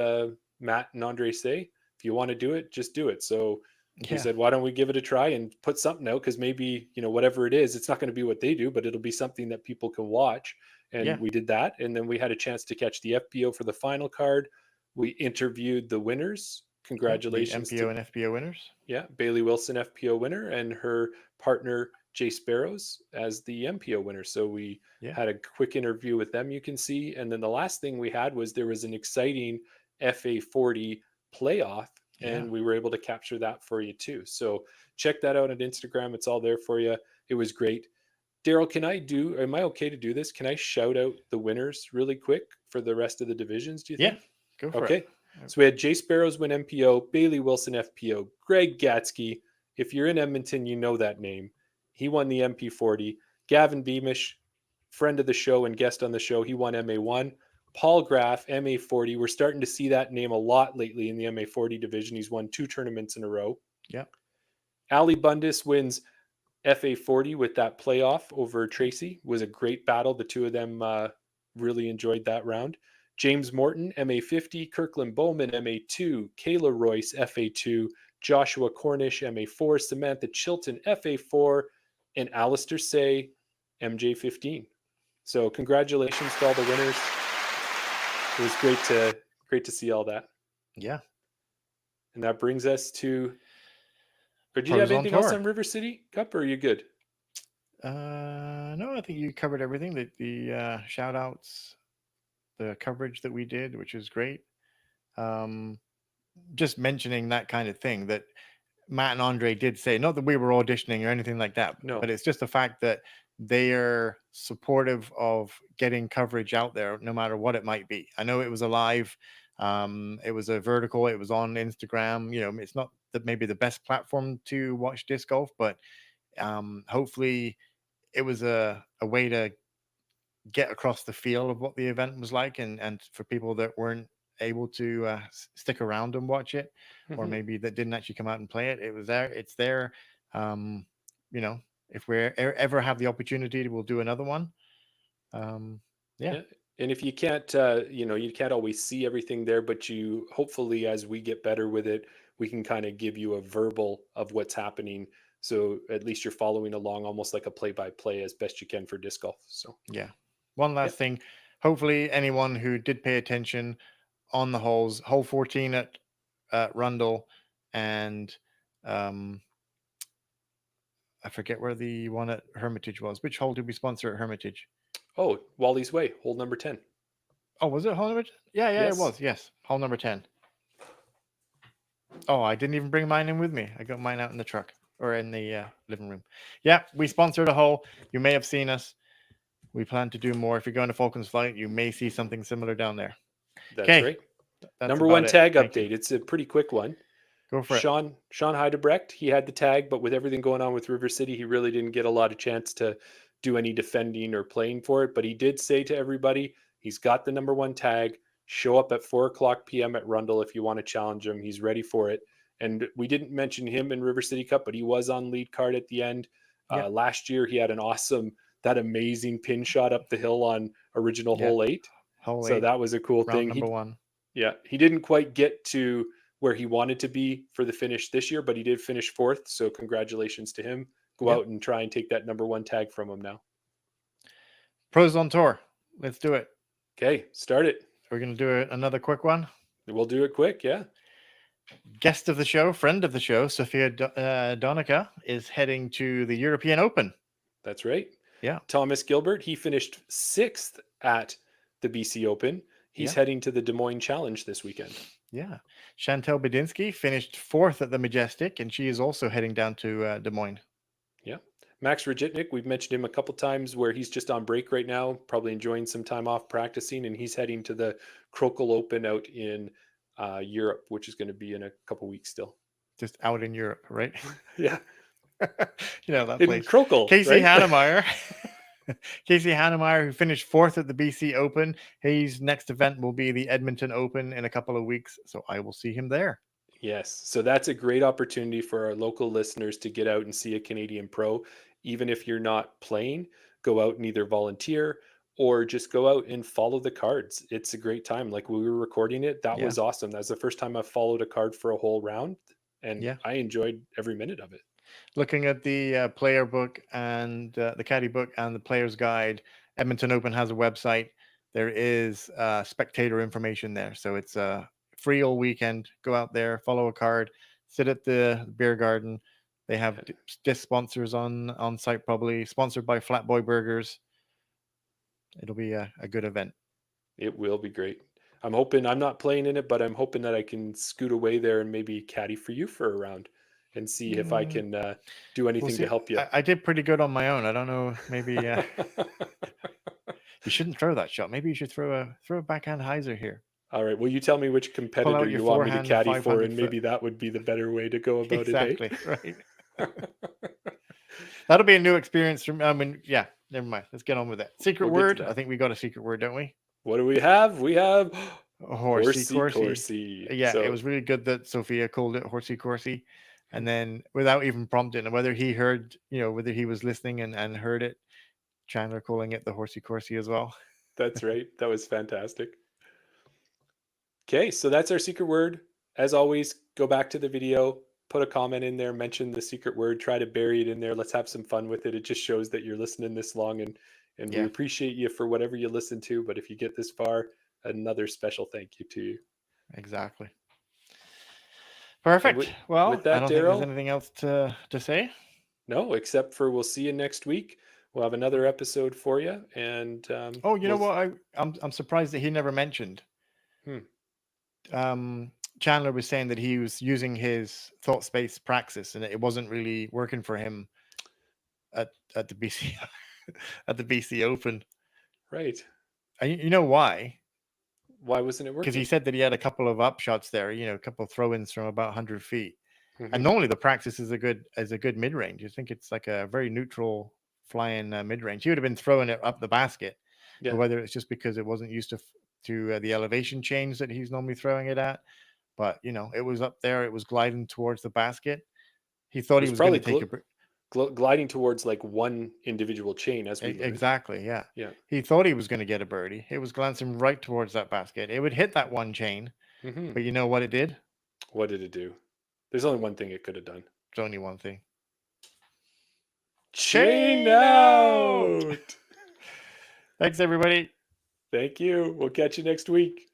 Matt and Andre say? If you want to do it, just do it. So he said, why don't we give it a try and put something out? Because maybe, whatever it is, it's not going to be what they do, but it'll be something that people can watch. And we did that. And then we had a chance to catch the FPO for the final card. We interviewed the winners. Congratulations. MPO and FPO winners. Yeah. Bailey Wilson, FPO winner, and her partner, Jay Sparrows, as the MPO winner. So we had a quick interview with them, you can see. And then the last thing we had was there was an exciting FA40 playoff, and we were able to capture that for you too. So check that out on Instagram. It's all there for you. It was great. Daryl, am I okay to do this? Can I shout out the winners really quick for the rest of the divisions, do you think? Go for it. So we had Jay Sparrows win MPO, Bailey Wilson FPO, Greg Gatsky. If you're in Edmonton, you know that name. He won the MP40. Gavin Beamish, friend of the show and guest on the show, he won MA1. Paul Graff, MA40. We're starting to see that name a lot lately in the MA40 division. He's won 2 tournaments in a row. Yeah. Ali Bundis wins FA40 with that playoff over Tracy. It was a great battle. The two of them really enjoyed that round. James Morton, MA50, Kirkland Bowman, MA2, Kayla Royce, FA2, Joshua Cornish, MA4, Samantha Chilton, FA4, and Alistair Say, MJ15. So congratulations to all the winners. It was great to see all that. Yeah. And that brings us to, or do you have anything else on River City Cup, or are you good? No, I think you covered everything. The shout outs, the coverage that we did, which is great. Just mentioning that kind of thing that Matt and Andre did say, not that we were auditioning or anything like that, but it's just the fact that they are supportive of getting coverage out there, no matter what it might be. I know it was a live, it was a vertical, it was on Instagram. It's not maybe the best platform to watch disc golf, but hopefully it was a way to get across the feel of what the event was like, and for people that weren't able to stick around and watch it, or Mhm. maybe that didn't actually come out and play it. It was there. It's there. If we ever have the opportunity, we'll do another one. Yeah. Yeah. And if you can't, you can't always see everything there, but you hopefully, as we get better with it, we can kind of give you a verbal of what's happening. So at least you're following along almost like a play by play as best you can for disc golf. So, Yeah. One yeah, last thing. Hopefully, anyone who did pay attention on the holes, hole 14 at Rundle, and I forget where the one at Hermitage was. Which hole did we sponsor at Hermitage? Oh, Wally's Way, hole number 10. Oh, was it hole number 10? Yeah, it Yes. was. Yes, hole number 10. Oh, I didn't even bring mine in with me. I got mine out in the truck or in the living room. Yeah, we sponsored a hole. You may have seen us. We plan to do more. If you're going to Falcons Flight, you may see something similar down there. That's Okay, right. that's Number about one it. tag Thank you. update. It's a pretty quick one. Go for it. Sean Heidebrecht, he had the tag, but with everything going on with River City, he really didn't get a lot of chance to do any defending or playing for it. But he did say to everybody, he's got the number one tag. Show up at 4:00 p.m. at Rundle if you want to challenge him. He's ready for it. And we didn't mention him in River City Cup, but he was on lead card at the end. Yeah. Last year, he had that amazing pin shot up the hill on original Yeah. hole 8. Hole So 8, that was a cool round thing. number 1. Yeah, he didn't quite get to where he wanted to be for the finish this year, but he did finish 4th. So congratulations to him. Go Yep. out and try and take that number one tag from him now. Pros on tour. Let's do it. Okay, start it. We're going to do another quick one. We'll do it quick. Yeah. Guest of the show, friend of the show, Sofia Donnecke is heading to the European Open. That's right. Yeah. Thomas Gilbert, he finished 6th at the BC Open. He's heading to the Des Moines Challenge this weekend. Yeah. Chantel Bedinsky finished 4th at the Majestic, and she is also heading down to Des Moines. Yeah. Max Rajitnik, we've mentioned him a couple times where he's just on break right now, probably enjoying some time off practicing, and he's heading to the Krokel Open out in Europe, which is going to be in a couple weeks still. Just out in Europe, right? Yeah. That in place. Krokel. Casey right? Hannemeyer. Casey Hannemeyer, who finished 4th at the BC Open. His next event will be the Edmonton Open in a couple of weeks, so I will see him there. Yes. So that's a great opportunity for our local listeners to get out and see a Canadian pro. Even if you're not playing, go out and either volunteer or just go out and follow the cards. It's a great time. Like we were recording it. That was awesome. That was the first time I've followed a card for a whole round, and I enjoyed every minute of it. Looking at the player book and the caddy book and the player's guide, Edmonton Open has a website. There is spectator information there. So it's free all weekend. Go out there, follow a card, sit at the beer garden. They have disc sponsors on site, probably sponsored by Flatboy Burgers. It'll be a good event. It will be great. I'm hoping, I'm not playing in it, but I'm hoping that I can scoot away there and maybe caddy for you for a round and see if I can do anything to help you. I did pretty good on my own. I don't know. Maybe you shouldn't throw that shot. Maybe you should throw a backhand hyzer here. All right. Well, you tell me which competitor you want me to caddy for, and maybe that would be the better way to go about exactly, it. Exactly. Right. That'll be a new experience for me. I mean, yeah. Never mind. Let's get on with it. Secret word. I think we got a secret word, don't we? What do we have? We have horsey. Yeah, so it was really good that Sofia called it horsey coursey. And then without even prompting, whether he heard, whether he was listening and heard it, Chandler calling it the horsey coursey as well. That's right. That was fantastic. Okay, so that's our secret word. As always, go back to the video, put a comment in there, mention the secret word, try to bury it in there. Let's have some fun with it. It just shows that you're listening this long, and we appreciate you for whatever you listen to. But if you get this far, another special thank you to you. Exactly. Perfect. Well, with that, I don't think there's anything else to say. No, except for we'll see you next week. We'll have another episode for you. And know what? I'm surprised that he never mentioned. Chandler was saying that he was using his thought space praxis, and it wasn't really working for him at the BC at the BC Open. Right. And you know why? Why wasn't it working? Because he said that he had a couple of upshots there, a couple of throw-ins from about 100 feet. Mm-hmm. And normally the praxis is a good mid-range. You think it's like a very neutral flying mid-range. He would have been throwing it up the basket. Yeah. But whether it's just because it wasn't used to to the elevation change that he's normally throwing it at. But, you know, it was up there. It was gliding towards the basket. He thought he was going to take a gliding towards like one individual chain as we learned. exactly, yeah. Yeah. He thought he was going to get a birdie. It was glancing right towards that basket. It would hit that one chain, but you know what it did? What did it do? There's only one thing it could have done. It's only one thing. Chain out! Thanks, everybody. Thank you. We'll catch you next week.